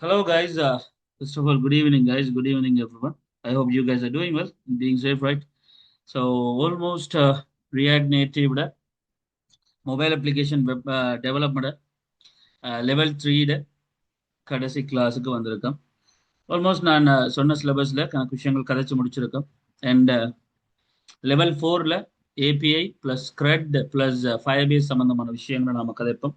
Hello, guys. First of all, good evening, guys. Good evening, everyone. I hope you guys are doing well, being safe, right? So, almost React Native mobile application web development level 3 கடைசி கிளாஸுக்கு வந்திருக்கோம். Almost நான் சொன்ன சிலபஸில் கணக்கு விஷயங்கள் கதைச்சு முடிச்சிருக்கோம். அண்ட் லெவல் 4ல் ஏபிஐ ப்ளஸ் ஸ்க்ரெட் ப்ளஸ் ஃபயர்பேஸ் சம்மந்தமான விஷயங்களை நாம் கதைப்போம்.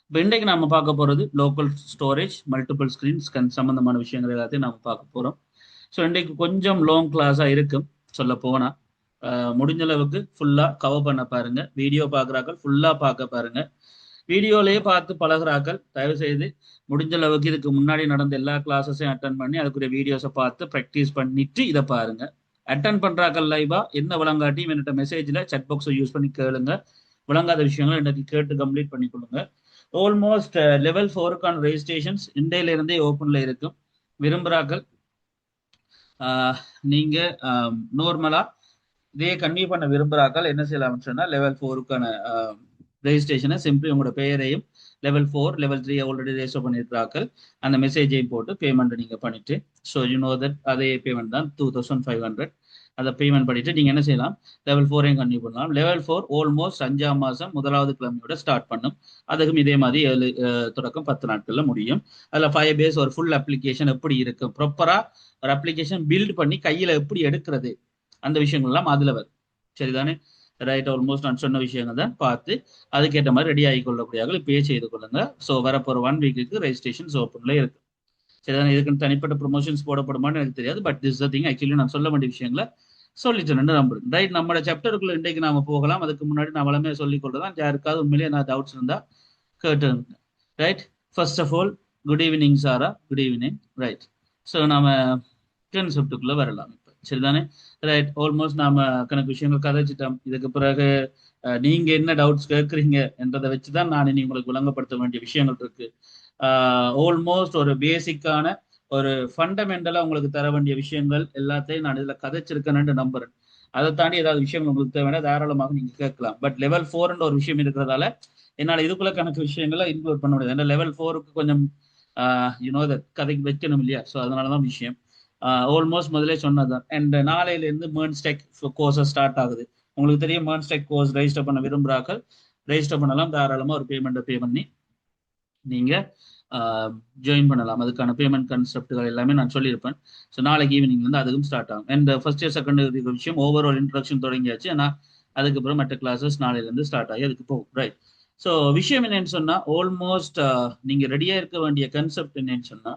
இப்போ இன்றைக்கு நாம பார்க்க போகிறது லோக்கல் ஸ்டோரேஜ் மல்டிபிள் ஸ்க்ரீன்ஸ் சம்மந்தமான விஷயங்கள் எல்லாத்தையும் நாம் பார்க்க போகிறோம். ஸோ இன்றைக்கு கொஞ்சம் லாங் கிளாஸாக இருக்கும் சொல்ல போனால். முடிஞ்ச அளவுக்கு ஃபுல்லாக கவர் பண்ண பாருங்க. வீடியோ பார்க்குறாக்கள் ஃபுல்லாக பார்க்க பாருங்க. வீடியோலேயே பார்த்து பழகுறாக்கள் தயவு செய்து முடிஞ்ச அளவுக்கு இதுக்கு முன்னாடி நடந்த எல்லா கிளாஸஸையும் அட்டன் பண்ணி அதுக்குரிய வீடியோஸை பார்த்து ப்ராக்டிஸ் பண்ணிட்டு இதை பாருங்க. அட்டன் பண்ணுறாக்கள் லைவா என்ன விளங்காட்டியும் என்னோட மெசேஜில் செட் பாக்ஸை யூஸ் பண்ணி கேளுங்க. விளங்காத விஷயங்களை எனக்கு கேட்டு கம்ப்ளீட் பண்ணி கொடுங்க. ஆல்மோஸ்ட் லெவல் 4க்கான ரெஜிஸ்ட்ரேஷன்ஸ் இண்டையில இருந்தே ஓப்பன்ல இருக்கும். விரும்புகிறாக்கள் நீங்க நார்மலா இதே கன்வியூ பண்ண விரும்புகிறாக்கள் என்ன செய்யலாம்னு சொன்னா லெவல் 4க்கான ரெஜிஸ்ட்ரேஷனை சிம்பிளி உங்களோட பெயரையும் லெவல் 4 லெவல் 3 ஆல்ரெடி ரெஜிஸ்டர் பண்ணியிருக்கிறார்கள் அந்த மெசேஜையும் போட்டு பேமெண்ட் நீங்க பண்ணிட்டு ஸோ யூ நோ தட் அதே பேமெண்ட் தான் 2500. அதை பேமெண்ட் பண்ணிட்டு நீங்க என்ன செய்யலாம் லெவல் 4ஐயும் கன்டினியூ பண்ணலாம். லெவல் 4 ஆல்மோஸ்ட் 5ஆம் மாதம் 1வது கிழமையோட ஸ்டார்ட் பண்ணும். அதுக்கும் இதே மாதிரி 7 தொடக்கம் 10 நாட்கள்ல முடியும். அதுல ஃபயர்பேஸ் ஒரு ஃபுல் அப்ளிகேஷன் எப்படி இருக்கு ப்ராப்பரா ஒரு அப்ளிகேஷன் பில்ட் பண்ணி கையில எப்படி எடுக்கிறது அந்த விஷயங்கள்லாம் அதுல வரும். சரிதானே? ரைட். ஆல்மோஸ்ட் நான் சொன்ன விஷயங்கள் தான் பார்த்து அதுக்கேற்ற மாதிரி ரெடி ஆகி கொள்ளக்கூடியவர்கள் இப்பயே செய்து கொள்ளுங்க. ஸோ வரப்போற 1 வீக்குக்கு ரெஜிஸ்ட்ரேஷன்ஸ் ஓப்பன்ல இருக்கு. சரிதானே? இதுக்கு தனிப்பட்ட ப்ரொமோஷன்ஸ் போடப்படுமான்னு எனக்கு தெரியாது. பட் திஸ் திங் ஆக்சுவலி நான் சொல்ல வேண்டிய விஷயங்களை சொல்லிட்டேன் நம்புறேன். ரைட். நம்மளோட சாப்டருக்குள்ள இன்றைக்கு நாம போகலாம். அதுக்கு முன்னாடி நான் வளமையை சொல்லிக் கொள்றதான். யாருக்காவது உண்மையிலேயே நான் டவுட்ஸ் இருந்தா கேட்டுருங்க. Right. First of all good evening Sara. Good evening. Right. So நாம கான்செப்டுக்குள்ள வரலாம் இப்போ. சரிதானே? ரைட். ஆல்மோஸ்ட் நாம கணக்கு விஷயங்கள் கதைச்சிட்டோம். இதுக்கு பிறகு நீங்க என்ன டவுட்ஸ் கேட்குறீங்க என்றதை வச்சுதான் நான் இனி உங்களுக்கு விளங்கப்படுத்த வேண்டிய விஷயங்கள் இருக்கு. ஆல்மோஸ்ட் ஒரு பேசிக்கான ஒரு ஃபண்டமெண்டலா உங்களுக்கு தர வேண்டிய விஷயங்கள் எல்லாத்தையும் நான் இதுல கதைச்சிருக்கேன்னு நம்புறேன். அதை தாண்டி ஏதாவது விஷயங்கள் உங்களுக்கு தேவைன்னா தாராளமாக நீங்க கேட்கலாம். பட் லெவல் 4 ஒரு விஷயம் இருக்கிறதால என்னால் இதுக்குள்ள கணக்கு விஷயங்களை இன்க்ளூட் பண்ண முடியாது. ஏன்னா லெவல் 4க்கு கொஞ்சம் யூனோ கதைக்கு வைக்கணும் இல்லையா? ஸோ அதனாலதான் விஷயம். ஆல்மோஸ்ட் முதலே சொன்னதுதான். அண்ட் நாளையில இருந்து மேர்ன்ஸ்டெக் கோர்ஸஸ் ஸ்டார்ட் ஆகுது. உங்களுக்கு தெரியும் மேர்ன்ஸ்டெக் கோர்ஸ் ரெஜிஸ்டர் பண்ண விரும்புறாக்கள் ரெஜிஸ்டர் பண்ணலாம். தாராளமா ஒரு பேமெண்ட்டை பே பண்ணி நீங்க ஜாயின் பண்ணலாம். அதுக்கான பேமெண்ட் கான்செப்ட்கள் எல்லாமே நான் சொல்லியிருப்பேன். ஸோ நாளைக்கு ஈவினிங்ல இருந்து அதுவும் ஸ்டார்ட் ஆகும். And first year second year விஷயம் ஓவரால் இன்ட்ரடக்ஷன் தொடங்கியாச்சு. ஆனால் அதுக்கப்புறம் மற்ற கிளாஸஸ் நாளையிலேருந்து ஸ்டார்ட் ஆகி அதுக்கு போகும். ரைட். ஸோ விஷயம் என்னன்னு சொன்னா ஆல்மோஸ்ட் நீங்க ரெடியா இருக்க வேண்டிய கன்செப்ட் என்னன்னு சொன்னா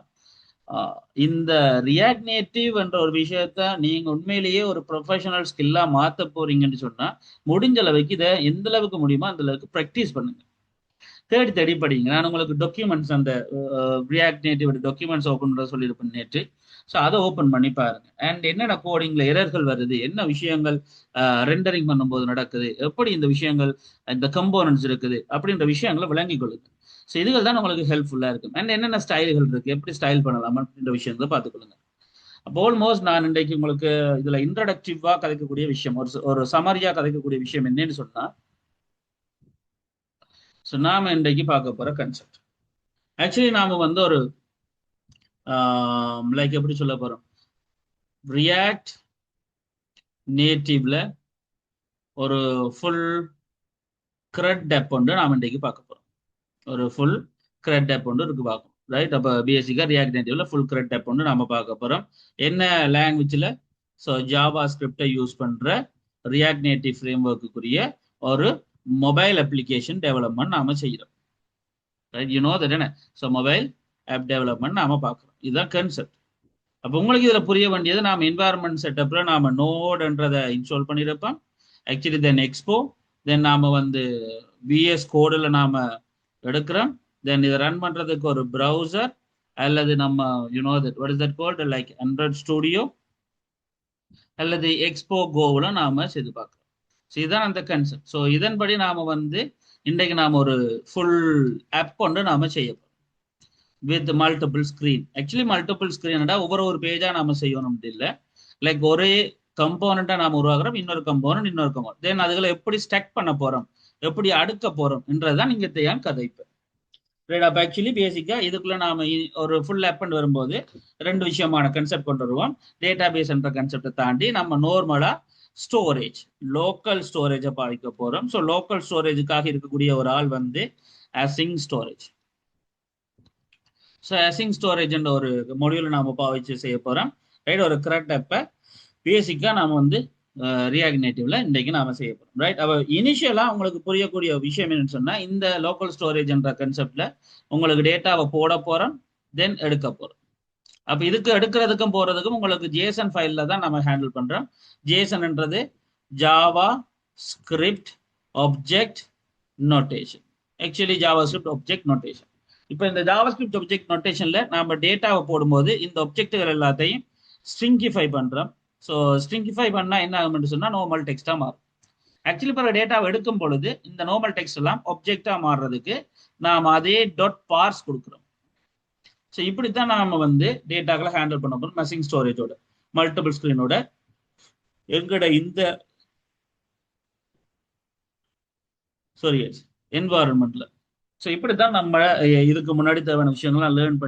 இந்த ரியாக்ட் நேட்டிவ் என்ற ஒரு விஷயத்த நீங்க உண்மையிலேயே ஒரு ப்ரொஃபஷனல் ஸ்கில்லா மாத்த போறீங்கன்னு சொன்னா முடிஞ்ச அளவுக்கு இதை எந்த அளவுக்கு முடியுமோ அந்த அளவுக்கு ப்ராக்டிஸ் பண்ணுங்க. தேடி தேடி படிங்க. நான் உங்களுக்கு டாக்குமெண்ட்ஸ் அந்த ரியாக்ட் நேட்டிவ் டாக்குமெண்ட்ஸ் ஓப்பன் பண்ண சொல்லியிருப்பேன் நேற்று. ஸோ அதை ஓப்பன் பண்ணி பாருங்க. அண்ட் என்னென்ன கோடிங்ல எரர்கள் வருது, என்ன விஷயங்கள் ரெண்டரிங் பண்ணும்போது நடக்குது, எப்படி இந்த விஷயங்கள் இந்த கம்போனன்ட்ஸ் இருக்குது அப்படின்ற விஷயங்களை விளங்கி கொள்ளுங்க. ஸோ இதுகள் தான் உங்களுக்கு ஹெல்ப்ஃபுல்லா இருக்கும். அண்ட் என்னென்ன ஸ்டைல்கள் இருக்கு, எப்படி ஸ்டைல் பண்ணலாம் அப்படின்ற விஷயங்களை பார்த்துக்கொள்ளுங்க. அப்போ ஆல்மோஸ்ட் நான் இன்றைக்கு உங்களுக்கு இதுல இன்ட்ரடக்டிவா கதைக்கக்கூடிய விஷயம் ஒரு சமரியா கதைக்கக்கூடிய விஷயம் என்னன்னு சொன்னா ஸோ நாம இன்றைக்கு பார்க்க போற கன்செப்ட் ஆக்சுவலி நாம வந்து ஒரு லைக் எப்படி சொல்ல போறோம் ரியாக்ட் நேட்டிவ்ல ஒரு ஃபுல் கிரெட் டெப் ஒன்று நாம இன்றைக்கு பார்க்க போறோம். ஒரு ஃபுல் கிரெட் டெப் ஒன்று இருக்கு பார்க்கணும். ரைட். அப்போ பேசிக்கா ரியாக்ட் நேட்டிவ்ல ஃபுல் கிரெட் டெப் ஒன்று நாம பார்க்க போறோம். என்ன லாங்குவேஜ்ல? ஸோ ஜாவா ஸ்கிரிப்டை யூஸ் பண்ற ரியாக்ட் நேட்டிவ் ஃப்ரேம் ஒர்க்குரிய ஒரு மொபைல் அப்ளிகேஷன் டெவலப்மெண்ட் நாம செய்யறோம். ரைட். யூ நோ தட் என்ன? ஸோ மொபைல் ஆப் டெவலப்மெண்ட் நாம பார்க்குறோம். இதுதான் கான்செப்ட். அப்போ உங்களுக்கு இதுல புரிய வேண்டியது நாம என்வாயர்மெண்ட் செட்டப்ல நாம நோடுன்றதை இன்ஸ்டால் பண்ணியிருப்போம். ஆக்சுவலி தென் எக்ஸ்போ தென் நாம வந்து விஎஸ் கோடில் நாம எடுக்கிறோம். தென் இதை ரன் பண்றதுக்கு ஒரு ப்ரௌசர் அல்லது நம்ம you know that what is that called like Android studio அல்லது எக்ஸ்போ கோவில் நாம செய்து பார்க்கிறோம். ஸோ இதுதான் அந்த கன்செப்ட். ஸோ இதன்படி நாம வந்து இன்றைக்கு நாம ஒரு ஃபுல் ஆப் கொண்டு நாம செய்ய போறோம் with multiple screen. Actually multiple ஸ்கிரீன்டா ஒவ்வொரு பேஜா நாம செய்யணும் இல்லை. லைக் ஒரே கம்போனண்டா நாம உருவாக்குறோம். இன்னொரு கம்போனன்ட் தென் அதுகளை எப்படி ஸ்டக் பண்ண போறோம், எப்படி அடுக்க போறோம் என்றதுதான் நீங்க தேவையான கதைப்பு. ரைட். அப்ப ஆக்சுவலி பேசிக்கா இதுக்குள்ள நாம ஒரு ஃபுல் ஆப் வரும்போது ரெண்டு விஷயமான கன்செப்ட் கொண்டு வருவோம். டேட்டா பேஸ் என்ற கன்செப்டை தாண்டி நம்ம நார்மலா ஸ்டோரேஜ், லோக்கல் ஸ்டோரேஜை பாதிக்க போறோம். ஸோ லோக்கல் ஸ்டோரேஜுக்காக இருக்கக்கூடிய ஒரு ஆள் வந்து assign storage. So assign storage என்ற ஒரு மொடியூலை நாம பாவிச்சு செய்ய போறோம். ரைட். ஒரு கரெக்ட் அப்ப பேசிக்கா நாம வந்து ரியாக்ட் நேட்டிவ்ல இன்றைக்கு நாம செய்ய போறோம். ரைட். அப்ப இனிஷியலா உங்களுக்கு புரியக்கூடிய விஷயம் என்னன்னு சொன்னா, இந்த லோக்கல் ஸ்டோரேஜ் என்ற கன்செப்ட்ல உங்களுக்கு டேட்டாவை போட போறோம், தென் எடுக்க போறோம். அப்ப இதுக்கு எடுக்கிறதுக்கும் போறதுக்கும் உங்களுக்கு ஜேசன் ஃபைல்ல தான் நம்ம ஹேண்டில் பண்றோம். ஜேசன்ன்றது JavaScript object notation. Actually JavaScript object notation. இப்போ இந்த ஜாவா ஸ்கிரிப்ட் ஆப்ஜெக்ட் நோட்டேஷன்ல நம்ம டேட்டாவை போடும்போது இந்த ஆப்ஜெக்ட்கள் எல்லாத்தையும் ஸ்ட்ரிங்கிஃபை பண்றோம். ஸோ ஸ்ட்ரிங்கிஃபை பண்ணா என்ன ஆகும்னு சொன்னா நார்மல் டெக்ஸ்டா மாறும். ஆக்சுவலி இப்போ டேட்டாவை எடுக்கும் பொழுது இந்த நார்மல் டெக்ஸ்ட் எல்லாம் ஆப்ஜெக்டா மாறுறதுக்கு நாம் அதே டாட் பார்ஸ் கொடுக்குறோம். ஸோ இப்படித்தான் நாம வந்து டேட்டாக்களை ஹேண்டில் பண்ண போறோம் மெஷின் ஸ்டோரேஜோட, மல்டிபிள் ஸ்கிரீனோட எங்கட இந்த சாரி என்வாரன்மெண்ட்ல. ஸோ இப்படித்தான் நம்ம இதுக்கு முன்னாடி தேவையான விஷயங்கள்லாம் லேர்ன்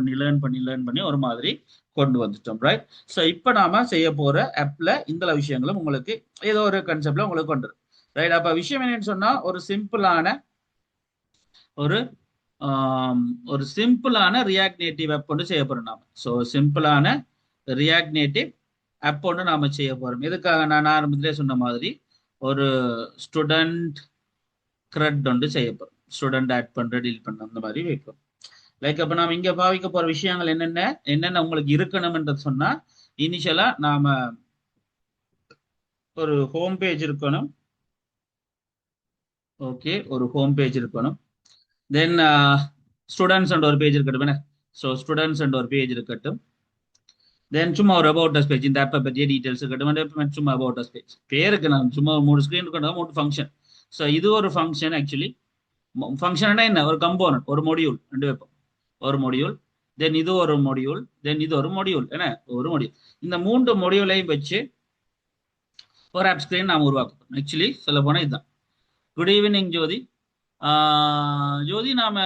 பண்ணி ஒரு மாதிரி கொண்டு வந்துட்டோம். ரைட். ஸோ இப்போ நாம செய்ய போற ஆப்ல இந்த விஷயங்களும் உங்களுக்கு ஏதோ ஒரு கன்செப்ட்ல உங்களுக்கு கொண்டு ரைட். அப்ப விஷயம் என்னன்னு சொன்னா ஒரு சிம்பிளான ஒரு ஒரு சிம்பிளான ரியாக்ட் நேட்டிவ் ஆப் ஒன்று செய்ய போறோம் நாம. ஸோ சிம்பிளான ரியாக்ட் நேட்டிவ் ஆப் ஒன்று நாம செய்ய போறோம். எதுக்காக நான் ஆரம்பத்திலே சொன்ன மாதிரி ஒரு ஸ்டூடெண்ட் கிரெட் ஒன்று செய்ய போறோம். ஸ்டூடெண்ட் ஆட் பண்ற டீல் பண்ற அந்த மாதிரி வைப்போம். லைக் அப்ப நாம இங்க பாவிக்க போற விஷயங்கள் என்னென்ன உங்களுக்கு இருக்கணும்ன்றது சொன்னா, இனிஷியலா நாம ஒரு ஹோம் பேஜ் இருக்கணும். ஓகே, ஒரு ஹோம் பேஜ் இருக்கணும். தென் ஸ்டூடெண்ட்ஸ் அண்ட் ஒரு பேஜ் இருக்கட்டும். ஸோ ஸ்டூடெண்ட்ஸ் அண்ட் ஒரு பேஜ் இருக்கட்டும். தென் சும்மா ஒரு அபவுட் அஸ் பேஜ், இந்த ஆப்பை பற்றிய டீடைல்ஸ் இருக்கட்டும். சும்மா அபவுட் அஸ் பேஜ் பேருக்கு நான் சும்மா 3 ஸ்கிரீன் இருக்கட்டும், 3 ஃபங்க்ஷன். ஸோ இது ஒரு ஃபங்க்ஷன். ஆக்சுவலி ஃபங்க்ஷன் என்ன, ஒரு கம்போனன்ட், ஒரு மொடியூல் ரெண்டு வைப்போம். ஒரு மொடியூல், தென் இது ஒரு மொடியூல், தென் இது ஒரு மொடியூல். என்ன, ஒரு மொடியூல். இந்த 3 மொடியூலையும் வச்சு ஒரு ஆப் ஸ்கிரீன் நாம் உருவாக்குறோம். ஆக்சுவலி சொல்ல போனா இதுதான். குட் ஈவினிங் ஜோதி. ஜோதி, நாம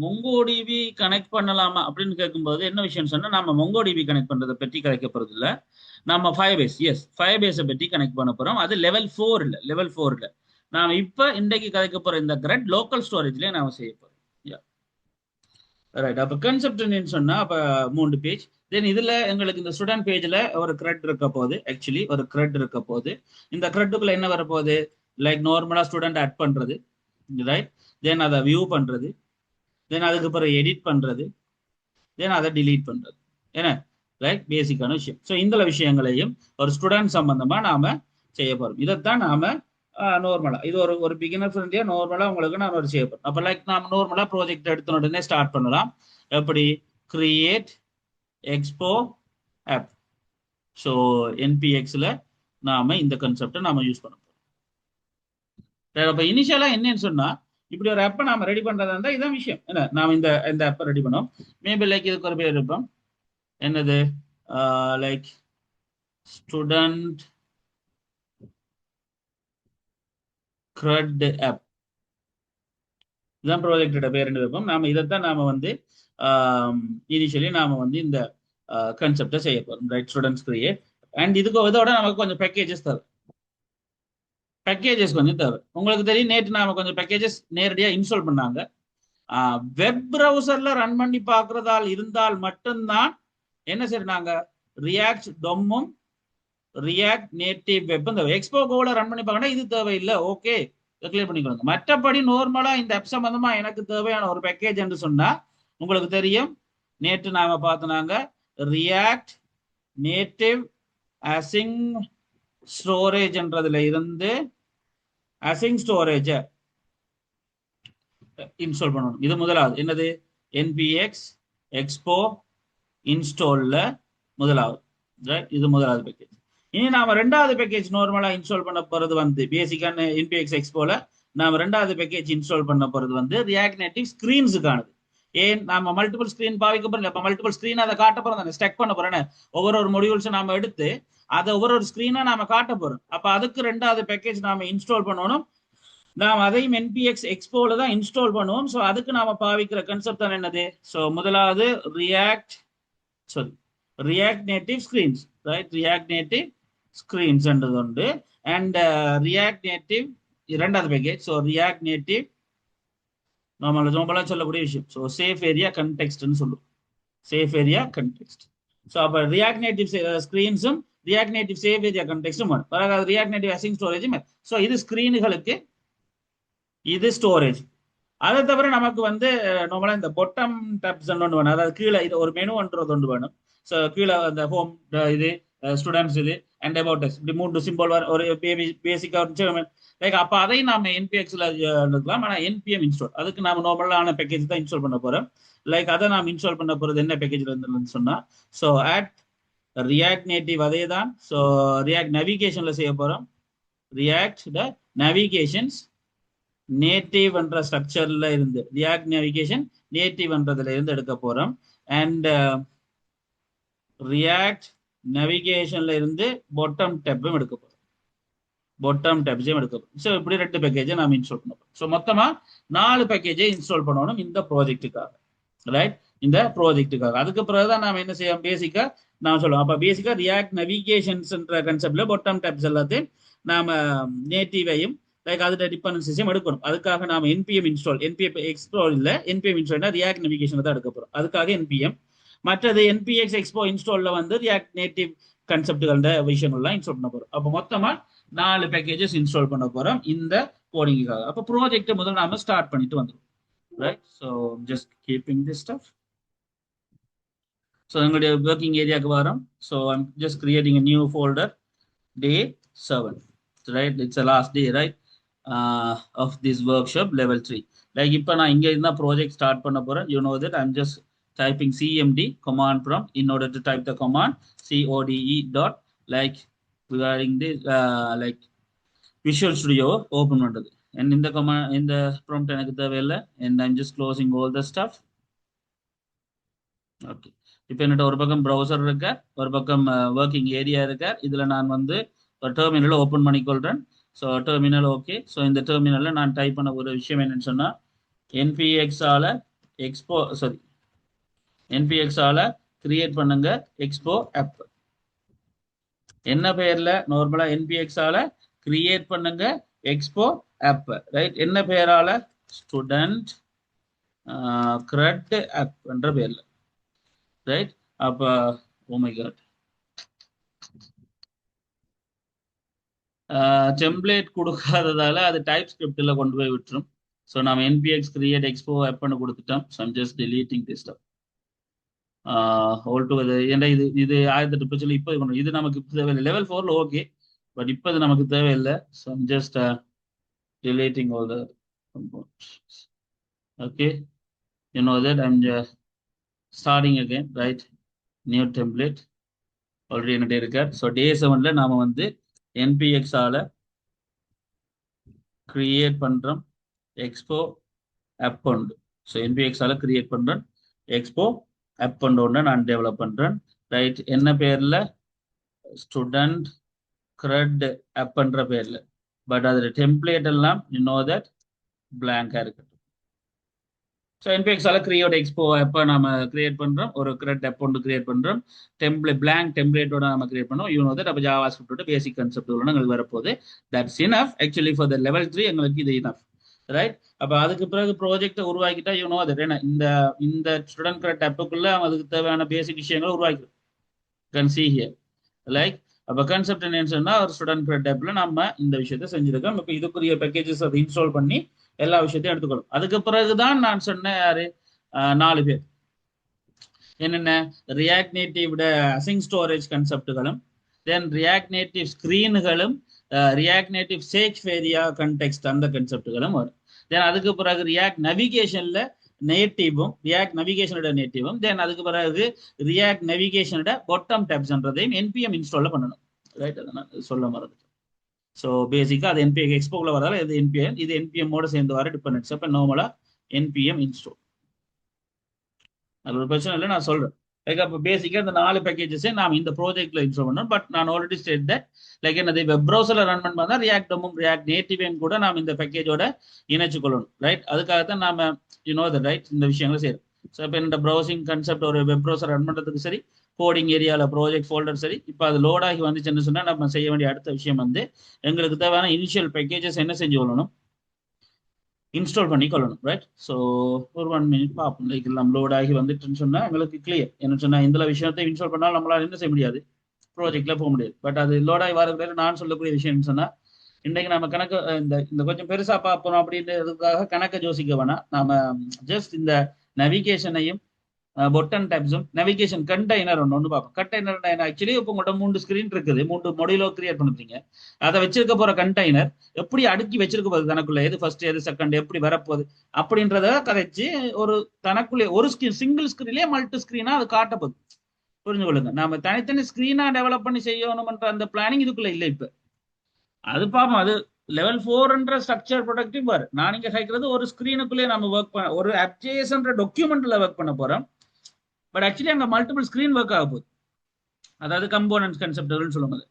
மொங்கோடிபி கனெக்ட் பண்ணலாமா அப்படின்னு கேட்கும்போது என்ன விஷயம் சொன்னா, நம்ம மொங்கோடிபி கனெக்ட் பண்றதை பற்றி கலைக்க போறது இல்ல. நம்ம ஃபயர்பேஸ், எஸ் ஃபயர்பேஸை பற்றி கனெக்ட் பண்ண போறோம். அது லெவல் 4 இல்ல, லெவல் 4 இல்ல. நாம இப்ப இன்றைக்கு கலைக்க போற இந்த கிரெட் லோக்கல் ஸ்டோரேஜ்லயே நாம செய்ய போறோம். ரைட். அப்ப கன்செப்ட் என்னன்னு சொன்னா, அப்ப 3 பேஜ். தென் இதுல எங்களுக்கு இந்த ஸ்டூடெண்ட் பேஜ்ல ஒரு கிரெட் இருக்க போகுது. ஆக்சுவலி ஒரு கிரெட் இருக்க போகுது. இந்த கிரெட்டுக்குள்ள என்ன வர போகுது, லைக் நார்மலா ஸ்டூடெண்ட் ஆட் பண்றது. ரைட். தென் அதை வியூ பண்றது, தென் அதுக்கு பிறகு எடிட் பண்றது, தென் அதை டிலீட் பண்றது. ஏன்னா ரைட், பேசிக்கான விஷயம். ஸோ இந்த விஷயங்களையும் ஒரு ஸ்டூடெண்ட் சம்பந்தமா நாம செய்ய போறோம். இதைத்தான் நாம நார்மலா இது ஒரு பிகினர் ஃப்ரெண்ட்லியா நார்மலா உங்களுக்கு நான் ஒரு செய்ய போறோம். அப்ப லைக் நாம நார்மலா ப்ராஜெக்ட் எடுத்த உடனே ஸ்டார்ட் பண்ணலாம். எப்படி, கிரியேட் எக்ஸ்போ ஆப். ஸோ என்பிஎக்ஸ்ல நாம இந்த கன்செப்டை நாம யூஸ் பண்ண போறோம். அப்ப இனிஷியலா என்னன்னு சொன்னா, இப்படி ஒரு ஆப்பை நாம ரெடி பண்றதா இருந்தா இதான் விஷயம். என்ன, நாம இந்த ஆப்பை ரெடி பண்ணோம். மேபி லைக் இதுக்கு ஒரு பேர் இருப்போம். என்னது, லைக் ஸ்டூடெண்ட் கிரெட் ஆப். இதுதான் ப்ராஜெக்டோட பேர் வைப்போம். நாம இதைத்தான் நாம வந்து இனிஷியலி நாம வந்து இந்த கன்செப்டை செய்ய போறோம். Right, students create. அண்ட் இதுக்கு இதோட நமக்கு கொஞ்சம் பேக்கேஜஸ் தேவை. பேக்கேஜஸ் கொஞ்சம் தேவை. உங்களுக்கு தெரியும், நேற்று நாம கொஞ்சம் பேக்கேஜஸ் நேரடியாக இன்ஸ்டால் பண்ணாங்க. வெப் ப்ரௌசர்ல ரன் பண்ணி பார்க்கறதால் இருந்தால் மட்டும்தான் என்ன செய்யறாங்க, ரியாக்ட் டொம்மும் ரியாக்ட் நேட்டிவ் வெப் இந்த எக்ஸ்போ கோல ரன் பண்ணி பார்க்கணும். இது தேவையில்லை. ஓகே, கிளியர் பண்ணிக்கோங்க. மற்றபடி நார்மலா இந்த ஆப் சம்பந்தமா எனக்கு தேவையான ஒரு பேக்கேஜ் என்று சொன்னா, உங்களுக்கு தெரியும், நேற்று நாம பார்த்தனாங்க ரியாக்ட் நேட்டிவ் அசிங் ஸ்டோரேஜ்ன்றதுல இருந்து அசிங் ஸ்டோரேஜ் இன்ஸ்டால் பண்ணணும். இது முதலாவது. என்னது, என்பிஎக்ஸ் எக்ஸ்போ இன்ஸ்டால்ல முதலாவது. இது முதலாவது பேக்கேஜ். இனி நாம ரெண்டாவது பேக்கேஜ் நார்மலா இன்ஸ்டால் பண்ண போறது வந்து பேசிக்கான என்பிஎக்ஸ் எக்ஸ்போல நாம ரெண்டாவது பேக்கேஜ் இன்ஸ்டால் பண்ண போறது வந்து ரியாக்ட் நேட்டிவ் ஸ்கிரீன்ஸுக்கானது. ஏன், நாம மல்டிபிள் ஸ்கிரீன் பாவிக்க போறோம். இப்ப மல்டிபிள் ஸ்கிரீன் அதை காட்ட போறோம், ஸ்டெக் பண்ண போறேன். ஒவ்வொரு மொடியூல்ஸ் நாம எடுத்து அதை ஒவ்வொரு ஸ்கிரீனா நாம காட்ட போறோம். அப்ப அதுக்கு ரெண்டாவது பேக்கேஜ் நாம இன்ஸ்டால் பண்ணணும். நாம் அதையும் என்பிஎக்ஸ் எக்ஸ்போல தான் இன்ஸ்டால் பண்ணுவோம். ஸோ அதுக்கு நாம பாவிக்கிற கன்செப்ட் தான் என்னது? ஸோ முதலாவது React Native screens, right? React Native screens என்றது உண்டு. அண்ட் ரியாக்ட் நேட்டிவ் இரண்டாவது பேக்கேஜ். ஸோ ரியாக்ட் நேட்டிவ் நம்மளா சொல்லக்கூடிய விஷயம். ஸோ சேஃப் ஏரியா கன்டெக்ஸ்ட்னு சொல்லுவோம். Safe area context. ஸோ அப்போ ரியாக்ட் நேட்டிவ் ஸ்கிரீன்ஸும் ரியாக்ட் நேட்டிவ் சேஃப் ஏரியா கன்டெக்ஸ்டும் வரும். பிறகு ரியாக்ட் நேட்டிவ் அசிங் ஸ்டோரேஜும். ஸோ இது ஸ்கிரீனுகளுக்கு, இது ஸ்டோரேஜ். அதை தவிர நமக்கு வந்து நம்மளா இந்த பொட்டம் டேப்ஸ் ஒன்று வேணும். அதாவது கீழே இது ஒரு மெனுன்றது ஒன்று வேணும். ஸோ கீழே அந்த ஹோம், இது ஸ்டூடெண்ட்ஸ், இது அண்ட் அபவுட் அஸ், இப்படி 3 சிம்பிள் ஒரு பேசிக்காக லைக். அப்போ அதையும் நாம என்பிஎக்ஸ்ல எடுக்கலாம். ஆனால் என்பிஎம் இன்ஸ்டால் அதுக்கு நாம நார்மலான பேக்கேஜ் தான் இன்ஸ்டால் பண்ண போறோம். லைக் அதை நாம் இன்ஸ்டால் பண்ண போறது என்ன பேக்கேஜ்ல இருந்துன்னு சொன்னா, ஸோ ஆட் ரியாக்ட் நேட்டிவ் அதே தான். ஸோ ரியாக்ட் நேவிகேஷன்ல செய்ய போறோம். ரியாக்ட் த நேவிகேஷன்ஸ் நேட்டிவ் என்ற ஸ்ட்ரக்சர்ல இருந்து, ரியாக்ட் நேவிகேஷன் நேட்டிவ் என்றதுல இருந்து எடுக்க போறோம். அண்ட் ரியாக்ட் நேவிகேஷன்ல இருந்து பாட்டம் டேப்பும் எடுக்க போறோம். பாட்டம் டேப்ஸையும் எடுக்க போறோம். ஸோ இப்படி 2 பேக்கேஜை நாம் இன்ஸ்டால் பண்ண போறோம். ஸோ மொத்தமா 4 பேக்கேஜை இன்ஸ்டால் பண்ணணும் இந்த ப்ராஜெக்டுக்காக, ரைட்? இந்த ப்ராஜெக்டுக்காக. அதுக்கு பிறகுதான் நாம என்ன செய்யலாம்? பேசிக்கா நான் சொல்லுவோம். அப்ப பேசிக்கா ரியாக்ட் நேவிகேஷன்ஸ் என்ற கன்செப்ட்ல பாட்டம் டேப்ஸ் எல்லாத்தையும் நாம நேட்டிவையும் லைக் அதோட டிபெண்டன்சிஸையும் எடுக்கணும். அதுக்காக நாம என்பிஎம் இன்ஸ்டால், என்பிஎம் எக்ஸ்ப்ளோர் இல்ல, என்பிஎம் இன்ஸ்டால் ரியாக்ட் நேவிகேஷன் தான் எடுக்க போறோம். அதுக்காக என்பிஎம். மற்றது என்பிஎக்ஸ் எக்ஸ்போ இன்ஸ்டால்ல வந்து ரியாக்ட் நேட்டிவ் கன்செப்டுகள விஷயங்கள்லாம் இன்ஸ்டால் பண்ண போறோம். அப்போ மொத்தமா 4 பேக்கேஜஸ் இன்ஸ்டால் பண்ண போறோம் இந்த கோடிங்காக. அப்போ ப்ராஜெக்ட் முதல்ல நாம ஸ்டார்ட் பண்ணிட்டு வந்துடும், right? So just keeping this stuff. So எங்களுடைய ஒர்க்கிங் ஏரியாவுக்கு வரோம். So I'm just creating a new folder, day 7, right? It's the last day, right, of this workshop level 3. Like இப்போ நான் இங்க இருந்தா ப்ராஜெக்ட் ஸ்டார்ட் பண்ண போறேன். You know that I'm just typing cmd command prompt in order to type the command code dot like regarding this like Visual Studio open பண்றது. And இந்த command, இந்த prompt எனக்கு தேவையில்லை. And I'm just closing all the stuff. Okay. இப்போ என்னோட ஒரு பக்கம் browser இருக்க, ஒரு பக்கம் ஒர்க்கிங் ஏரியா இருக்க. இதுல நான் வந்து ஒரு டெர்மினலை ஓப்பன் பண்ணிக்கொள்றேன். So terminal okay. ஸோ இந்த டெர்மினல்ல நான் டைப் பண்ண ஒரு விஷயம் என்னன்னு சொன்னா, என்பிஎக்ஸால கிரியேட் பண்ணுங்க எக்ஸ்போ ஆப். என்ன பெயர்ல? நார்மலா என்பிஎக்ஸால கிரியேட் பண்ணுங்க எக்ஸ்போ ஆப், ரைட்? என்ன பெயரால? ஸ்டூடெண்ட் கிரெட் ஆப் என்ற பெயர்ல, ரைட்? அப்ப ஓ மை காட், டெம்ப்ளேட் கொடுக்காததால அது டைப் ஸ்கிரிப்ட்ல கொண்டு போய் விட்டுரும். ஸோ நம்ம என்பிஎக்ஸ் கிரியேட் எக்ஸ்போ ஆப்னு கொடுத்துட்டோம். So I'm just deleting this stuff whole together. ஏன்னா இது 1008 பிரச்சனை இப்போ இது நமக்கு தேவையில்லை. லெவல் 4ல ஓகே, பட் இப்போ இது நமக்கு தேவையில்லை. So I'm just deleting all the components. Okay, you know that I'm just starting again, right? New template already என்கிட்ட இருக்க. ஸோ டே 7ல நாம வந்து என்பிஎக்ஸ் ஆல கிரியேட் பண்றோம் எக்ஸ்போ ஆப் உண்டு. ஸோ என்பிஎக்ஸ் ஆல கிரியேட் பண்றேன் எக்ஸ்போ ஆப் ஒன்று நான் டெவலப் பண்றேன், ரைட்? என்ன பேர்ல? ஸ்டூடெண்ட் கிரெட் ஆப்ன்ற பேர்ல. பட் அதோட டெம்ப்ளேட் எல்லாம் you know that blank-ஆ இருக்கு. ஸோ என்பிஎக்ஸால கிரியேட் எக்ஸ்போ ஆப்பை நம்ம கிரியேட் பண்றோம், ஒரு கிரெட் ஆப் ஒன்று கிரியேட் பண்றோம், பிளாங்க் டெம்ப்ளேட்டோட நம்ம கிரியேட் பண்ணோம். You know that. அப்போ ஜாவா ஸ்கிரிப்டோட பேசிக் கான்செப்ட் எங்களுக்கு வரப்போகுது. That's enough actually for the level 3. எங்களுக்கு இது இனஃப், ரைட்? அப்போ அதுக்கு பிறகு ப்ராஜெக்டை உருவாக்கிட்டா யூ நோ தட். ஏன்னா இந்த ஸ்டூடெண்ட் கிரெட் ஆப்புக்குள்ள அதுக்கு தேவையான பேசிக் விஷயங்களை உருவாக்கிடும். Can see here, like. அப்போ கான்செப்ட் என்னன்னு சொன்னா, ஒரு ஸ்டூடெண்ட் கிரெட் ஆப்ல நம்ம இந்த விஷயத்த செஞ்சிருக்கோம். இப்போ இதுக்குரிய பேக்கேஜஸ் அதை இன்ஸ்டால் பண்ணி எல்லா விஷயத்தையும் எடுத்துக்கணும். அதுக்கு பிறகுதான் நான் சொன்ன யாரு 4 பேர் என்னென்ன? ரியாக்ட் நேட்டிவ் அசிங் ஸ்டோரேஜ் கன்செப்டுகளும், தென் ரியாக்ட் நேட்டிவ் ஸ்கிரீனுகளும், React Native safe area context அந்த கன்செப்டுகளும் வரும். தென் அதுக்கு பிறகு ரியாக்ட் நேவிகேஷன்ல நேட்டிவும், ரியாக்ட் நேவிகேஷனோட நேட்டிவும், தென் அதுக்கு பிறகு ரியாக்ட் நேவிகேஷனோட பாட்டம் டேப்ஸ்ன்றதையும் என்பிஎம் இன்ஸ்டால்ல பண்ணணும், ரைட்? அதை நான் சொல்ல மறந்துட்டேன். ஸோ பேசிக்கா அது என்பிஎம் எக்ஸ்போக்குள்ள வரதால இது என்பிஎம்மோட சேர்ந்து வர டிபெண்டன்ஸ். அப்போ நார்மலா என்பிஎம் இன்ஸ்டால், அது ஒரு பிரச்சனை இல்லை, நான் சொல்றேன். லைக் அப்போ பேசிக்காக இந்த 4 பேக்கேஜஸே நாம் இந்த ப்ராஜெக்ட்ல இன்ஸ்டால் பண்ணோம். பட் நான் ஆல்ரெடி ஸ்டேட் தட் லைக் என்னது வெப் ப்ரௌசர்ல ரன் பண்ணா ரியாக்டமும் ரியாக்ட் நேட்டிவையும் கூட நாம் இந்த பேக்கேஜோட இணைச்சு கொள்ளணும், ரைட்? அதுக்காகத்தான் நாம ரைட் இந்த விஷயங்களை செய்யறோம். ஸோ இப்போ இந்த ப்ரௌசிங் கன்செப்ட் ஒரு வெப் ப்ரௌசர் ரன் பண்றதுக்கு சரி, கோடிங் ஏரியாவில் ப்ராஜெக்ட் ஃபோல்டர் சரி, இப்போ அது லோட் ஆகி வந்துச்சுன்னு சொன்னா நம்ம செய்ய வேண்டிய அடுத்த விஷயம் வந்து எங்களுக்கு தேவையான இனிஷியல் பேக்கேஜஸ் என்ன செஞ்சு கொள்ளணும், இன்ஸ்டால் பண்ணி கொள்ளணும், ரைட்? ஸோ ஒரு 1 மினிட் பார்ப்போம். லைக் எல்லாம் லோட் ஆகி வந்துட்டுன்னு சொன்னா எங்களுக்கு கிளியர். என்ன சொன்னா இந்த விஷயத்தை இன்ஸ்டால் பண்ணால் நம்மளால என்ன செய்ய முடியாது, ப்ராஜெக்ட்ல போக முடியாது. பட் அது லோட் ஆகி வரதுக்கு நான் சொல்லக்கூடிய விஷயம் சொன்னா இன்றைக்கு நம்ம கணக்கு இந்த கொஞ்சம் பெருசா பார்ப்போம் அப்படின்றதுக்காக கணக்கை யோசிக்க வேணாம். நாம ஜஸ்ட் இந்த நவிகேஷனையும் பொட்டன் டேப்ஸும் நவிகேஷன் கண்டெய்னர் ஒன்று பார்ப்போம். கண்டெய்னர் ஆக்சுவலி இப்போ உங்கள்கிட்ட 3 ஸ்கிரீன் இருக்குது, 3 மொடியூலோ கிரியேட் பண்ணுறீங்க. அதை வச்சிருக்க போற கண்டெய்னர் எப்படி அடுக்கி வச்சிருக்க போகுது, தனக்குள்ள எது ஃபர்ஸ்ட் எது செகண்ட் எப்படி வரப்போகுது அப்படின்றத கதைச்சு ஒரு தனக்குள்ளே ஒரு சிங்கிள் ஸ்கிரீன்லேயே மல்டி ஸ்கிரீனா அது காட்டப்போகுது. புரிஞ்சு கொள்ளுங்க. நாம தனித்தனி ஸ்கிரீனா டெவலப் பண்ணி செய்யணும்ன்ற அந்த பிளானிங் இதுக்குள்ள இல்லை. இப்ப அது பார்ப்போம். அது லெவல் 4ன்ற ஸ்ட்ரக்சர் ப்ரொடக்டிவ் பார். நான் இங்க கேட்கறது ஒரு ஸ்கிரீனுக்குள்ளே நம்ம ஒர்க் பண்ண ஒரு அப்ஜேசன்ற டாக்குமெண்ட்ல ஒர்க் பண்ண போறோம். பட் ஆக்சுவலி அங்க மல்டிபிள் ஸ்கிரீன் ஒர்க் ஆக போகுது. அதாவது கம்போனன்ட்ஸ் கன்செப்ட்னு சொல்லுவாங்க,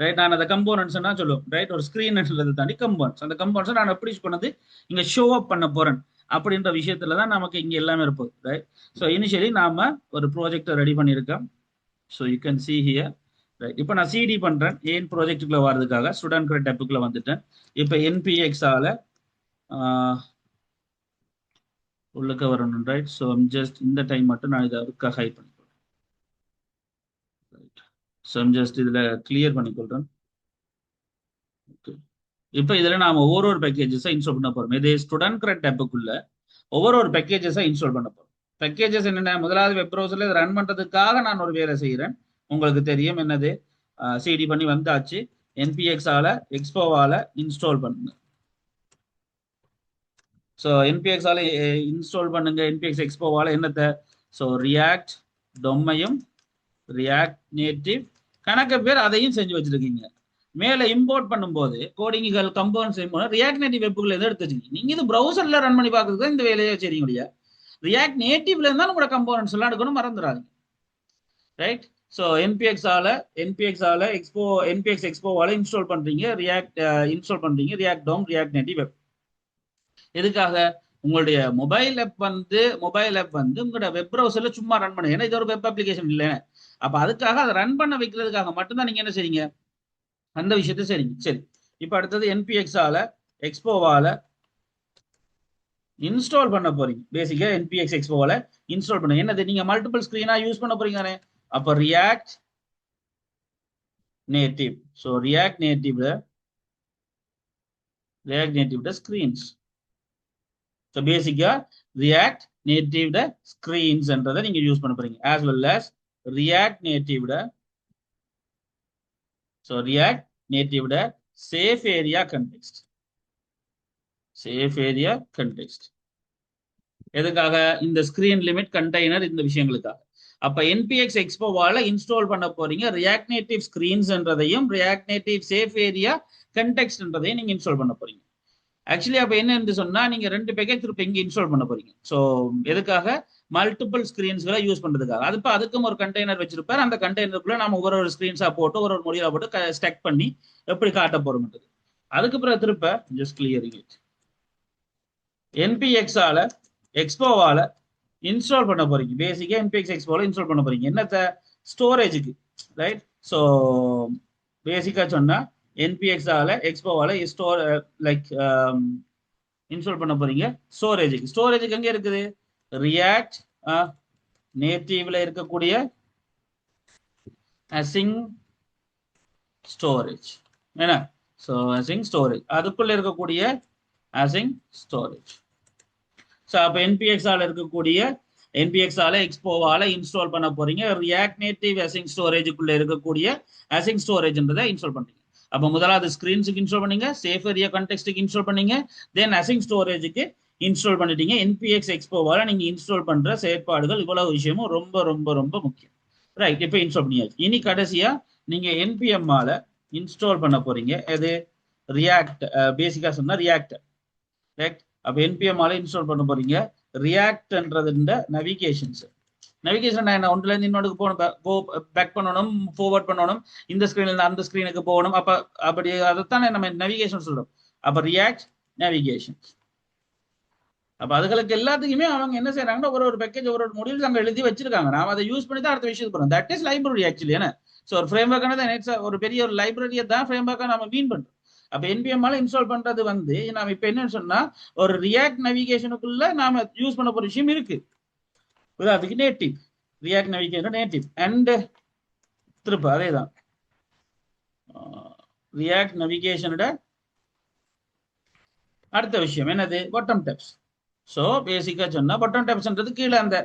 ரைட்? நான் அந்த கம்போனன்ட்ஸ் சொல்லுவோம், ரைட்? ஒரு ஸ்கிரீன் தாண்டி கம்போனன்ட்ஸ், அந்த கம்போனன்ட்ஸ் நான் எப்படி கொண்டு இங்க ஷோ அப் பண்ண போறேன் அப்படின்ற விஷயத்துல தான் நமக்கு இங்க எல்லாமே இருப்போம், ரைட்? ஸோ இனிஷியலி நாம ஒரு ப்ராஜெக்ட் ரெடி பண்ணியிருக்கோம். So you can see here, right? இப்போ நான் சிடி பண்றேன் ஏன் ப்ராஜெக்டுக்குள்ள வர்றதுக்காக ஸ்டூடெண்ட் கிரெட் டேப்புக்குள்ள வந்துட்டேன். இப்போ என்பிஎக்ஸால உள்ளக்க வரணும், ரைட்? ஸோ ஜஸ்ட் இந்த டைம் மட்டும் நான் இதை ஹைட் பண்ணிக்கிறேன். ஸோ ஜஸ்ட் இதுல கிளியர் பண்ணிக்கொள்றேன். ஓகே, இப்போ இதுல நாம ஒவ்வொரு பேக்கேஜஸை இன்ஸ்டால் பண்ண போறோம். இதே ஸ்டூடெண்ட் கிரெட் டேப்புக்குள்ள ஒவ்வொரு பேக்கேஜஸை இன்ஸ்டால் பண்ண போறோம். பேக்கேஜஸ் என்னென்ன? முதலாவது வெப் ப்ரௌசர்ல ரன் பண்றதுக்காக நான் ஒரு வேலை செய்கிறேன். உங்களுக்கு தெரியும் என்னது, சிடி பண்ணி வந்தாச்சு. என்பிஎக்ஸால எக்ஸ்போவால இன்ஸ்டால் பண்ணுங்க. ஸோ என்பிஎக்ஸால இன்ஸ்டால் பண்ணுங்க. என்பிஎக்ஸ் எக்ஸ்போவால என்னத்தை? ஸோ ரியாக்ட் டொம்மையும் ரியாக்ட் நேட்டிவ் கணக்கு பேர் அதையும் செஞ்சு வச்சிருக்கீங்க. மேல இம்போர்ட் பண்ணும்போது கோடிங்குகள் கம்பவுண்ட் செய்யும்போது ரியாக்ட் நேட்டிவ் வெப்புகள் எதை எடுத்து வச்சுக்கீங்க. நீங்க இது ப்ரௌசர்ல ரன் பண்ணி பார்க்கறது இந்த வேலையை செய்றீங்க இல்லையா? ரியாக்ட் நேட்டிவ்ல இருந்தாலும் உங்களோட கம்போனன்ட்ஸ் எல்லாம் எடுக்கணும், மறந்துடாதீங்க, ரைட்? ஸோ என்பிஎக்ஸால என்பிஎக்ஸ் எக்ஸ்போவால இன்ஸ்டால் பண்றீங்க, ரியாக்ட் இன்ஸ்டால் பண்றீங்க, ரியாக்ட் டோம் ரியாக்ட் நேட்டிவ் வெப். எதுக்காக? உங்களுடைய மொபைல் ஆப் வந்து உங்களோட வெப் ப்ரௌசர்ல சும்மா ரன் பண்ண, ஏன்னா இது ஒரு வெப் அப்ளிகேஷன் இல்லை. அப்ப அதுக்காக அதை ரன் பண்ண வைக்கிறதுக்காக மட்டும்தான் நீங்க என்ன செய்றீங்க, அந்த விஷயத்த சரிங்க. சரி, இப்போ அடுத்தது என்பிஎக்ஸால எக்ஸ்போவால இன்ஸ்டால் பண்ண போறீங்க. பேசிக்கா என்பிஎக்ஸ் எக்ஸ்போவால இன்ஸ்டால் பண்ண என்னது, நீங்க மல்டிபிள் ஸ்கிரீனா யூஸ் பண்ண போறீங்க தானே? அப்ப react native. So React Native screens. So பேசிக்கா ரியாக்ட் நேட்டிவ் ஸ்கிரீன்ஸ்ன்றதை நீங்க யூஸ் பண்ண போறீங்க, as well as react native. So React Native safe area context. Safe area context எதுக்காக? இந்த ஸ்கிரீன் லிமிட் கண்டெய்னர் இந்த விஷயங்களுக்காக. அப்ப என்பிஎக்ஸ் எக்ஸ்போவால இன்ஸ்டால் பண்ண போறீங்க ரியாக்ட் நேட்டிவ் ஸ்கிரீன்ஸ்ன்றதையும் ரியாக்ட் நேட்டிவ் சேஃப் ஏரியா கண்டெக்ஸ்ட்ன்றதையும் நீங்க இன்ஸ்டால் பண்ண போறீங்க. ஆக்சுவலி அப்ப என்ன சொன்னா நீங்க 2 பேக்கேஜ் திருப்பி இங்க இன்ஸ்டால் பண்ண போறீங்க. ஸோ எதுக்காக? மல்டிபிள் ஸ்கிரீன்ஸ்களை யூஸ் பண்றதுக்காக. அதுக்கும் ஒரு கண்டெய்னர் வச்சிருப்பாரு. அந்த கண்டெய்னருக்குள்ள நம்ம ஒரு ஸ்கிரீன்ஸா போட்டு ஒரு மொழியா போட்டு ஸ்டக் பண்ணி எப்படி காட்ட போறோம். அதுக்கு பிறகு திருப்ப ஜஸ்ட் கிளியரிங் இட். என்பிஎக்ஸால எக்ஸ்போவால இன்ஸ்டால் பண்ண போறீங்க. பேசிக்கா என்பிஎக்ஸ் எக்ஸ்போவால இன்ஸ்டால் பண்ண போறீங்க என்னத்த? ஸ்டோரேஜுக்கு, ரைட்? ஸோ பேசிக்கா சொன்னா என்பிஎக்ஸால எக்ஸ்போவால இன்ஸ்டால் பண்ண போறீங்க ஸ்டோரேஜுக்கு. ஸ்டோரேஜுக்கு எங்க இருக்குது? ரியாக்ட் நேட்டிவ்ல இருக்கக்கூடிய அசிங் ஸ்டோரேஜ் என்ன? ஸோ அசிங் ஸ்டோரேஜ் அதுக்குள்ள இருக்கக்கூடிய அசிங் ஸ்டோரேஜ். ஸோ அப்போ என்பிஎக்ஸால இருக்கக்கூடிய என்பிஎக்ஸால எக்ஸ்போவால இன்ஸ்டால் பண்ண போறீங்க ரியாக்ட் நேட்டிவ் அசிங் ஸ்டோரேஜுக்குள்ள இருக்கக்கூடிய அசிங் ஸ்டோரேஜ்ன்றதை இன்ஸ்டால் பண்றீங்க. அப்போ முதலாவது ஸ்கிரீன்ஸுக்கு இன்ஸ்டால் பண்ணீங்க, சேஃப் ஏரியா கண்டெக்ஸ்டுக்கு இன்ஸ்டால் பண்ணீங்க, தென் அசிங் ஸ்டோரேஜுக்கு இன்ஸ்டால் பண்ணிட்டீங்க. என்பிஎக்ஸ் எக்ஸ்போவால நீங்க இன்ஸ்டால் பண்ற செயற்பாடுகள் இவ்வளவு விஷயமும் ரொம்ப ரொம்ப ரொம்ப முக்கியம், ரைட்? இப்போ இன்ஸ்டால் பண்ணியாச்சு. இனி கடைசியா நீங்க என்பிஎம்மால இன்ஸ்டால் பண்ண போறீங்க எது? ரியாக்ட். பேசிக்கா சொன்னா ரியாக்ட், ரைட்? அப்ப என்பிஎம்மால இன்ஸ்டால் பண்ண போறீங்க ரியாக்ட்ன்றது நவிகேஷன்ஸ். நவிகேஷன் என்ன ஒன்றுல இருந்து இன்னொன்றுக்கு போகணும், பேக் பண்ணணும், ஃபார்வர்ட் பண்ணணும், இந்த ஸ்கிரீன்ல இருந்து அந்த ஸ்கிரீனுக்கு போகணும். அப்ப அப்படி அதைத்தானே நம்ம நவிகேஷன் சொல்றோம். அப்ப ரியாக்ட் நேவிகேஷன். அப்ப அதுகளுக்கு எல்லாத்துக்குமே அவங்க என்ன செய்யறாங்கன்னா ஒரு பேக்கேஜ் ஒரு மொடியூல்ஸ் அங்க எழுதி வச்சிருக்காங்க. நாம அதை யூஸ் பண்ணி தான் அடுத்த விஷயத்துக்கு போறோம். That is library actually. ஏன்னா ஸோ ஒரு ஃப்ரேம் ஒர்க்கானது ஒரு பெரிய ஒரு லைப்ரரியை தான் ஃப்ரேம் ஒர்க்கா நம்ம மீன் பண்றோம். அப்ப என்பிஎம்மால இன்ஸ்டால் பண்றது வந்து நாம இப்ப என்னன்னு சொன்னா ஒரு ரியாக்ட் நேவிகேஷனுக்குள்ள நாம யூஸ் பண்ண போற விஷயம் இருக்கு. அதுக்கு native react navigation native and திருப்ப அதே தான் ரியாக்ட் நேவிகேஷனோட அடுத்த விஷயம் என்னது பாட்டம் டேப்ஸ். ஸோ பேசிக்கா சொன்னா பாட்டம் டேப்ஸ்ன்றது கீழே அந்த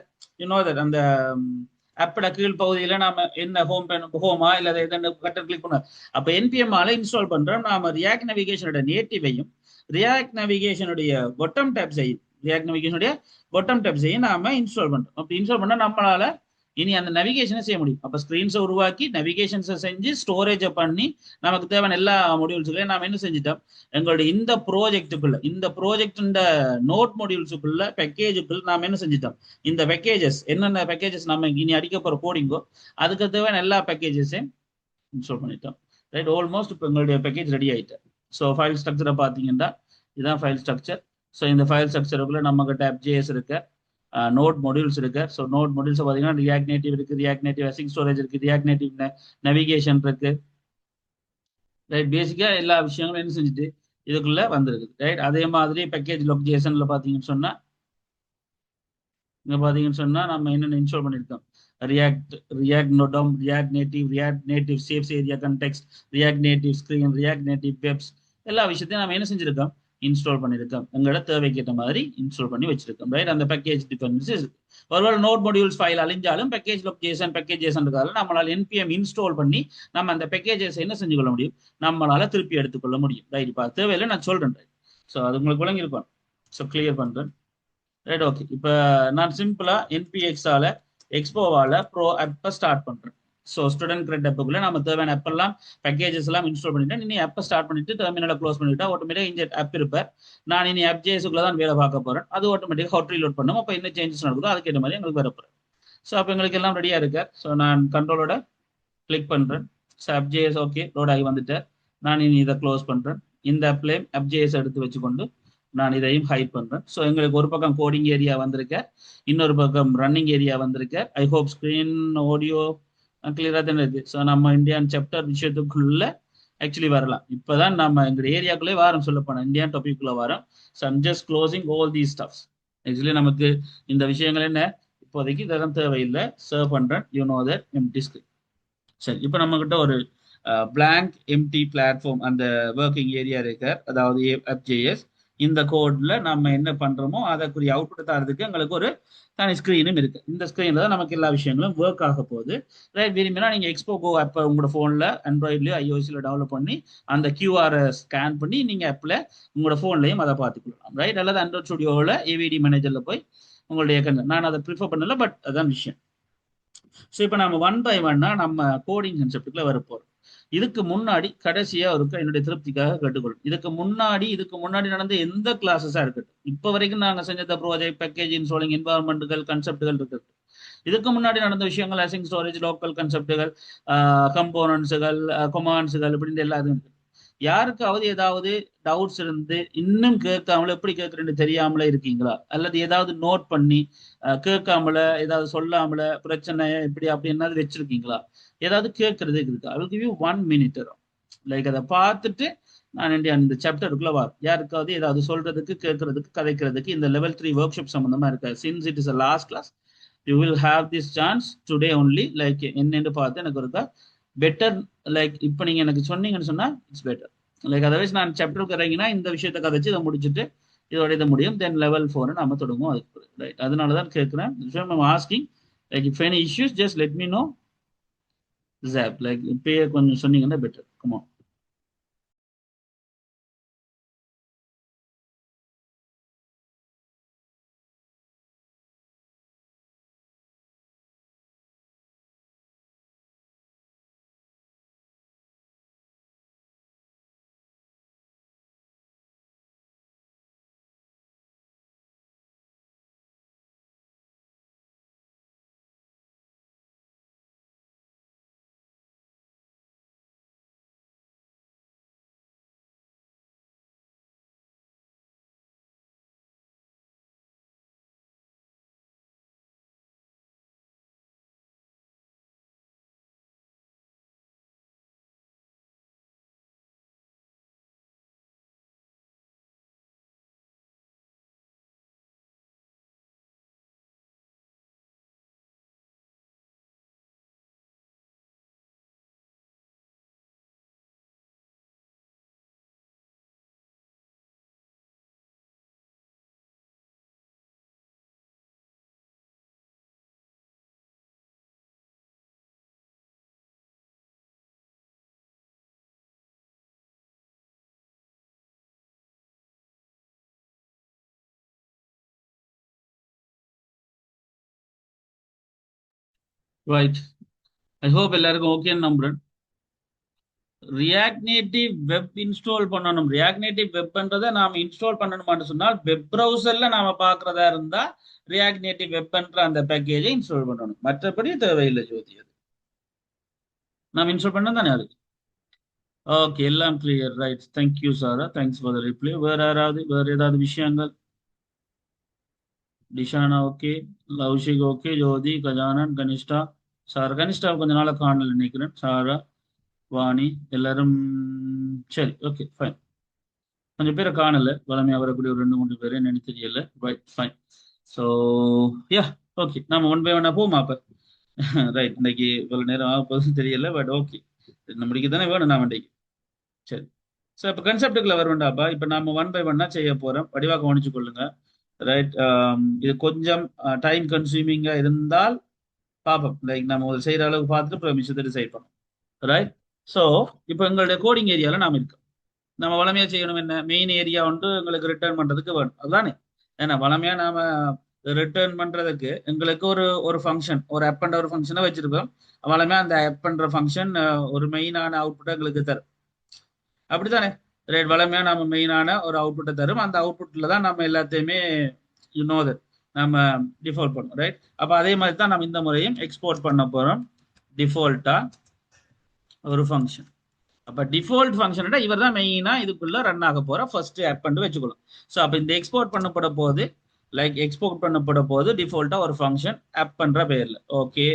தட் அந்த ஆப்போட கீழ் பகுதியில நாம என்ன ஹோமா இல்ல எதனா பட்டன் கிளிக் பண்ண அப்ப என்பிஎம் ஆல இன்ஸ்டால் பண்றோம். நாம ரியாக்ட் நேவிகேஷனோட நேட்டிவையும் ரியாக்ட் நேவிகேஷனுடைய பாட்டம் டேப்ஸையும் ரியாக்ட் நேவிகேஷனுடைய பாட்டம் டேப்ஸையும் நாம இன்ஸ்டால் பண்றோம். அப்படி இன்ஸ்டால் பண்ணா நம்மளால இனி அந்த நவிகேஷனை செய்ய முடியும். அப்ப ஸ்கிரீன்ஸை உருவாக்கி நவிகேஷன்ஸை செஞ்சு ஸ்டோரேஜை பண்ணி நமக்கு தேவையான எல்லா மொடியூல்ஸுகளையும் நாம என்ன செஞ்சுட்டோம் எங்களுடைய இந்த ப்ரோஜெக்டுக்குள்ள இந்த ப்ரோஜெக்ட் நோட் மொடியூல்ஸுக்குள்ள பேக்கேஜுக்குள்ள நாம என்ன செஞ்சுட்டோம் இந்த பேக்கேஜஸ் என்னென்ன பேக்கேஜஸ் நம்ம இனி அடிக்க போற கோடிங்கோ அதுக்கு தேவையான எல்லா பேக்கேஜஸையும் இன்ஸ்டால் பண்ணிட்டோம். ரைட் ஆல்மோஸ்ட் இப்போ எங்களுடைய பேக்கேஜ் ரெடி ஆயிட்டு. ஸோ ஃபைல் ஸ்ட்ரக்சரை பார்த்தீங்கன்னா இதுதான் ஃபைல் ஸ்ட்ரக்சர். ஸோ இந்த ஃபைல் ஸ்ட்ரக்சருக்குள்ள நம்ம கிட்ட FJS இருக்கு, நோட் மொடியூல்ஸ் இருக்கு. ஸோ நோட் மொடியூல்ஸ் பார்த்தீங்கன்னா ரியாக்ட் நேட்டிவ் இருக்கு, ரியாக்ட் நேட்டிவ் அசிங் ஸ்டோரேஜ் இருக்கு, ரியாக்ட் நேட்டிவ் நேவிகேஷன் இருக்கு. ரைட் பேசிக்கா எல்லா விஷயங்களும் என்ன செஞ்சுட்டு இதுக்குள்ள வந்திருக்கு. ரைட் அதே மாதிரி பேக்கேஜ் லொகேஷன்ல பாத்தீங்கன்னு சொன்னா இங்க பாத்தீங்கன்னு சொன்னா நம்ம என்னென்ன இன்ஸ்டால் பண்ணிருக்கோம் ரியாக்ட் நோடம், React Native safe area context, React Native screen, React Native web எல்லா விஷயத்தையும் நம்ம என்ன செஞ்சிருக்கோம் இன்ஸ்டால் பண்ணிருக்கோம். எங்களோட தேவைக்கேற்ற மாதிரி இன்ஸ்டால் பண்ணி வச்சிருக்கோம். ரைட் அந்த பேக்கேஜ் டிபெண்டன்சிஸ் ஒருவேளை நோட் மாடியூல்ஸ் ஃபைல் அழிஞ்சாலும் பேக்கேஜ் லொகேஷன் பேக்கேஜஸ்ன்றதால நம்மளால என்பிஎம் இன்ஸ்டால் பண்ணி நம்ம அந்த பேக்கேஜஸ் என்ன செஞ்சு கொள்ள முடியும் நம்மளால திருப்பி எடுத்துக்கொள்ள முடியும். ரைட் இப்போ தேவையில்லை நான் சொல்றேன். ரைட் ஸோ அது உங்களுக்கு விளங்கி இருக்கும். ஸோ கிளியர் பண்றேன். Right okay. இப்போ நான் சிம்பிளா என்பிஎக்ஸால எக்ஸ்போவால ப்ரோ ஆப்பை ஸ்டார்ட் பண்றேன். ஸோ ஸ்டூடெண்ட் கிரெட் ஆப்புக்குள்ள நம்ம தேவையான ஆப் எல்லாம் பேக்கேஜஸ் எல்லாம் இன்ஸ்டால் பண்ணிட்டேன். இனி ஆப்பை ஸ்டார்ட் பண்ணிட்டு டெர்மினலை க்ளோஸ் பண்ணிட்டா ஆட்டோமேட்டிக்கா இந்த ஆப் இருப்பேன். நான் இனி ஆப் ஜேஎஸ்க்குள்ள தான் வேலை பார்க்க போறேன். அது ஆட்டோமேட்டிக்கா ஹாட் ரீலோட் பண்ணும். அப்போ என்ன சேஞ்சஸ் நடக்குதோ அதுக்கேற்ற மாதிரி எங்களுக்கு வரப்போறேன். ஸோ அப்போ எங்களுக்கு எல்லாம் ரெடியா இருக்கு. ஸோ நான் கண்ட்ரோலோட கிளிக் பண்றேன். So app JS okay load ஆகி வந்துட்டேன். நான் இனி இதை க்ளோஸ் பண்றேன். இந்த ஆப்லேயும் ஆப் ஜேஎஸ் எடுத்து வச்சுக்கொண்டு நான் இதையும் ஹைட் பண்றேன். ஸோ எங்களுக்கு ஒரு பக்கம் கோடிங் ஏரியா வந்திருக்க, இன்னொரு பக்கம் ரன்னிங் ஏரியா வந்திருக்க. ஐ ஹோப் ஸ்கிரீன் ஆடியோ கிளியரா தானே இருக்கு. ஸோ நம்ம இந்தியன் சாப்டர் விஷயத்துக்குள்ள ஆக்சுவலி வரலாம். இப்பதான் நம்ம எங்க ஏரியாக்குள்ளே வாரம் சொல்ல போனோம் இந்தியன் டாபிக்குள்ள வாரம். So I'm just closing all the stuffs. Actually நமக்கு இந்த விஷயங்கள் என்ன இப்போதைக்கு இதெல்லாம் தேவையில்லை. சர்வ் பண்றேன் தட் எம்டி ஸ்கிரீன். சரி இப்போ நம்ம கிட்ட ஒரு பிளாங்க் எம்டி பிளாட்ஃபார்ம் அந்த ஒர்க்கிங் ஏரியா இருக்கு. அதாவது FJS இந்த கோட்ல நம்ம என்ன பண்றோமோ அதற்குரிய அவுட்புட் தரதுக்கு எங்களுக்கு ஒரு தனி ஸ்கிரீனும் இருக்கு. இந்த ஸ்கிரீன்ல தான் நமக்கு எல்லா விஷயங்களும் ஒர்க் ஆக போகுது. ரைட் விரும்பினா நீங்க எக்ஸ்போ கோ ஆப் உங்களோட போன்ல ஆண்ட்ராய்ட்லயோ ஐஓஎஸ்ல டெவலப் பண்ணி அந்த QR ஸ்கேன் பண்ணி நீங்க ஆப்ல உங்களோட போன்லயும் அதை பார்த்துக்கலாம். ரைட் அல்லது ஆண்ட்ராய்ட் ஸ்டுடியோவில் AVD மேனேஜர்ல போய் உங்களுடைய நான் அதை ப்ரிஃபர் பண்ணல, பட் அதான் விஷயம். ஸோ இப்போ நம்ம ஒன் பை ஒன்னா நம்ம கோடிங் கன்செப்டுக்குள்ள வரப்போறோம். இதுக்கு முன்னாடி கடைசியா இருக்க என்னுடைய திருப்திக்காக கேட்டுக்கொள்ளும். இதுக்கு முன்னாடி நடந்த எந்த கிளாஸஸா இருக்கட்டும், இப்போ வரைக்கும் நாங்கள் செஞ்ச ப்ராஜெக்ட் பேக்கேஜ் இன்ஸ்டாலிங் என்வாரன்மெண்ட்டுகள் கன்செப்டுகள் இருக்கட்டும், இதுக்கு முன்னாடி நடந்த விஷயங்கள் அசிங் ஸ்டோரேஜ் லோக்கல் கன்செப்டுகள் கம்போனன்ட்ஸுகள் கொமாண்ட்ஸுகள் இப்படின்னு எல்லாரும் இருக்கு. யாருக்காவது ஏதாவது டவுட்ஸ் இருந்து இன்னும் கேட்காமல எப்படி கேட்கறேன்னு தெரியாமல இருக்கீங்களா, அல்லது ஏதாவது நோட் பண்ணி கேட்காமல ஏதாவது சொல்லாமல பிரச்சனை இப்படி அப்படி என்னது வச்சிருக்கீங்களா, ஏதாவது கேட்கறதுக்கு இருக்கு. I will give you 1 minute. Like அதை பார்த்துட்டு நான் இந்த சாப்டருக்குள்ள வர யாருக்காவது ஏதாவது சொல்றதுக்கு கேட்கறதுக்கு கதைக்கிறதுக்கு இந்த லெவல் 3 ஒர்க் ஷாப் சம்பந்தமா இருக்கு. Since it is last class you will have this chance today only. Like என்னன்னு பார்த்து எனக்கு இருக்கா பெட்டர். லைக் இப்போ நீங்க எனக்கு சொன்னீங்கன்னு சொன்னா இட்ஸ் பெட்டர். லைக் அதர்வைஸ் நான் சாப்டருக்கு இறங்கினா இந்த விஷயத்தை கதைச்சு இதை முடிச்சுட்டு இதோட இதை முடியும். தென் லெவல் 4 நம்ம தொடங்குவோம் அதுக்கு. ரைட் அதனால தான் கேட்குறேன். Asking like if any issues just let me know. Job like இப்பயே கொஞ்சம் சொன்னீங்கன்னா better. Come on. Right. I hope எல்லாருக்கும் ஓகேன்னு நம்புறேன். ரியாக்ட் நேட்டிவ் வெப் இன்ஸ்டால் பண்ணணும். ரியாக்ட் நேட்டிவ் வெப்ன்றதை நாம இன்ஸ்டால் பண்ணணுமான்னு சொன்னால் வெப் ப்ரௌசர்ல நாம பார்க்கறதா இருந்தா ரியாக்ட் நேட்டிவ் வெப்ன்ற அந்த பேக்கேஜை இன்ஸ்டால் பண்ணணும். மற்றபடி தேவையில்லை ஜோதி. அது நாம இன்ஸ்டால் பண்ண தானே அது. ஓகே, எல்லாம் clear. Right, thank you Sara, thanks for the reply. வேற ஏதாவது விஷயங்கள்? Dishana okay, Lavshik okay, Jyothi, Gajanan, Kanishta. Sir Kanishta கொஞ்ச நாள காணல நினைக்கிறேன். சாரா, வாணி எல்லாரும் சரி, ஓகே ஃபைன். கொஞ்சம் பேரை காணல, வளமையா வரக்கூடிய ஒரு 2 3 பேர் என்னன்னு தெரியல. Right fine. So yeah, okay, நாம ஒன் பை ஒன்னா போமா அப்ப. ரைட், இன்னைக்கு இவ்வளவு நேரம் ஆக போகுதுன்னு தெரியல, பட் ஓகே, நம்மளுக்கு தானே வேணும் நாம இன்னைக்கு. சரி. ஸோ இப்போ கன்செப்டுக்குள்ள வருவேன்டாப்பா. இப்போ நாம ஒன் பை ஒன்னா செய்ய போறோம். வடிவா கவனிச்சு கொள்ளுங்க. ரைட். இது கொஞ்சம் டைம் கன்சூமிங்கா இருந்தால் பார்ப்போம். லைக் நம்ம ஒரு செய்யற அளவுக்கு பார்த்துட்டு அப்புறம் விஷயத்தை டிசைட் பண்ணோம். ரைட். ஸோ இப்போ எங்களுடைய கோடிங் ஏரியால நாம இருக்கோம். நம்ம வளமையா செய்யணும் என்ன, மெயின் ஏரியா வந்து எங்களுக்கு ரிட்டர்ன் பண்றதுக்கு வேணும், அதுதானே. ஏன்னா வளமையா நாம ரிட்டர்ன் பண்றதுக்கு எங்களுக்கு ஒரு ஒரு ஃபங்க்ஷன், ஒரு ஆப் பண்ற ஒரு ஃபங்க்ஷனை வச்சிருக்கோம். வளமையா அந்த ஆப் பண்ற ஃபங்க்ஷன் ஒரு மெயினான அவுட்புட் எங்களுக்கு தரும், அப்படித்தானே. ரைட். வளமையா நம்ம மெயினான ஒரு அவுட்புட்டை தரும். அந்த அவுட்புட்ல தான் நம்ம எல்லாத்தையுமே தட் நம்ம டிஃபால்ட் பண்ணோம். ரைட். அப்ப அதே மாதிரி தான் நம்ம இந்த முறையும் எக்ஸ்போர்ட் பண்ண போறோம் டிஃபால்ட்டா ஒரு ஃபங்க்ஷன். அப்ப டிஃபால்ட் ஃபங்க்ஷன் இவர் தான் மெயினா இதுக்குள்ள ரன் ஆக போற ஃபர்ஸ்ட் ஆப் பண்ணி வச்சுக்கலாம். ஸோ அப்ப இந்த எக்ஸ்போர்ட் பண்ணப்பட போது, லைக் எக்ஸ்போர்ட் பண்ணப்பட போது டிஃபால்ட்டா ஒரு ஃபங்க்ஷன் ஆப் பண்ற பெயர்ல. ஓகே,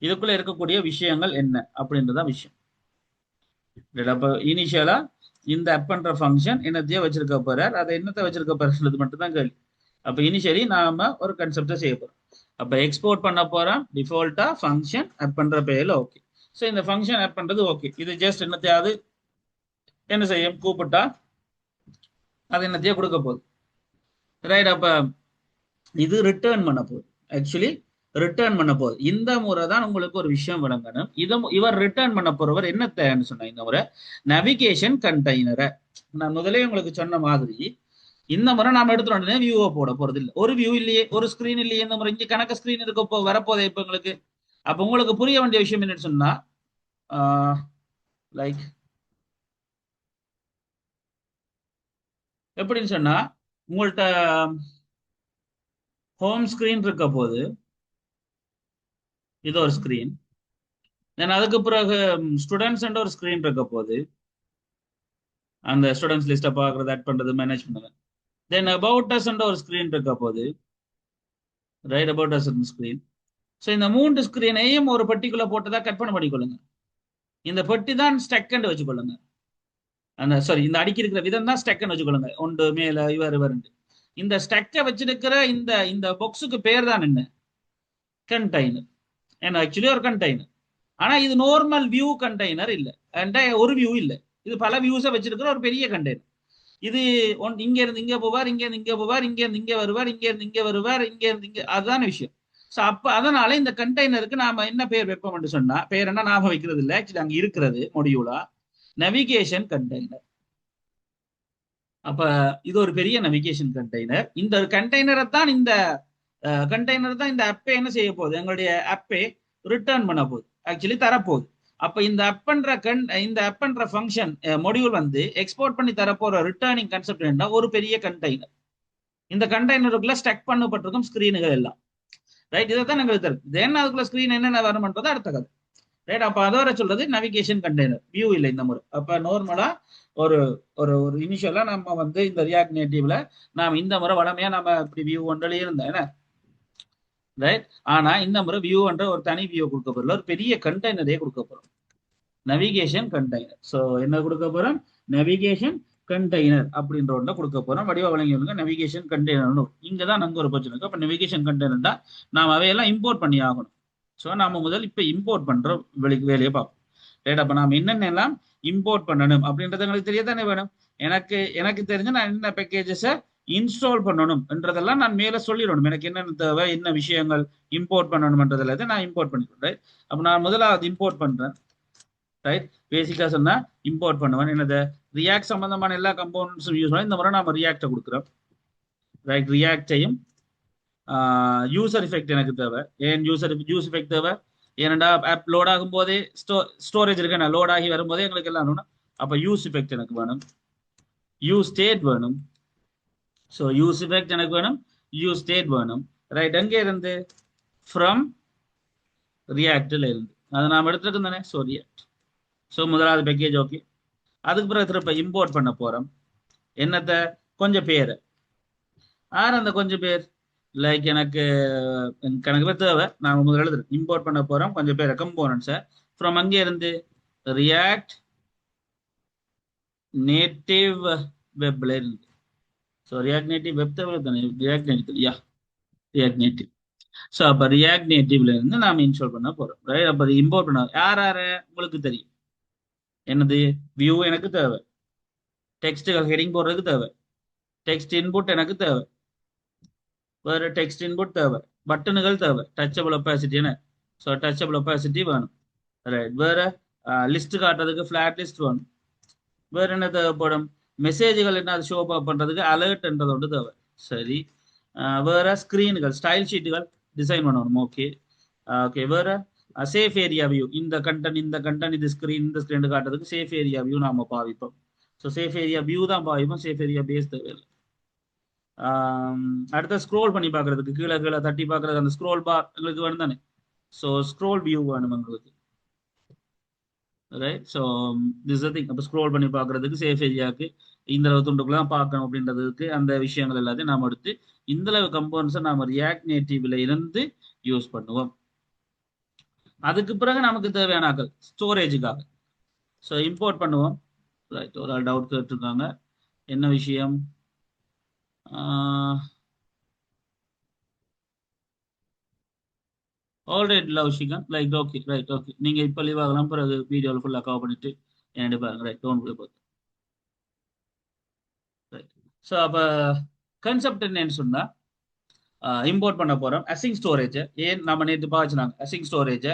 இதுக்குள்ள இருக்கக்கூடிய விஷயங்கள் என்ன அப்படின்றதான் விஷயம். அப்ப இனிஷியலா இந்த ஆப் பண்ற ஃபங்க்ஷன் என்னத்தையோ வச்சிருக்க போறார், அதை என்னத்தை வச்சிருக்க போறது மட்டும் தான் கேள்வி. அப்ப இனிஷியலி நாம ஒரு கன்செப்டை செய்ய போறோம். அப்ப எக்ஸ்போர்ட் பண்ண போறோம் டிஃபால்ட்டா ஃபங்க்ஷன் ஆப் பண்ற பெயர்ல. ஓகே. ஸோ இந்த ஃபங்க்ஷன் ஆப் பண்றது ஓகே. இது ஜஸ்ட் என்னத்தையாவது என்ன செய்யும், கூப்பிட்டா அது என்னத்தையோ கொடுக்க போகுது. ரைட். அப்ப இது ரிட்டர்ன் பண்ண போகுது. ஆக்சுவலி ரிட்டர்ன் பண்ண போகுது. இந்த முறை தான் உங்களுக்கு ஒரு விஷயம் விளங்கணும். இவர் ரிட்டர்ன் பண்ண போறவர் என்ன தேவைன்னு சொன்ன இந்த முறை நேவிகேஷன் கண்டெய்னரை. நான் முதலே உங்களுக்கு சொன்ன மாதிரி இந்த முறை நாம எடுத்துட்டோம் வியூவை போட போறது இல்லை. ஒரு வியூ இல்லையே, ஒரு ஸ்கிரீன் இல்லையே. இந்த முறை இங்க கணக்கு ஸ்கிரீன் இருக்க வரப்போதே இப்ப உங்களுக்கு. அப்ப உங்களுக்கு புரிய வேண்டிய விஷயம் என்னன்னு சொன்னா, லைக் எப்படின்னு சொன்னா, உங்கள்கிட்ட ஹோம் ஸ்கிரீன் இருக்க போது, இது ஒரு ஸ்கிரீன். தென் அதுக்கு பிறகு ஸ்டூடெண்ட்ஸ் ஒரு ஸ்கிரீன் இருக்க போது, அந்த ஸ்டூடெண்ட்ஸ் லிஸ்ட்டை பார்க்கறது, ஆட் பண்றது, மேனேஜ் பண்ணுறது. தென் அபவுட் அஸ் ஒரு ஸ்கிரீன் இருக்க போது, right, about us screen. So இந்த 3 ஸ்கிரீனையும் ஒரு பெட்டிக்குள்ள போட்டதா கற்பனை பண்ணிக்கொள்ளுங்க. இந்த பெட்டி தான் ஸ்டெக்ன்னு வச்சுக்கொள்ளுங்க. அந்த சாரி, இந்த அடுக்கி இருக்கிற விதம் தான் ஸ்டெக்ன்னு வச்சுக்கொள்ளுங்க. ஒன்று மேல இவர் இந்த ஸ்டெக்கை வச்சிருக்கிற இந்த இந்த பாக்ஸுக்கு பேர் தான் என்ன, கண்டெய்னர். ஏன்னா ஆக்சுவலி ஒரு கண்டெய்னர். ஆனா இது நார்மல் வியூ கண்டெய்னர் இல்ல, ஒரு வியூ இல்ல. இது பல வியூஸை வச்சிருக்கிற ஒரு பெரிய கண்டெய்னர். இது இங்க இருந்து இங்க போவார், இங்க இருந்து இங்க போவார், இங்க இருந்து இங்க வருவார், இங்க இருந்து இங்க வருவார், இங்க இருந்து இங்க, அதுதான விஷயம். ஸோ அப்ப அதனால இந்த கண்டெய்னருக்கு நாம என்ன பேர் வைப்போம் சொன்னா, பேர் என்ன நாம வைக்கிறது இல்லை, ஆக்சுவலி அங்க இருக்கிறது மொடியூலா நேவிகேஷன் கண்டெய்னர். அப்ப இது ஒரு பெரிய நேவிகேஷன் கண்டெய்னர். இந்த கண்டெய்னரை தான் இந்த கண்டெய்னர் தான் இந்த அப்பே என்ன செய்ய போகுது, எங்களுடைய அப்பே ரிட்டர்ன் பண்ண போகுது, ஆக்சுவலி தரப்போகுது. அப்ப இந்த அப் பண்ற இந்த அப் பண்ற ஃபங்க்ஷன் மொடியூல் வந்து எக்ஸ்போர்ட் பண்ணி தரப்போற ரிட்டர்னிங் கான்செப்ட் என்ன, ஒரு பெரிய கண்டெய்னர். இந்த கண்டெய்னருக்குள்ள ஸ்டக் பண்ணப்பட்டிருக்கும் ஸ்கிரீனுகள் எல்லாம். ரைட். இதை தான் எங்களுக்கு தரும். தென் அதுக்குள்ள ஸ்கிரீன் என்னென்ன வரும்ன்றது அடுத்த கதை. ரைட். அப்ப அதோட சொல்றது நேவிகேஷன் கண்டெய்னர், வியூ இல்லை இந்த முறை. அப்ப நார்மலா ஒரு ஒரு ஒரு இனிஷியலா நம்ம வந்து இந்த ரியாக்ட் நேட்டிவ்ல நாம இந்த முறை வளமையா நம்ம இப்படி வியூ ஒன்றிலே இருந்தோம் என்ன, ரைட். ஆனா இந்த முறை வியூ என்ற ஒரு தனி வியூ கொடுக்க போறோம், ஒரு பெரிய கண்டெய்னரே கொடுக்க போறோம், நேவிகேஷன் கண்டெய்னர். ஸோ என்ன கொடுக்க போறோம், நேவிகேஷன் கண்டெய்னர் அப்படின்ற ஒன்றை கொடுக்க போறோம். வடிவா வழங்கி நேவிகேஷன் கண்டெய்னர் இங்க தான் நாங்க ஒரு பிரச்சனை இருக்கு. அப்ப நேவிகேஷன் கண்டெய்னர் தான் நாம அவையெல்லாம் இம்போர்ட் பண்ணி ஆகணும். ஸோ நாம முதல் இப்ப இம்போர்ட் பண்ற வேலையை பார்ப்போம். ரைட். அப்ப நாம என்னென்ன எல்லாம் இம்போர்ட் பண்ணணும் அப்படின்றது எங்களுக்கு தெரியத்தானே வேணும். எனக்கு எனக்கு தெரிஞ்ச நான் என்ன பேக்கேஜஸை இன்ஸ்டால் பண்ணணும் என்றதெல்லாம் நான் மேல சொல்லிடணும். எனக்கு என்னென்ன தேவை, என்ன விஷயங்கள் இம்போர்ட் பண்ணணும்ன்றதுல நான் இம்போர்ட் பண்ணிக்கிறேன். ரைட். அப்ப நான் முதலாவது இம்போர்ட் பண்றேன். ரைட். பேசிக்கா சொன்னா இம்போர்ட் பண்ணுவேன் என்னது, ரியாக்ட் சம்பந்தமான எல்லா கம்போனன்ட்ஸும் யூஸ் பண்ணி இந்த முறை நாம ரியாக்டை கொடுக்குறோம். ரைட். ரியாக்டையும் யூசர் எஃபெக்ட் எனக்கு தேவை. ஏன் யூஸ் எஃபெக்ட் தேவை? ஏன்னா ஆப் லோட் ஆகும் போதே ஸ்டோரேஜ் இருக்கு, நான் லோட் ஆகி வரும்போதே எங்களுக்கு எல்லாம் வேணும். அப்ப யூஸ் எஃபெக்ட் எனக்கு வேணும், யூஸ் ஸ்டேட் வேணும். ஸோ யூஸ் எஃபெக்ட் எனக்கு வேணும், யூஸ் ஸ்டேட் வேணும். ரைட், எங்கே இருந்து? ஃப்ரம் ரியாக்டில் இருந்து. அதை நாம் எடுத்துருக்கு தானே. So react. ஸோ முதலாவது பேக்கேஜ் ஓகே. அதுக்கு பிறகு திருப்ப இம்போர்ட் பண்ண போறோம். என்னத்தை? கொஞ்சம் பேர். யார் அந்த கொஞ்சம் பேர்? லைக் எனக்கு கணக்கு பேர் தேவை. நான் முதல்ல எழுதுறேன். இம்போர்ட் பண்ண போறோம் கொஞ்சம் பேர் கம்போனன்ட்ஸை ஃப்ரம் அங்கே இருந்து ரியாக்ட் நேட்டிவ் வெப்ல இருந்து. ஸோ ரியாக்ட் நேட்டிவ் வெப் தேவை தானே. ரியாக்ட் நேட்டிவ், யா ரியாக்ட் நேட்டிவ். ஸோ அப்போ ரியாக்ட் நேட்டிவ்ல இருந்து நாம இன்ஸ்டால் பண்ண போறோம். ரைட், அப்போ இம்போர்ட் பண்ண யார் யாரு உங்களுக்கு தெரியும். என்னது? வியூ எனக்கு தேவை, டெக்ஸ்ட்டுகள் ஹெடிங் போடுறதுக்கு தேவை, டெக்ஸ்ட் இன்புட் எனக்கு தேவை, வேற டெக்ஸ்ட் இன்புட் தேவை, பட்டனுகள் தேவை, டச்சபிள் ஒப்பாசிட்டி என்ன. ஸோ டச்சபிள் ஒப்பாசிட்டி வேணும். ரைட், வேற லிஸ்ட் காட்டுறதுக்கு ஃபிளாட் லிஸ்ட் வேணும். வேற என்ன தேவைப்படும்? மெசேஜ்கள் என்ன ஷோ பண்றதுக்கு அலர்ட்ன்றது ஒன்று தேவை. சரி, வேற ஸ்கிரீன்கள் ஸ்டைல் ஷீட்டுகள் டிசைன் பண்ணணும். Okay okay. வேற சேஃப் ஏரியா வியூ, இந்த கண்டன் இது ஸ்கிரீன், இந்த ஸ்கிரீன் காட்டுறதுக்கு சேஃப் ஏரியா வியூ நாம பாவிப்போம். ஸோ சேஃப் ஏரியா வியூ தான் பாவிப்போம், சேஃப் ஏரியா பேஸ் தேவையில்லை. அடுத்த ஸ்க்ரோல் பண்ணி பார்க்கறதுக்கு கீழே கீழே தட்டி பார்க்கறது அந்த ஸ்க்ரோல் பார் எங்களுக்கு வேணும் தானே. ஸோ ஸ்க்ரோல் வியூ வேணும் எங்களுக்கு. Right, so this thing. அப்போ ஸ்க்ரோல் பண்ணி பார்க்கறதுக்கு சேஃப் ஏரியாவுக்கு இந்த அளவு துண்டுக்குள்ள தான் பார்க்கணும் அப்படின்றதுக்கு அந்த விஷயங்கள் எல்லாத்தையும் நாம் எடுத்து இந்த அளவு கம்போனன்ஸை நாம் ரியாக்ட் நேட்டிவ்ல இருந்து யூஸ் பண்ணுவோம். அதுக்கு பிறகு நமக்கு தேவையான ஆக்கள் ஸ்டோரேஜுக்காக ஸோ இம்போர்ட் பண்ணுவோம். ரைட், ஒரு ஆள் டவுட் கேட்டிருக்காங்க. என்ன விஷயம்? ஆல்ரைட் லவ் ஷிகன். Like okay, right okay. நீங்க இப்போ லீவ் ஆகலாம், பிறகு வீடியோவில் ஃபுல்லாக கவர் பண்ணிட்டு என்னடி பாருங்க. ரைட், டோன் போகுது. ரைட், ஸோ அப்போ கன்செப்ட் என்னன்னு சொன்னா இம்போர்ட் பண்ண போறோம் அசிங் ஸ்டோரேஜ். ஏன் நம்ம நேற்று பார்த்துனாங்க அசிங் ஸ்டோரேஜ்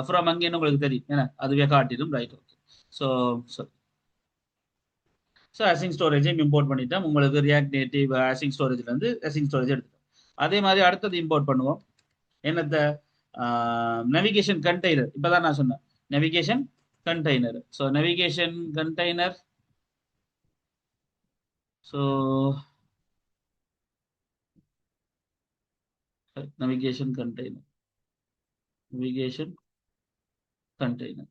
ஃப்ரம் அங்கேன்னு உங்களுக்கு தெரியும் ஏன்னா அதுவே காட்டிடும். Right, okay. So so async ஸ்டோரேஜையும் இம்போர்ட் பண்ணிட்டோம். உங்களுக்கு ரியாக்ட் நேட்டிவ் அசிங் ஸ்டோரேஜ்ல இருந்து அசிங் ஸ்டோரேஜ் எடுத்துட்டோம். அதே மாதிரி அடுத்தது இம்போர்ட் பண்ணுவோம். என்னத்த? Navigation container. இப்பதான் நான் சொன்னேன் navigation container. So navigation container. So navigation container, navigation container.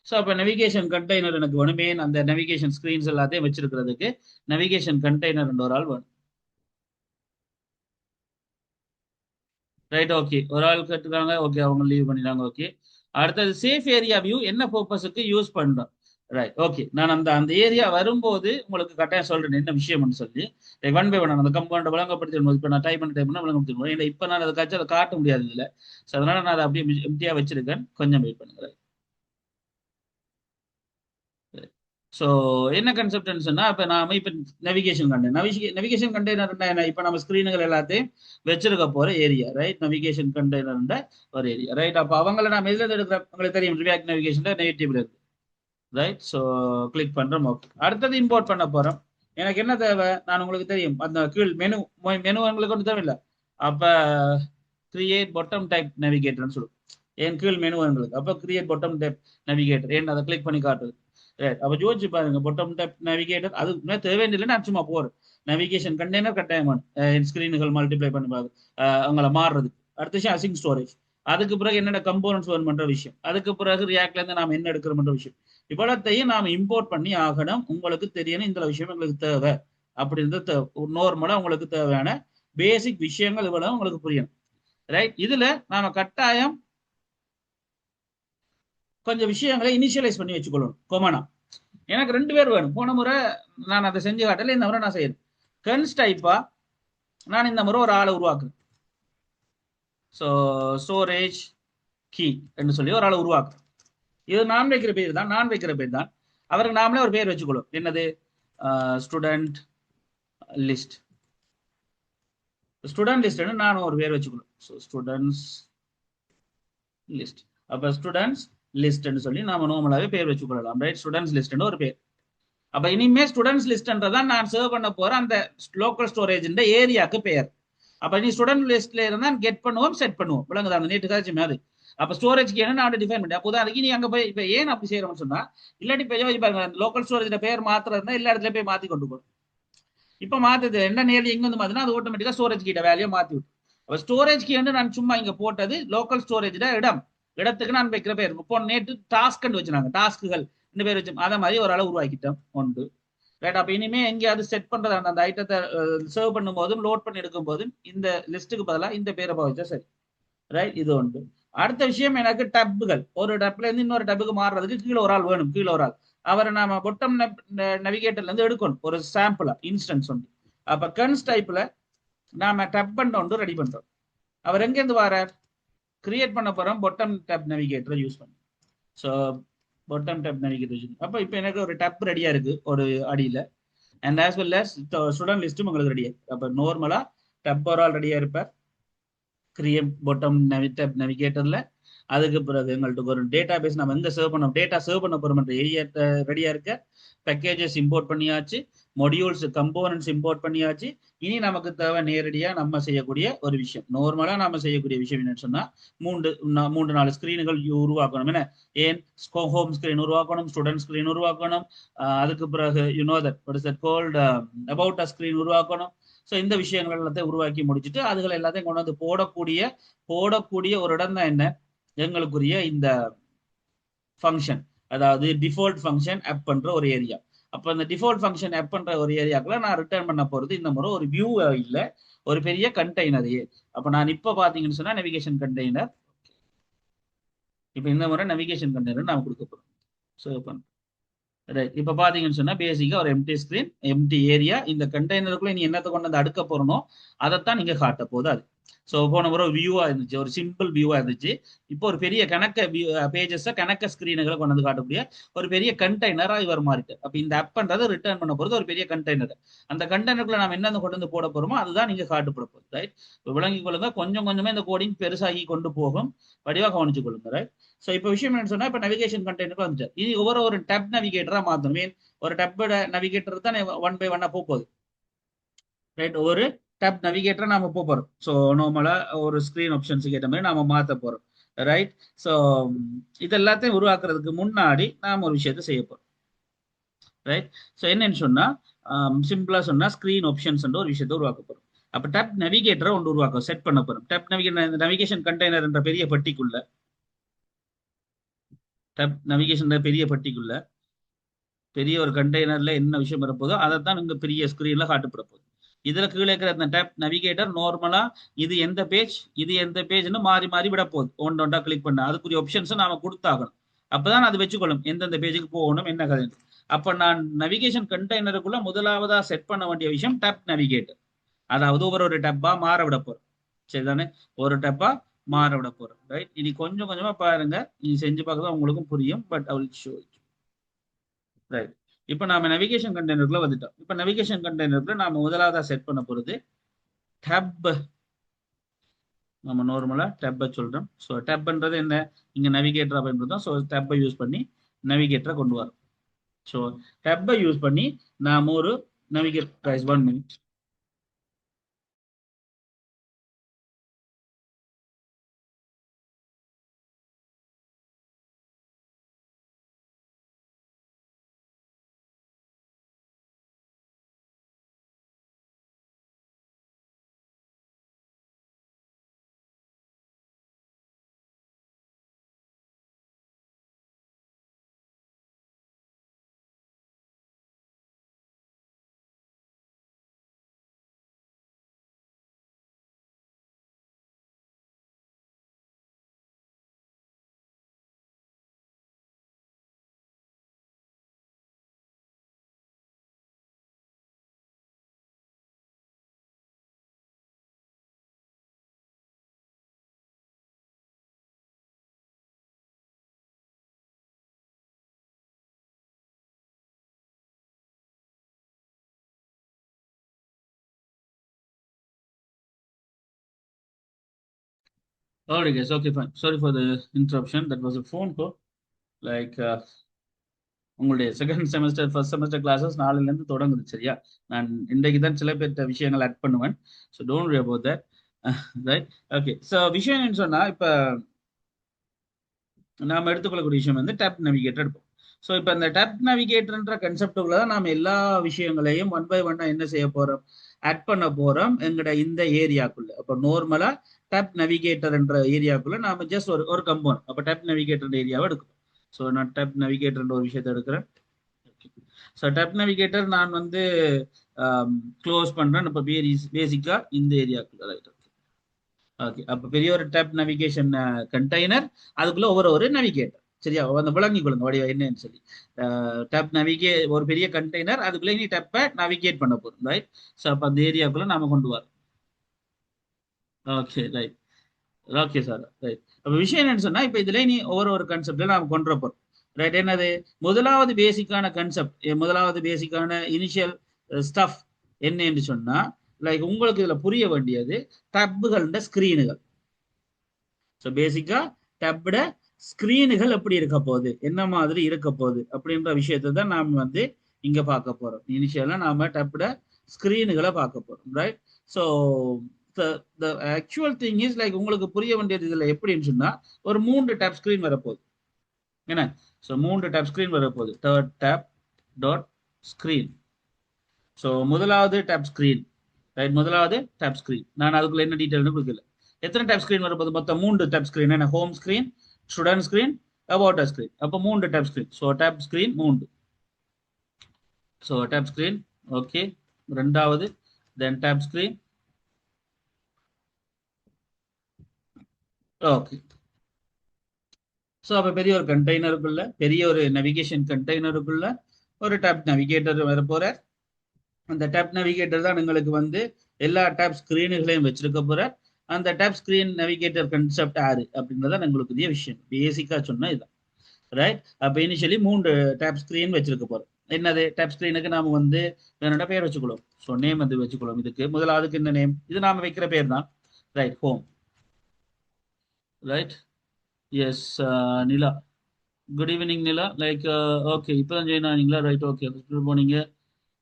So அப்போ நெவிகேஷன் கண்டெய்னர் எனக்கு வேணுமே. அந்த நெவிகேஷன் ஸ்க்ரீன்ஸ் எல்லாத்தையும் வச்சிருக்கிறதுக்கு நெவிகேஷன் கண்டெய்னர் ஒரு ஆள் வேணும். Right, okay. ஒரு ஆள் கேட்டுக்காங்க, ஓகே, அவங்க லீவ் பண்ணிட்டாங்க. ஓகே, அடுத்தது சேஃப் ஏரியா வியூ என்ன பர்பஸுக்கு யூஸ் பண்றோம். Right, okay. நான் அந்த அந்த ஏரியா வரும்போது உங்களுக்கு கட்டாயம் சொல்றேன் என்ன விஷயம்னு சொல்லி. ஒன் பை ஒன் அந்த கம்பவுண்ட் விளங்கப்படுத்திடணும். இப்போ நான் டைப் பண்ண விளங்கப்படுத்திடுவோம். ஏன்னா இப்போ நான் அதை கட்சி அதை காட்ட முடியாது இல்லை. ஸோ அதனால நான் அதை அப்படியே எம்டியா வச்சிருக்கேன். கொஞ்சம் வெயிட் பண்ணுங்க. ஸோ என்ன கன்செப்ட்னு சொன்னா இப்போ நாம இப்போ நெவிகேஷன் கண்டெய்னர் இப்போ நம்ம ஸ்கிரீனுகள் எல்லாத்தையும் வச்சிருக்க போற ஏரியா. ரைட், நெவிகேஷன் கண்டெய்னர் ஒரு ஏரியா. ரைட், அப்போ அவங்கள நாம எதுல எடுக்கிற உங்களுக்கு தெரியும் ரியாக்ட் நெவிகேஷன்ல நெகட்டிவ்ல இருக்கு. ரைட், ஸோ கிளிக் பண்றோம். ஓகே, அடுத்தது இம்போர்ட் பண்ண போறோம். எனக்கு என்ன தேவை? நான் உங்களுக்கு தெரியும் அந்த கீழ் மெனு உங்களுக்கு ஒன்றும் தேவையில்லை. அப்ப கிரியேட் பாட்டம் டைப் நேவிகேட்டர்னு சொல்லுவோம். என் கீழ் மெனு உங்களுக்கு அப்போ கிரியேட் பாட்டம் டைப் நேவிகேட்டர் ஏன் அதை கிளிக் பண்ணி காட்டுது. ரைட், அப்போ யோசிச்சு பாருங்க. பாட்டம் டைப் நேவிகேட்டர் அது தேவையில்லை. நான் சும்மா போறேன். நேவிகேஷன் கண்டெய்னர் கட்டாயமான ஸ்கிரீனுகள் மல்டிப்ளை பண்ணி அவங்கள மாறுறது. அடுத்த விஷயம் அசிங் ஸ்டோரேஜ். அதுக்கு பிறகு என்னென்ன கம்போனன்ட்ஸ் வேணும் பண்ற விஷயம். அதுக்கு பிறகு ரியாக்ட்ல இருந்து நாம என்ன எடுக்கிறோம்ன்ற விஷயம். இவ்வளத்தையும் நாம இம்போர்ட் பண்ணி ஆகணும். உங்களுக்கு தெரியணும் இந்த விஷயம் எங்களுக்கு தேவை அப்படின்றது நார்மலா உங்களுக்கு தேவையான பேசிக் விஷயங்கள் இவ்வளவு உங்களுக்கு புரியணும். ரைட், இதுல நாம கட்டாயம் கொஞ்சம் விஷயங்களை இனிஷியலைஸ் பண்ணி வச்சுக்கொள்ளணும். கொமனா எனக்கு 2 பேர் வேணும். போன முறை நான் அதை செஞ்சு காட்டல, இந்த முறை நான் செய்யறேன். கன்ஸ் டைப்பா நான் இந்த முறை ஒரு ஆளை உருவாக்குறேன். ஸோ ஸ்டோரேஜ் கீ என்று சொல்லி ஒரு ஆளை உருவாக்குறேன். இது நான் வைக்கிற பேர் தான். அவருக்கு நாமளே ஒரு பேர் வச்சுக்கொள்ளும். என்னது? Student list. ஸ்டூடெண்ட் லிஸ்ட் நான் ஒரு பேர் வச்சுக்கணும். So students list. அப்போ ஸ்டூடெண்ட்ஸ் லிஸ்ட்னு சொல்லி நாம நார்மலாகவே பேர் வச்சுக்கொள்ளலாம். ரைட், ஸ்டூடெண்ட்ஸ் லிஸ்ட்னு ஒரு பேர். அப்போ இனிமே ஸ்டூடெண்ட்ஸ் லிஸ்ட்ன்றதான் நான் சர்வ் பண்ண போற அந்த லோக்கல் ஸ்டோரேஜ் ஏரியாவுக்கு பேர். அப்ப நீ ஸ்டூடெண்ட் லிஸ்ட்ல இருந்தா கெட் பண்ணுவோம் செட் பண்ணுவோம் விளங்குது அந்த நேற்று காட்சி மாதிரி. அப்ப ஸ்டோரேஜ்க்கு என்ன நான் டிஃபைன் பண்ணேன். அப்போ அதுக்கு நீ அங்க போய் இப்ப ஏன் அப்படி செய்யறோம்னு சொன்னா இல்லாட்டி இப்ப யோசிச்சு பாருங்க லோக்கல் ஸ்டோரேஜ் பேர் மாத்துறதுனா எல்லா இடத்துல போய் மாத்தி கொண்டு போகும். இப்ப மாத்துது என்ன நேர்ல எங்க வந்து மாத்தினா அது ஆட்டோமேட்டிக்கா ஸ்டோரேஜ் கிட்ட வேலையை மாத்தி விட்டு. அப்ப ஸ்டோரேஜ் கீ நான் சும்மா இங்க போட்டது லோக்கல் ஸ்டோரேஜ் இடத்துக்கு நான் வைக்கிற பேர். இப்போ நேற்று டாஸ்க் வச்சுனாங்க டாஸ்க்குகள் இந்த பேர் வச்சு அதை மாதிரி ஒரு அளவு உருவாக்கிட்டோம் ஒன்று. ரைட் அப்ப இனிமே எங்கேயாவது செட் பண்றது அந்த ஐட்டத்தை சர்வ் பண்ணும் போதும் லோட் பண்ணி எடுக்கும் போதும் இந்த லிஸ்ட்டுக்கு பதிலாக இந்த பேரை பாவிச்சா சரி. ரைட் இது ஒன்று. அடுத்த விஷயம் எனக்கு டப்புகள் ஒரு டப்ல இருந்து இன்னொரு டப்புக்கு மாறுறதுக்கு கீழே ஒரு ஆள் வேணும். கீழே ஒரு ஆள் அவரை நாம பொட்டம் நவிகேட்டர்ல இருந்து எடுக்கணும் ஒரு சாம்பிளா இன்ஸ்டன்ஸ் ஒன்று. அப்ப கன்ஸ் டைப்ல நாம டப் பண்ண ரெடி பண்றோம். அவர் எங்க இருந்து வரார் கிரியேட் பண்ண போறோம் பொட்டம் டப் நவிகேட்டரை யூஸ் பண்ணி. So bottom tab navigator use அப்போ இப்போ எனக்கு ஒரு டப் ரெடியா இருக்கு ஒரு அடியில and as well as student லிஸ்ட்டும் உங்களுக்கு ரெடியா. அப்ப நார்மலா டப் ஒரு ஆல் ரெடியா இருப்பார் கிரியேட் பொட்டம் நவிகேட்டர்ல. அதுக்கு பிறகு எங்கள்கிட்ட ஒரு டேட்டா பேஸ் நம்ம எங்க சர்வ் பண்ண டேட்டா சர்வ் பண்ண போறோம் ஏரியா ரெடியா இருக்க. பேக்கேஜஸ் இம்போர்ட் பண்ணியாச்சு, மொடியூல்ஸ் கம்போனன்ட்ஸ் இம்போர்ட் பண்ணியாச்சு. இனி நமக்கு தேவை நேரடியா நம்ம செய்யக்கூடிய ஒரு விஷயம் நார்மலா நம்ம செய்யக்கூடிய விஷயம் என்னன்னு சொன்னா மூன்று நாலு ஸ்கிரீன்கள் உருவாக்கணும். என்ன ஏன் ஹோம் ஸ்கிரீன் உருவாக்கணும், ஸ்டூடெண்ட் ஸ்கிரீன் உருவாக்கணும், அதுக்கு பிறகு கோல்ட் அபவுட் அ ஸ்கிரீன் உருவாக்கணும். ஸோ இந்த விஷயங்கள் எல்லாத்தையும் உருவாக்கி முடிச்சுட்டு அதுகள் எல்லாத்தையும் கொண்டு வந்து போடக்கூடிய ஒரு இடம் தான் என்ன எங்களுக்குரிய இந்த ஃபங்க்ஷன். அதாவது டிஃபால்ட் ஃபங்க்ஷன் ஆப் பண்ற ஒரு ஏரியா. அப்ப இந்த டிஃபால்ட் ஃபங்க்ஷன் ஆப் பண்ற ஒரு ஏரியாக்குள்ள நான் ரிட்டர்ன் பண்ண போறது இந்த முறை ஒரு வியூ இல்ல ஒரு பெரிய கண்டெய்னரையே. அப்ப நான் இப்ப பாத்தீங்கன்னு சொன்னா நெவிகேஷன் கண்டெய்னர். இப்ப இந்த முறை நெவிகேஷன் கண்டெய்னர் நான் கொடுக்க போறோம். ஸோ ரைட் இப்ப பாத்தீங்கன்னு சொன்னா பேசிக்கா ஒரு எம்டி ஸ்கிரீன் எம்டி ஏரியா. இந்த கண்டெய்னருக்குள்ள நீ என்னத்தை கொண்டு வந்து அடுக்க போறனோ அதைத்தான் நீங்க காட்ட போகுது அது. ஸோ போன முறை வியூவா இருந்துச்சு ஒரு சிம்பிள் வியூவா இருந்துச்சு. இப்போ ஒரு பெரிய கணக்க பேஜஸ் கணக்க ஸ்கிரீனுகளை கொண்டு வந்து காட்டக்கூடிய ஒரு பெரிய கண்டெய்னரா இவர் மாறிட்டு. அப்ப இந்த ஆப்ன்றது ரிட்டர்ன் பண்ண போறது ஒரு பெரிய கண்டெய்னர். அந்த கண்டெய்னருக்குள்ள நம்ம என்னென்ன கொண்டு வந்து போட போறோமோ அதுதான் நீங்க காட்டுப்பட போகுது. ரைட் விளங்கி கொள்ளுங்க கொஞ்சம் கொஞ்சமே இந்த கோடிங் பெருசாகி கொண்டு போகும். வடிவா கவனிச்சு கொள்ளுங்க. ரைட் ஸோ இப்போ விஷயம் என்ன சொன்னா இப்போ நவிகேஷன் கண்டெய்னர் வந்துட்டு இது ஒரு டப் நவிகேட்டரா மாத்தணும். மீன் ஒரு டப்போட நவிகேட்டர் தான் ஒன் பை ஒன்னா போகுது. ரைட் ஒரு டப் நவிகேட்டரை நாம போறோம். ஸோ நார்மலா ஒரு ஸ்கிரீன் ஆப்ஷன்ஸுக்கு ஏற்ற மாதிரி நாம மாத்த போறோம். ரைட் ஸோ இது எல்லாத்தையும் உருவாக்குறதுக்கு முன்னாடி நாம ஒரு விஷயத்த செய்ய போறோம். ரைட் ஸோ என்னன்னு சொன்னா சிம்பிளா சொன்னா ஸ்கிரீன் ஆப்ஷன்ஸ் ஒரு விஷயத்த உருவாக்க போறோம். அப்ப டப் நவிகேட்டரை ஒன்று உருவாக்க செட் பண்ண போறோம். டப் நவிகேஷன் கண்டெய்னர் என்ற பெரிய பட்டிக்குள்ள டப் நவிகேஷன் பெரிய பட்டிக்குள்ள பெரிய ஒரு கண்டெய்னர்ல என்ன விஷயம் வரப்போதோ அதைத்தான் இங்க பெரிய ஸ்கிரீன்ல காட்டுப்பட போகுது. இதுல கீழே இருக்கிற அந்த டேப் நவிகேட்டர் நார்மலா இது எந்த பேஜ் இது எந்த பேஜ்னு மாறி மாறி விட போகுது. ஒன்றா கிளிக் பண்ண அதுக்குரிய ஆப்ஷன்ஸ் நாம கொடுத்தாகணும். அப்பதான் அது வச்சுக்கொள்ளும் எந்தெந்த பேஜுக்கு போகணும் என்ன கதை. அப்ப நான் நவிகேஷன் கண்டெய்னருக்குள்ள முதலாவதா செட் பண்ண வேண்டிய விஷயம் டேப் நவிகேட்டர். அதாவது ஒரு டப்பா மாற விட போறோம். சரிதானே ஒரு டப்பா மாற விட போறோம். ரைட் இனி கொஞ்சம் கொஞ்சமா பாருங்க நீங்க செஞ்சு பார்க்கதான் உங்களுக்கும் புரியும். But I will show it. Right இப்போ நாம நவிகேஷன் கண்டெய்னருக்குள்ள வந்துட்டோம். இப்போ நவிகேஷன் கண்டெய்னருக்குள்ள நாம முதலாவதா செட் பண்ண போறது டப். நம்ம நார்மலா டப்பை சொல்றோம். ஸோ டப்ன்றது என்ன இங்க நவிகேட்டரா பயன்படுத்தும். ஸோ டப்பை யூஸ் பண்ணி நவிகேட்டரை கொண்டு வரோம். ஸோ டப்பை யூஸ் பண்ணி நாம ஒரு நவிகேட் 1 minute. Alright guys, okay fine. Sorry for the interruption. That was a phone call. Like உங்களுடைய second semester first semester classes நாளையிலேருந்து தொடங்குது. சரியா? நான் இன்றைக்கு தான் சில பேர்த்த விஷயங்கள் ஆட் பண்ணுவேன். So don't worry about that. Right? Okay. So விஷயம் என்னன்னு சொன்னா, இப்போ நாம எடுத்துக்கொள்ளக்கூடிய விஷயம் வந்து டேப் நேவிகேட்டர் எடுப்போம். ஸோ இப்போ இந்த டேப் நேவிகேட்டர்ன்ற கன்செப்டுக்குள்ள தான் நாம எல்லா விஷயங்களையும் ஒன் பை ஒன்னா என்ன செய்ய போறோம், ஆட் பண்ண போறோம் எங்கட இந்த ஏரியாக்குள்ள. அப்போ நார்மலா டேப் நேவிகேட்டர் என்ற ஏரியாக்குள்ள நாம ஜஸ்ட் ஒரு கம்பவுண்ட், அப்போ டேப் நேவிகேட்டர் ஏரியாவை எடுக்கும். ஸோ நான் டேப் நேவிகேட்டர் ஒரு விஷயத்தை எடுக்கிறேன். ஸோ டேப் நேவிகேட்டர் நான் வந்து க்ளோஸ் பண்றேன். இப்போ பேசிக்கா இந்த ஏரியாக்குள்ள ரைட். ஓகே. அப்போ பெரிய ஒரு டேப் நேவிகேஷன் கண்டெய்னர், அதுக்குள்ள ஒரு நேவிகேட்டர். சரியா? அந்த விளங்கி கொள்ளுங்க வடிவா என்னன்னு சொல்லி. டேப் ஒரு பெரிய கண்டெய்னர், அதுக்குள்ள நீ டேப்பை நேவிகேட் பண்ண போறோம். ரைட்? ஸோ அப்போ அந்த ஏரியாக்குள்ள நாம கொண்டு வரோம். Okay right. Okay sir. Right. அப்போ விஷயம் என்னன்னு சொன்னா, இப்போ இதுல நீ ஒரு கான்செப்ட்ல நாம கொண்டு வர போறோம். ரைட்? என்னது முதலாவது பேசிக்கான கான்செப்ட், முதலாவது பேசிக்கான இனிஷியல் ஸ்டஃப் என்னன்னு சொன்னா, லைக் உங்களுக்கு இதுல புரிய வேண்டியது டேப்புகள் ஸ்கிரீனுகள். ஸோ பேசிக்கா டேப்ட ஸ்கிரீனுகள் எப்படி இருக்க போகுது, என்ன மாதிரி இருக்க போகுது அப்படின்ற விஷயத்தை தான் நாம் வந்து இங்க பார்க்க போறோம். இனிஷியலா நாம டேப்ட ஸ்கிரீனுகளை பார்க்க போறோம். Right? So the actual thing is like உங்களுக்கு புரிய வேண்டியது இதுல எப்படின்னு சொன்னா, ஒரு 3 டேப் ஸ்கிரீன் வரப்போகுது. என்ன? ஸோ 3 டேப் ஸ்கிரீன் வரப்போகுது. Third tab dot screen. So முதலாவது டேப் ஸ்கிரீன். ரைட்? முதலாவது டேப் ஸ்கிரீன். நான் அதுக்குள்ள என்ன டீட்டெயில்னு கொடுக்கல. எத்தனை டேப் ஸ்கிரீன் வரப்போகுது? மொத்தம் 3 டேப் ஸ்கிரீன். என்ன? Home screen, student screen, about screen. அப்போ 3 tab screen. So tab screen 3. So tab screen. Okay. ரெண்டாவது then tab screen. Okay. So அப்போ பெரிய ஒரு கண்டெய்னருக்குள்ள, பெரிய ஒரு நேவிகேஷன் கண்டெய்னருக்குள்ள ஒரு டேப் நேவிகேட்டர் வரப்போற. அந்த டேப் நேவிகேட்டர் தான் உங்களுக்கு வந்து எல்லா டேப் ஸ்கிரீனுகளையும் வச்சிருக்க போற. அந்த டேப் ஸ்கிரீன் நேவிகேட்டர் கன்செப்ட் யாரு அப்படின்றத உங்களுக்கு புதிய விஷயம். பேசிக்கா சொன்னா இதுதான். ரைட்? அப்போ இனிஷியலி 3 டேப் ஸ்கிரீன் வச்சிருக்க போறோம். என்னது? டேப் ஸ்கிரீனுக்கு நாம வந்து வேற பேர் வச்சுக்கலாம். ஸோ நேம் வந்து வச்சுக்கலாம். இதுக்கு முதலாவதுக்கு என்ன நேம்? இது நாம வைக்கிற பேர் தான். ரைட்? ஹோம். ரைட்? எஸ். நிலா. குட் ஈவினிங் நிலா. லைக் ஓகே, இப்போதான் ஜாயின் ஆனீங்களா? ரைட். ஓகே, போனீங்க.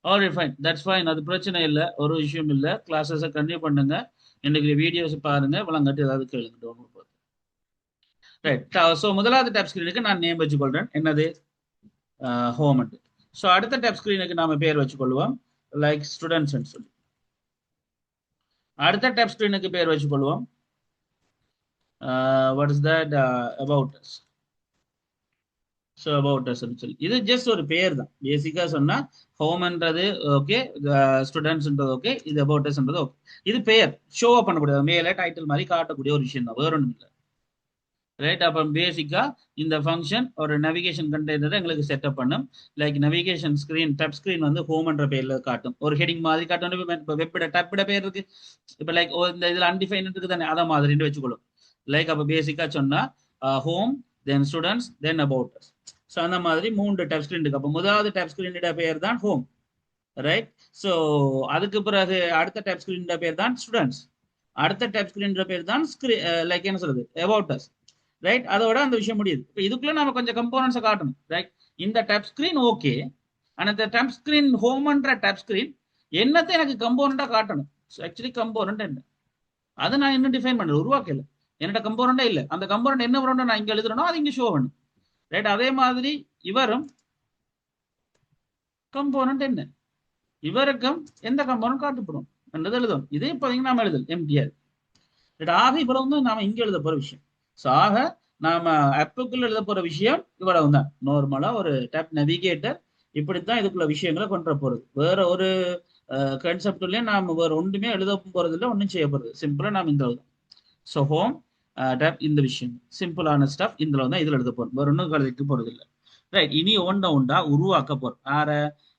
All fine, that's fine. அது பிரச்சனை இல்லை, ஒரு விஷயம் இல்லை. கிளாஸஸை கண்டினியூ பண்ணுங்க. இன்னைக்கு வீடியோஸ் பாருங்க, வளங்கட்டு ஏதாவது கேளுங்க. ரைட். ஸோ முதலாவது டேப் ஸ்கிரீனுக்கு நான் நேம் வச்சுக்கொள்றேன். என்னது? ஹோம். ஸோ அடுத்த டேப் ஸ்கிரீனுக்கு நாம பேர் வச்சுக்கொள்வோம் லைக் ஸ்டூடெண்ட்ஸ் சொல்லி. அடுத்த டேப் ஸ்கிரீனுக்கு பேர் வச்சுக்கொள்வோம் what is that, about us. So about us சொல்லி. இது ஜஸ்ட் ஒரு பேர் தான். பேசிக்கா சொன்னா ஹோம்ன்றது ஓகே, ஸ்டூடெண்ட்ஸ்ன்றது ஓகே, இது அபவுட் அஸ்ன்றது ஓகே. இது பேர் ஷோவா பண்ணக்கூடியது, மேல டைட்டில் மாதிரி காட்டக்கூடிய ஒரு விஷயம் தான், வேற ஒன்றும் இல்லை. ரைட்? அப்போ பேசிக்கா இந்த ஃபங்க்ஷன் ஒரு நேவிகேஷன் கண்டெய்னர் எங்களுக்கு செட்டப் பண்ணும். Like navigation screen tab screen வந்து ஹோம்ன்ற பேர்ல காட்டும், ஒரு ஹெடிங் மாதிரி காட்டும். இப்போ வெப்பிட டப்பிட பேர் இருக்கு. இப்போ லைக் இந்த இதுல அன்டிஃபைன் இருக்கு தானே, அதை மாதிரின்னு வச்சுக்கொள்ளும். லைக் அப்போ பேசிக்கா சொன்னா home, then students, then about us. So அந்த மாதிரி 3 டப் ஸ்கிரீன் இருக்கு. அப்போ முதலாவது டப் ஸ்கிரீனோட பேர் தான் ஹோம். ரைட்? ஸோ அதுக்கு பிறகு அடுத்த டப் ஸ்கிரீனோட பேர் தான் ஸ்டூடெண்ட்ஸ். அடுத்த டப் ஸ்கிரீனோட பேர் தான் லைக் என்ன சொல்றது, அபவுட் அஸ். ரைட்? அதோட அந்த விஷயம் முடியுது. இப்போ இதுக்குள்ள நம்ம கொஞ்சம் கம்போனன்ட்ஸை காட்டணும். ரைட்? இந்த டப் ஸ்கிரீன் ஓகே, ஆனா இந்த டப் ஸ்கிரீன் ஹோம்ன்ற டப் ஸ்கிரீன் என்னத்தை எனக்கு கம்போனண்டா காட்டணும். ஆக்சுவலி கம்போனன்ட் என்ன, அதை நான் இன்னும் டிஃபைன் பண்ணல, உருவாக்கல. என்னோட கம்போனண்டே இல்லை. அந்த கம்போனன்ட் என்ன வரணும் நான் இங்க எழுதுறனோ அது இங்க ஷோ பண்ணும். ரைட்? அதே மாதிரி இவரும் கம்போனன்ட் என்ன, இவருக்கும் எந்த கம்போனன்ட் காட்டப்படும் என்றது எழுதும். இதே இப்போதைக்கு நாம எழுதல் எம்டிஆர். ஆக இவ்வளவு தான் நாம இங்க எழுத போற விஷயம். ஸோ ஆக நாம ஆப்புக்குள்ள எழுத போற விஷயம் இவ்வளவு தான். நார்மலா ஒரு டேப் நேவிகேட்டர் இப்படித்தான் இதுக்குள்ள விஷயங்களை கொண்டு போறது. வேற ஒரு கான்செப்ட்லயும் நாம வேற ஒன்றுமே எழுத போறது இல்லை, ஒன்றும் செய்ய போறது. சிம்பிளா நாம இந்த எழுதும். ஸோ ஹோம் டேப் இந்த விஷயம் சிம்பிளான ஸ்டப் இதுல தான் இதுல எழுத போறோம், வேற ஒன்றும் எழுதிட்டு போறது இல்லை. ரைட்? இனி ஒண்டா உருவாக்க போறோம். ஆற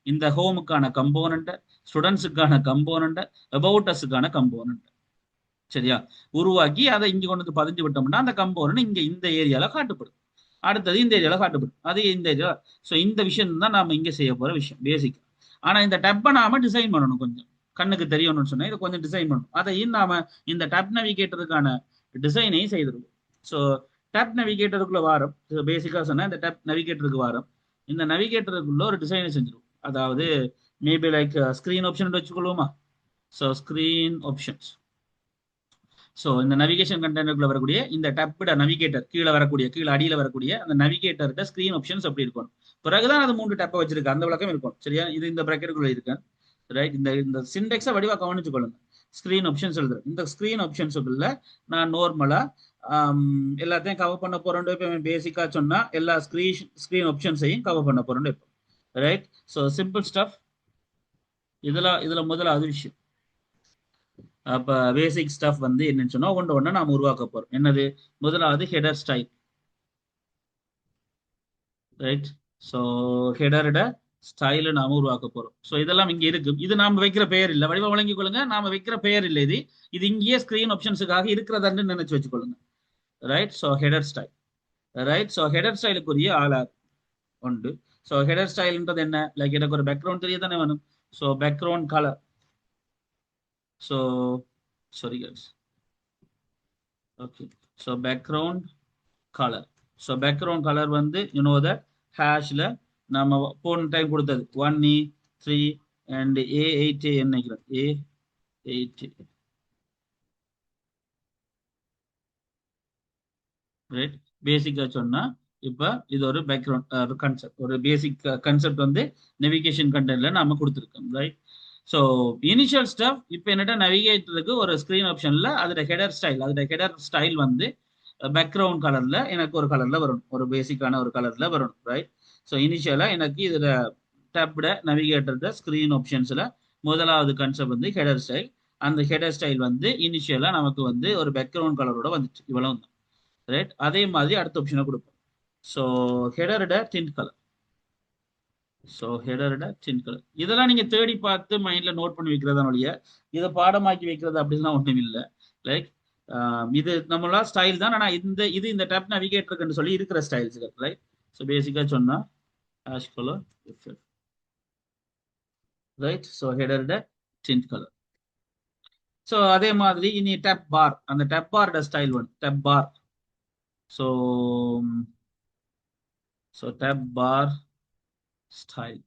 இந்த ஹோமுக்கான கம்போனன்ட், ஸ்டூடெண்ட்ஸுக்கான கம்போனன்ட், அபவுட் அஸுக்கான கம்போனன்ட். சரியா? உருவாக்கி அதை இங்க கொண்டு வந்து பதிஞ்சு விட்டோம்னா அந்த கம்போனன்ட் இங்க இந்த ஏரியால காட்டப்படும். அடுத்தது இந்த ஏரியால காட்டப்படும், அது இந்த ஏரியா. ஸோ இந்த விஷயம் தான் நாம இங்க செய்ய போற விஷயம் பேசிக். ஆனா இந்த டப்பை நாம டிசைன் பண்ணணும், கொஞ்சம் கண்ணுக்கு தெரியணும்னு சொன்னா இதை கொஞ்சம் டிசைன் பண்ணணும். அதையும் நாம இந்த டப் நேவிகேட்டருக்கான டிசைனையும் செய்திருக்கோம். ஸோ டப் நேவிகேட்டருக்குள்ள வாரம் பேசிக்கா சொன்னா இந்த டப் நேவிகேட்டருக்கு வாரம் இந்த நவிகேட்டருக்குள்ள ஒரு டிசைனை செஞ்சிடும். அதாவது மேபி லைக் ஸ்கிரீன் ஆப்ஷன் வச்சுக்கொள்வோமா. So screen options. ஸோ இந்த நவிகேஷன் கண்டெய்னருக்குள்ள வரக்கூடிய இந்த டப்ட நவிகேட்டர் கீழே வரக்கூடிய கீழே அடியில் வரக்கூடிய அந்த நவிகேட்டர்கிட்ட ஸ்கிரீன் ஆப்ஷன்ஸ் அப்படி இருக்கும். பிறகுதான் அது 3 டப்பை வச்சிருக்கு, அந்த விளக்கம் இருக்கும். சரியா, இது இந்த பிராக்கெட்டுக்குள்ள இருக்கு. ரைட், இந்த இந்த சிண்டெக்ஸை வடிவா கவனிச்சு கொள்ளுங்க. ஸ்கிரீன் ஆப்ஷன்ஸ் எழுதுறேன். இந்த ஸ்கிரீன் ஆப்ஷன்ஸுக்குள்ள நான் நார்மலா எல்லாத்தையும் கவர் பண்ண போறேன். இப்போ பேசிக்கா சொன்னா எல்லா ஸ்கிரீன் ஆப்ஷன்ஸையும் கவர் பண்ண போறேன் இப்போ. Right, so simple stuff. இதுல முதலாவது விஷயம், அப்ப பேசிக் ஸ்டஃப் வந்து என்னன்னு சொன்னா ஒன்று நாம உருவாக்க போறோம். என்னது? முதலாவது ஹெடர் ஸ்டைல். ரைட், ஸோ ஹெடரோட ஸ்டைல நாம உருவாக்க போறோம். ஸோ இதெல்லாம் இங்க இருக்கு. இது நாம வைக்கிற பெயர் இல்லை, வடிவம் வழங்கிக் கொள்ளுங்க. நாம வைக்கிற பெயர் இல்லை, இது இது இங்கேயே ஸ்கிரீன் ஆப்ஷன்ஸுக்காக இருக்கிறதான்னு நினைச்சு வச்சுக்கொள்ளுங்க. Right, so header style. Right, so header ஸ்டைலுக்குரிய ஆளார் உண்டு. ஸோ ஹெடர் ஸ்டைல்ன்றது என்ன? லைக் எனக்கு ஒரு பேக்ரவுண்ட் தெரிய தானே வேணும். So background colour. So sorry guys. Okay, so background colour. So background colour வந்து யூனோ தட் ஹேஷ்ல நம்ம போன டைம் கொடுத்தது 1E3 அண்ட் A8 நினைக்கிறேன். A8 right. பேசிக்கா சொன்னா இப்ப இது ஒரு பேக்ரவுண்ட் கன்செப்ட், ஒரு பேசிக் கன்செப்ட் வந்து நெவிகேஷன் கண்டென்ட்ல நாம கொடுத்துருக்கோம். ரைட், ஸோ இனிஷியல் ஸ்டெப் இப்போ என்னட்டா நவிகேட்டருக்கு ஒரு ஸ்கிரீன் ஆப்ஷன்ல அதோட ஹெடர் ஸ்டைல் வந்து பேக்ரவுண்ட் கலர்ல எனக்கு ஒரு கலர்ல வரணும், ஒரு பேசிக்கான ஒரு கலர்ல வரணும். ரைட், ஸோ இனிஷியலா எனக்கு இதுல டேப்ட நவிகேட்டர் ஸ்கிரீன் ஆப்ஷன்ஸ்ல முதலாவது கன்செப்ட் வந்து ஹெடர் ஸ்டைல். அந்த ஹெடர் ஸ்டைல் வந்து இனிஷியலா நமக்கு வந்து ஒரு பேக்ரவுண்ட் கலரோட வந்துச்சு, இவ்வளவு தான். ரைட், அதே மாதிரி அடுத்த ஆப்ஷனை கொடுப்போம். ஸோ ஹெடரோட டிண்ட் கலர். ஸோ ஹெடரோட டிண்ட் கலர் இதெல்லாம் நீங்க தேடி பார்த்து மைண்ட்ல நோட் பண்ணி வைக்கிறதா வழிய இதை பாடமாக்கி வைக்கிறது அப்படின்லாம் ஒன்றும் இல்லை. லைக் இது நம்மளா ஸ்டைல் தான். ஆனா இந்த டேப் நவிகேட்டருக்குன்னு சொல்லி இருக்கிற ஸ்டைல்ஸ். ரைட், ஸோ பேசிக்கா சொன்னா ஆஷ் கலர். ரைட், ஸோ ஹெடரோட டிண்ட் கலர். ஸோ அதே மாதிரி இனி டேப் பார், அந்த டேப் பாரோட style one tab bar. So tab bar style.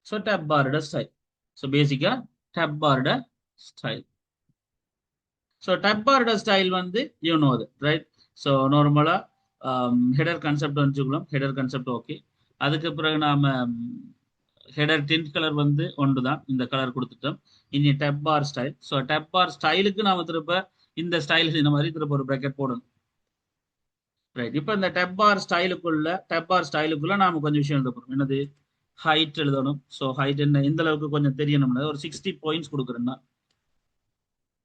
So tab பாரோட ஸ்டைல். ஸோ பேசிக்கா டேப் பாரோட ஸ்டைல். ஸோ டேப் பாரோட ஸ்டைல் வந்து யூ நோ அது. ரைட், ஸோ நார்மலா ஹெடர் கான்செப்ட் வச்சுக்கலாம். Header concept okay. அதுக்கு பிறகு நாம ஹெடர் டிண்ட் கலர் வந்து ஒன்று தான், இந்த கலர் கொடுத்துட்டோம். இனி tab bar style. So tab பார் ஸ்டைலுக்கு நாம திருப்ப இந்த ஸ்டைல் இந்த மாதிரி திருப்ப ஒரு ப்ராக்கெட் போடணும். ரைட், இப்போ இந்த டேப் பார் ஸ்டைலுக்குள்ள நாம கொஞ்சம் விஷயம் எழுத போறோம். என்னது? ஹைட் எழுதணும். ஸோ ஹைட் என்ன எந்த அளவுக்கு கொஞ்சம் தெரியணும்னா ஒரு 60 பாயிண்ட்ஸ் கொடுக்குறேன்னா.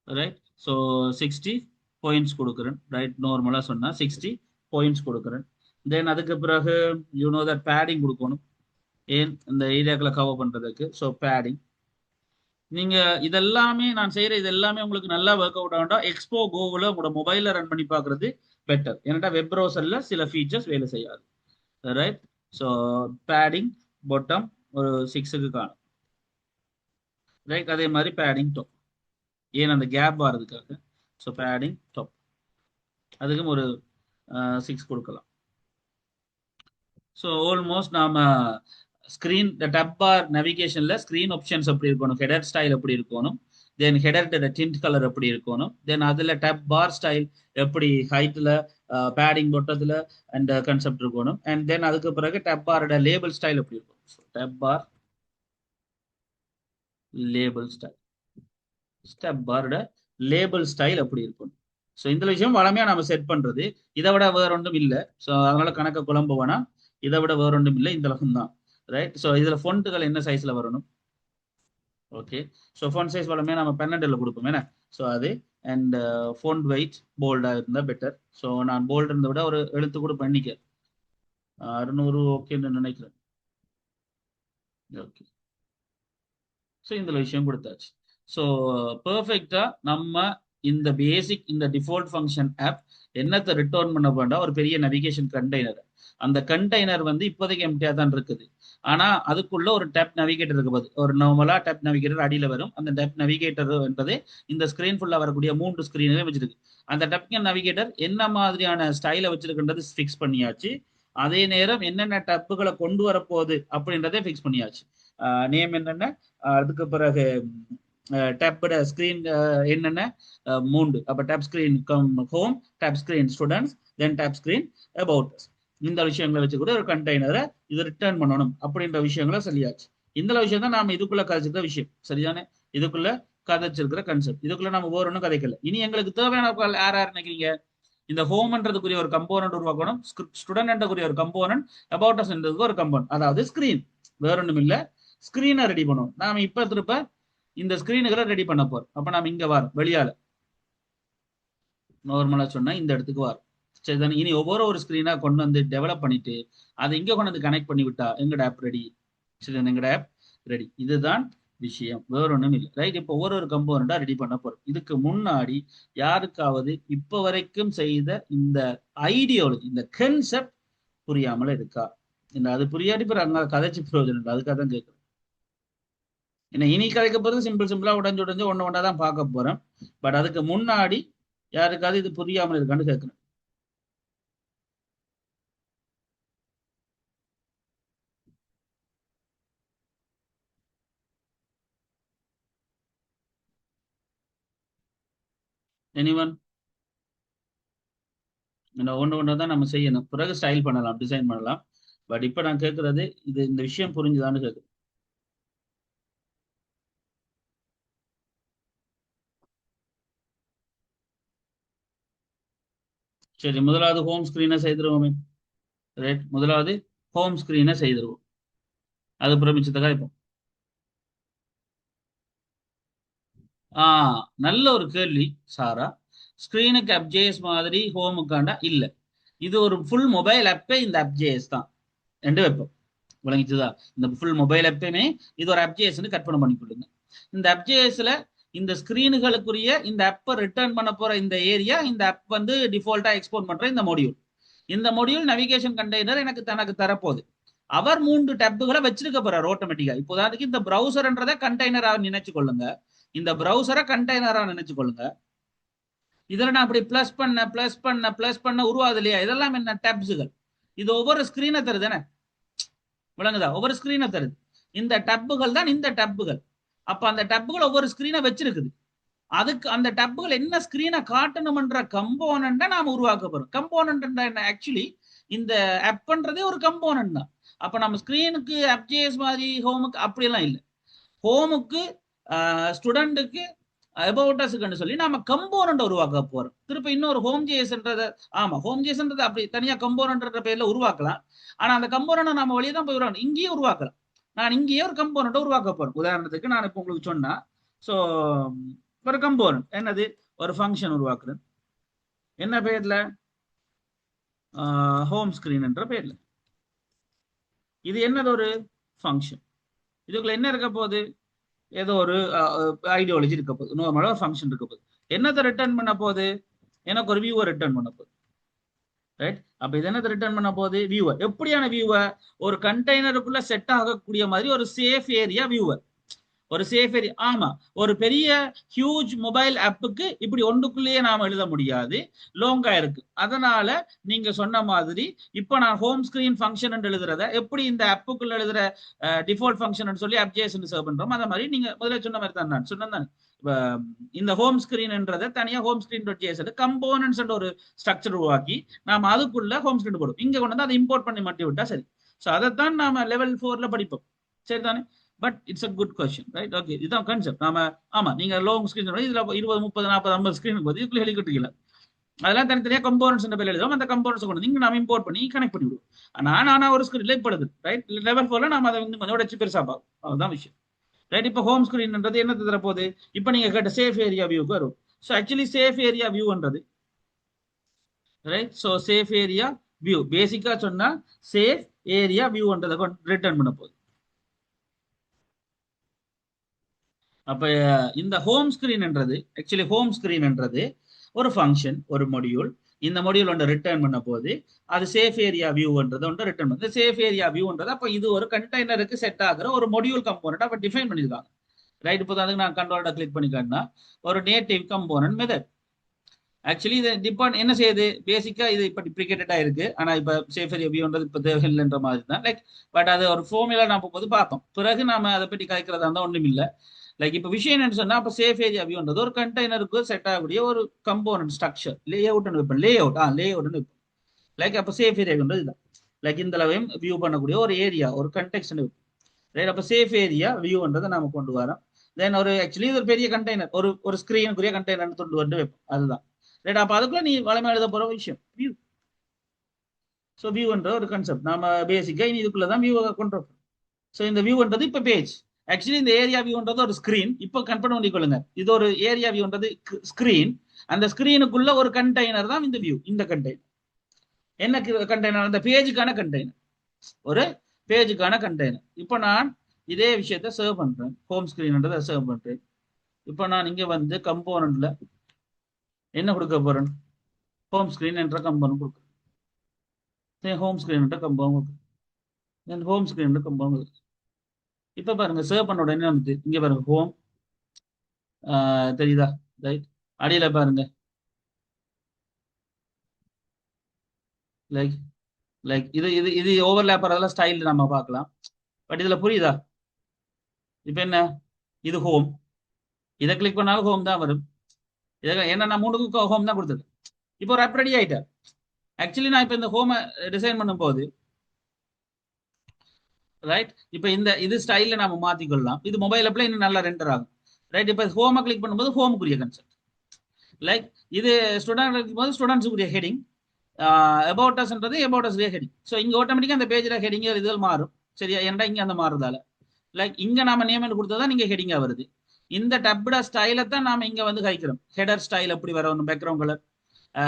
ரைட், ஸோ 60 பாயிண்ட்ஸ் கொடுக்குறேன். ரைட், நார்மலா சொன்னா 60 பாயிண்ட்ஸ் கொடுக்குறேன். தென் அதுக்கு பிறகு யூனோ தட் பேடிங் கொடுக்கணும். ஏன்? இந்த ஏரியாக்களை கவர் பண்றதுக்கு. So padding. நீங்க இதெல்லாமே நான் செய்யற இது எல்லாமே உங்களுக்கு நல்லா ஒர்க் அவுட் ஆகும்டா எக்ஸ்போ கோவில் உங்களோட மொபைல்ல ரன் பண்ணி பாக்குறது பெட்டர். ஏன்னா வெப் ப்ரௌசர்ல சில ஃபீச்சர்ஸ் வேலை செய்யாது. ரைட், ஸோ பேடிங் பாட்டம் ஒரு 6க்கு காணும். ரைட், அதே மாதிரி பேடிங் டாப், ஏன் அந்த கேப் வர்றதுக்காக. ஸோ பேடிங் டாப் அதுக்கும் ஒரு 6 கொடுக்கலாம். ஸோ ஆல்மோஸ்ட் நாம ஸ்கிரீன் டப் பார் நவிகேஷன்ல ஸ்கிரீன் ஆப்ஷன்ஸ் எப்படி இருக்கணும், ஹெடர் ஸ்டைல் எப்படி இருக்கணும், தென் ஹெடர் டிண்ட் கலர் எப்படி இருக்கணும், தென் அதுல டப் பார் ஸ்டைல் எப்படி ஹைட்ல பேடிங் பொட்டத்துல அண்ட் கன்செப்ட் இருக்கணும், அண்ட் தென் அதுக்கு பிறகு டப் பாரோட லேபிள் ஸ்டைல் எப்படி இருக்கும். Tab bar label style, tab பாரோட லேபிள் ஸ்டைல் எப்படி இருக்கும். ஸோ இந்த விஷயம் வளமையா நம்ம செட் பண்றது. இதை விட வேற ஒன்றும் இல்லை. ஸோ அதனால கணக்க குழம்பு வேணா, இதை விட வேற ஒன்றும் இல்லை, இந்த அளவுக்கு தான். ரைட், ஸோ இதுல ஃபொண்ட்டுகள் என்ன சைஸ்ல வரணும். ஓகே, ஸோ ஃபோன் சைஸ் வளமே நம்ம 12ல கொடுப்போம் என்ன. ஸோ அது அண்ட் ஃபோன் வெயிட் போல்டா இருந்தா பெட்டர். ஸோ நான் போல்டு இருந்த விட ஒரு எழுத்து கூட பண்ணிக்க 600 ஓகேன்னு நினைக்கிறேன். ஓகே, ஸோ இந்த விஷயம் கொடுத்தாச்சு. ஸோ பெர்ஃபெக்டா நம்ம இந்த பேசிக் இந்த டிஃபால்ட் ஃபங்க்ஷன் ஆப் என்னத்தை ரிட்டர்ன் பண்ண வேண்டாம், ஒரு பெரிய நவிகேஷன் கண்டெய்னர். அந்த கண்டெய்னர் வந்து இப்போதைக்கு எம்டியா தான் இருக்குது. ஆனா அதுக்குள்ள ஒரு டேப் நவிகேட்டர் இருக்க போது ஒரு நார்மலா டேப் நவிகேட்டர் அடியில வரும். அந்த டேப் நவிகேட்டர் என்பது இந்த ஸ்கிரீன் ஃபுல்லா வரக்கூடிய 3 ஸ்கிரீனே வச்சிருக்கு. அந்த டேப் நவிகேட்டர் என்ன மாதிரியான ஸ்டைல வச்சிருக்குன்றது ஃபிக்ஸ் பண்ணியாச்சு. அதே நேரம் என்னென்ன டப்புகளை கொண்டு வரப்போகுது அப்படின்றதே ஃபிக்ஸ் பண்ணியாச்சு. நேம் என்னென்ன, அதுக்கு பிறகு டேப்போட ஸ்கிரீன் என்னென்ன, மூன்று. அப்ப tab screen home, tab screen students, then tab screen about இந்த விஷயங்களை வச்சு கூட ஒரு கண்டெய்னரை இது ரிட்டர்ன் பண்ணணும் அப்படின்ற விஷயங்களை சொல்லியாச்சு. இந்த விஷயம் தான் நாம இதுக்குள்ள கதைச்சிருக்கிற விஷயம். சரிதானே? இதுக்குள்ள கதைச்சிருக்கிற கன்செப்ட். இதுக்குள்ள நம்ம வேற ஒன்றும் கதைக்கல. இனி எங்களுக்கு தேவையான யார் யார் நினைக்கிறீங்க? இந்த ஹோம்ன்றதுக்குரிய ஒரு கம்போனன்ட் உருவாக்கணும், ஸ்டூடெண்ட்ன்றதுக்குரிய ஒரு கம்போனன்ட், அபவுட் அஸ்ன்றதுக்கு ஒரு கம்போனன்ட், அதாவது ஸ்கிரீன். வேற ஒன்றும் இல்லை, ஸ்கிரீனை ரெடி பண்ணுவோம். நாம இப்ப திருப்ப இந்த ஸ்கிரீனுகளை ரெடி பண்ண போறோம். அப்ப நாம இங்க வரோம், வெளியால நார்மலா சொன்னா இந்த இடத்துக்கு வரும். சரிதானே? இனி ஒவ்வொரு ஸ்கிரீனா கொண்டு வந்து டெவலப் பண்ணிட்டு அதை இங்க கொண்டு வந்து கனெக்ட் பண்ணி விட்டா எங்கட ஆப் ரெடி. சரி, எங்கட ஆப் ரெடி. இதுதான் விஷயம், வேற ஒண்ணும் இல்லை. ரைட்? இப்போ ஒவ்வொரு கம்போனண்டா ரெடி பண்ண போறோம். இதுக்கு முன்னாடி யாருக்காவது இப்ப வரைக்கும் செய்த இந்த ஐடியாலஜி, இந்த கன்செப்ட் புரியாமல இருக்கா? இந்த அது புரியாடி பிற அங்க கதைச்சு பிரயோஜனம் இல்லை. அதுக்காக தான் கேட்குறேன். ஏன்னா இனி கதைக்க போறது சிம்பிள் சிம்பிளா உடஞ்சு உடஞ்சு ஒண்ணு ஒன்றா தான் பார்க்க போறேன். பட் அதுக்கு முன்னாடி யாருக்காவது இது புரியாமல் இருக்கான்னு கேட்கிறேன். எனிவன்? ஒன்று ஒன்று தான் நம்ம செய்யணும். பிறகு ஸ்டைல் பண்ணலாம், டிசைன் பண்ணலாம். பட் இப்போ நான் கேட்கறது இது, இந்த விஷயம் புரிஞ்சுதான்னு கேட்குறேன். சரி, முதலாவது ஹோம் ஸ்கிரீனை செய்திருவோமே. ரைட், முதலாவது ஹோம் ஸ்கிரீனை செய்திருவோம். அது பிரமிச்சதுக்காக இப்போ நல்ல ஒரு கேள்வி சாரா. ஸ்கிரீனுக்கு அப்ஜேஎஸ் மாதிரி ஹோமுக்காண்டா இல்ல. இது ஒரு ஃபுல் மொபைல் ஆப்பே இந்த அப்ஜேஎஸ் தான். ரெண்டு வைப்போம். விளங்கிச்சுதா? இந்த ஃபுல் மொபைல் ஆப்பையுமே இது ஒரு அப்ஜேஎஸ்ன்னு கற்பனை பண்ணிக்கொள்ளுங்க. இந்த அப்ஜேஎஸ்ல இந்த ஸ்கிரீனுகளுக்குரிய இந்த ஆப்பை ரிட்டர்ன் பண்ண போற இந்த ஏரியா, இந்த ஆப் வந்து டிஃபால்ட்டா எக்ஸ்போர்ட் பண்ற இந்த மொடியூல். இந்த மொடியூல் நவிகேஷன் கண்டெய்னர் எனக்கு தனக்கு தரப்போகுது. அவர் 3 டேப்புகளை வச்சிருக்க போறார் ஆட்டோமேட்டிக்கா. இப்போ அதுக்கு இந்த பிரவுசர்ன்றதை கண்டெய்னரா நினைச்சு கொள்ளுங்க. இந்த பிரவுசரை கண்டெய்னரா நினைச்சு கொள்ளுங்க. இதுல நான் அப்படி பிளஸ் பண்ண பிளஸ் பண்ண பிளஸ் பண்ண உருவாது இல்லையா? இதெல்லாம் என்ன டேப்ஸுகள். இது ஒவ்வொரு ஸ்கிரீனை தருது. விளங்குதா? ஒவ்வொரு ஸ்கிரீனை தருது. இந்த டப்புகள் தான் இந்த டப்புகள். அப்ப அந்த டப்புகள் ஒவ்வொரு ஸ்கிரீனை வச்சிருக்குது. அதுக்கு அந்த டப்புகள் என்ன ஸ்கிரீனை காட்டணும்ன்ற கம்போனண்ட்டை நாம உருவாக்க போறோம். கம்போனண்ட் என்ன? ஆக்சுவலி இந்த ஆப்ன்றதே ஒரு கம்போனன்ட் தான். அப்ப நம்ம ஸ்கிரீனுக்கு அப்ஜேஎஸ் மாதிரி ஹோமுக்கு அப்படியெல்லாம் இல்லை. ஹோமுக்கு, ஸ்டூடெண்ட்டுக்கு, அபவுட்டஸ்க்குன்னு சொல்லி நாம கம்போனண்ட் உருவாக்க போறோம். திருப்ப இன்னொரு ஹோம் ஜேஎஸ்ன்றத, ஆமா ஹோம் ஜேஎஸ்ன்றது அப்படி தனியா கம்போனண்ட்ன்ற பேர்ல உருவாக்கலாம். ஆனா அந்த கம்போனண்ட் நம்ம வழியே தான் போய் உருவாக்கணும். இங்கேயே உருவாக்கலாம். நான் இங்கேயே ஒரு கம்போனண்ட்டை உருவாக்க போறேன். உதாரணத்துக்கு நான் இப்போ உங்களுக்கு சொன்னா, ஸோ ஒரு கம்போனன்ட் என்னது, ஒரு ஃபங்க்ஷன் உருவாக்குறேன். என்ன பேர்ல? ஹோம் ஸ்கிரீன் என்ற பேர்ல. இது என்னது? ஒரு ஃபங்க்ஷன். இதுக்குள்ள என்ன இருக்க போகுது? ஏதோ ஒரு ஐடியாலஜி இருக்க போகுது, நார்மலா ஒரு ஃபங்க்ஷன் இருக்க போகுது. என்னத்தை ரிட்டர்ன் பண்ண போகுது? எனக்கு ஒரு வியூவை ரிட்டர்ன் பண்ண போகுது. ரைட்? அப்ப இது என்னத்தை ரிட்டர்ன் பண்ண போகுது? வியூவர். எப்படியான வியூவர்? ஒரு கண்டெய்னருக்குள்ள செட் ஆகக்கூடிய மாதிரி ஒரு சேஃப் ஏரியா வியூவர். ஒரு சேஃப் ஏரியா. ஆமா, ஒரு பெரிய ஹியூஜ் மொபைல் ஆப்புக்கு இப்படி ஒன்றுக்குள்ளேயே நாம எழுத முடியாது, லோங்கா இருக்கு. அதனால நீங்க சொன்ன மாதிரி இப்ப நான் ஹோம் ஸ்கிரீன் ஃபங்க்ஷன் எழுதுறத எப்படி இந்த ஆப்புக்குள்ள எழுதுற டிஃபால்ட் ஃபங்க்ஷன் சொல்லி அப்ஜேஎஸ் சர்வ் பண்றோம். அதே மாதிரி நீங்க முதல்ல சொன்ன மாதிரி தான் நான் சொன்னேன். இந்த ஹோம் ஸ்கிரீன்ன்றதை தனியா home screen dot JS components ஒரு ஸ்ட்ரக்சர் உருவாக்கி நாம அதுக்குள்ள ஹோம் ஸ்கிரீன் போடும். இங்க கொண்டு வந்து அதை இம்போர்ட் பண்ணி மாட்டி விட்டா சரி. ஸோ அதைத்தான் நாம லெவல் 4ல படிப்போம். சரிதானே? But it's a good question. Right? Okay, இதுதான் கான்செப்ட். நாம ஆமா, நீங்க லாங் ஸ்கிரீன் இதுல 20, 30, 40, 50 ஸ்கிரீன் போது இதுக்குள்ள ஹெலிகொட்டிக்கல. அதெல்லாம் தனித்தனியா கம்போனன்ட்ஸ் பேர் எழுதுவோம். அந்த கம்போனன்ட்ஸ் கொண்டு நீங்க நாம இம்போர்ட் பண்ணி கனெக்ட் பண்ணி விடுவோம். நானா ஒரு ஸ்கிரீன்ல இப்படுது. ரைட்? லெவல் 4ல நாம அதை கொஞ்சம் உடச்சு பெருசா பார்ப்போம். அதுதான் விஷயம். ரைட்? இப்போ ஹோம் ஸ்கிரீன்ன்றது என்ன தர போகுது? இப்போ நீங்க கேட்ட சேஃப் ஏரியா வியூக்கு வரும். ஸோ ஆக்சுவலி சேஃப் ஏரியா வியூன்றது, right? So safe area view பேசிக்கா சொன்னா சேஃப் ஏரியா வியூன்றதை ரிட்டர்ன் பண்ண போகுது. அப்ப இந்த ஹோம் ஸ்கிரீன் என்றது, ஆக்சுவலி ஹோம் ஸ்கிரீன் என்றது ஒரு ஃபங்க்ஷன், ஒரு மொடியூல். இந்த மொடியூல் ஒன்று ரிட்டர்ன் பண்ண போது அது சேஃப் ஏரியா வியூன்றது ஒன்று ரிட்டர்ன் பண்ணுது. சேஃப் ஏரியா வியூன்றது அப்போ இது ஒரு கண்டெய்னருக்கு செட் ஆகிற ஒரு மொடியூல் கம்போனண்ட் அப்போ டிஃபைன் பண்ணியிருக்காங்க. ரைட். இப்போ அதுக்கு நான் கண்ட்ரோல்ட கிளிக் பண்ணிக்கிறேன்னா ஒரு நேட்டிவ் கம்போனன்ட் மெத்தட். ஆக்சுவலி இது டிபார்ட் என்ன செய்யுது பேசிக்கா இது இப்போ டிப்ளிகேட்டடா இருக்கு. ஆனா இப்போ சேஃப் ஏரியா வியூன்றது இப்போ தேவையில்லைன்ற மாதிரி தான். லைக் பட் அது ஒரு ஃபார்முலா நான் போது பார்த்தோம். பிறகு நாம அதை பற்றி கலைக்கிறதா இருந்தால் ஒன்றும் இல்லை. லைக் இப்போ விஷயம் என்னன்னு சொன்னா அப்போ சேஃப் ஏரியா வியூன்றது ஒரு கண்டெய்னருக்கு செட் ஆகக்கூடிய ஒரு கம்போனன்ட் ஸ்ட்ரக்சர் லே அவுட்னு வைப்பேன். லே அவுட்னு வைப்பேன். லைக் அப்போ சேஃப் ஏரியான்றது இதுதான். லைக் இந்த அளவையும் வியூ பண்ணக்கூடிய ஒரு ஏரியா ஒரு கண்டெக்ஸ்ட் வைப்பேன். ரைட். அப்போ சேஃப் ஏரியா வியூன்றதை நாம கொண்டு வரோம். தென் ஒரு ஆக்சுவலி ஒரு பெரிய கண்டெய்னர் ஒரு ஸ்கிரீனுக்குரிய கண்டெய்னர் கொண்டு வந்து வைப்போம். அதுதான் ரைட். அப்போ அதுக்குள்ள நீ வளமை எழுத போற விஷயம் வியூ. ஸோ வியூன்ற ஒரு கான்செப்ட் நாம பேசிக்கா இனி இதுக்குள்ளதான் வியூ கொண்டு வைப்போம். ஸோ இந்த வியூன்றது இப்போ பேஜ். ஆக்சுவலி இந்த ஏரியா வியூன்றது ஒரு ஸ்கிரீன். இப்போ கன்ஃபர்ம் பண்ணிக்கொள்ளுங்க இது ஒரு ஏரியா வியூன்றது ஸ்கிரீன். அந்த ஸ்கிரீனுக்குள்ள ஒரு கண்டெய்னர் தான் இந்த வியூ. இந்த கண்டெய்னர் என்ன கண்டெய்னர்? அந்த பேஜுக்கான கண்டெய்னர். ஒரு பேஜுக்கான கண்டெய்னர். இப்போ நான் இதே விஷயத்த சர்வ் பண்றேன். ஹோம் ஸ்கிரீன்ன்றதை சர்வ் பண்றேன். இப்போ நான் இங்க வந்து கம்போனன்ட்ல என்ன கொடுக்க போறேன்? ஹோம் ஸ்கிரீன் என்ற கம்போனன்ட் கொடுக்குறேன். ஹோம் ஸ்கிரீன் என்ற கம்போனன்ட் தென் ஹோம் ஸ்கிரீன் என்ற கம்போனன்ட். இப்போ பாருங்க சர்வ் பண்ண உடனே வந்து இங்க பாருங்க ஹோம் தெரியுதா? ரைட். அடியில பாருங்க லைக் லைக் இது இது இது ஓவர்லேப் ஆகிறதுல ஸ்டைல் நம்ம பார்க்கலாம். பட் இதுல புரியுதா? இப்போ என்ன இது ஹோம். இதை கிளிக் பண்ணாலும் ஹோம் தான் வரும். இதை என்ன நான் மூணுக்கும் ஹோம் தான் கொடுத்தது. இப்போ ஒரு ஆப் ரெடி ஆயிட்டேன். ஆக்சுவலி நான் இப்போ இந்த ஹோமை டிசைன் பண்ணும் போது ரைட் இப்போ இந்த இது ஸ்டைல நம்ம மாத்திக்கொள்ளலாம். இது மொபைல் ஆப்ல இன்னும் நல்லா ரெண்டர் ஆகும். ரைட். இப்போ ஹோமை கிளிக் பண்ணும்போது ஹோமுக்குரிய கன்செப்ட். லைக் இது ஸ்டூடெண்ட் இருக்கும்போது ஸ்டூடெண்ட்ஸுக்குரிய ஹெடிங். அபவுட்டஸ்ன்றது அபவுட்டஸ் ஹெடிங். ஸோ இங்க ஆட்டோமேட்டிக்கா அந்த பேஜில் ஹெடிங் இதுகள் மாறும். சரியா? ஏன்டா இங்க அந்த மாறுதால லைக் இங்க நாம நேம் கொடுத்தா நீங்க ஹெடிங்கா வருது. இந்த டப்ட ஸ்டைல தான் நாம இங்க வந்து கைக்கிறோம். ஹெடர் ஸ்டைல் எப்படி வரும்? Background colour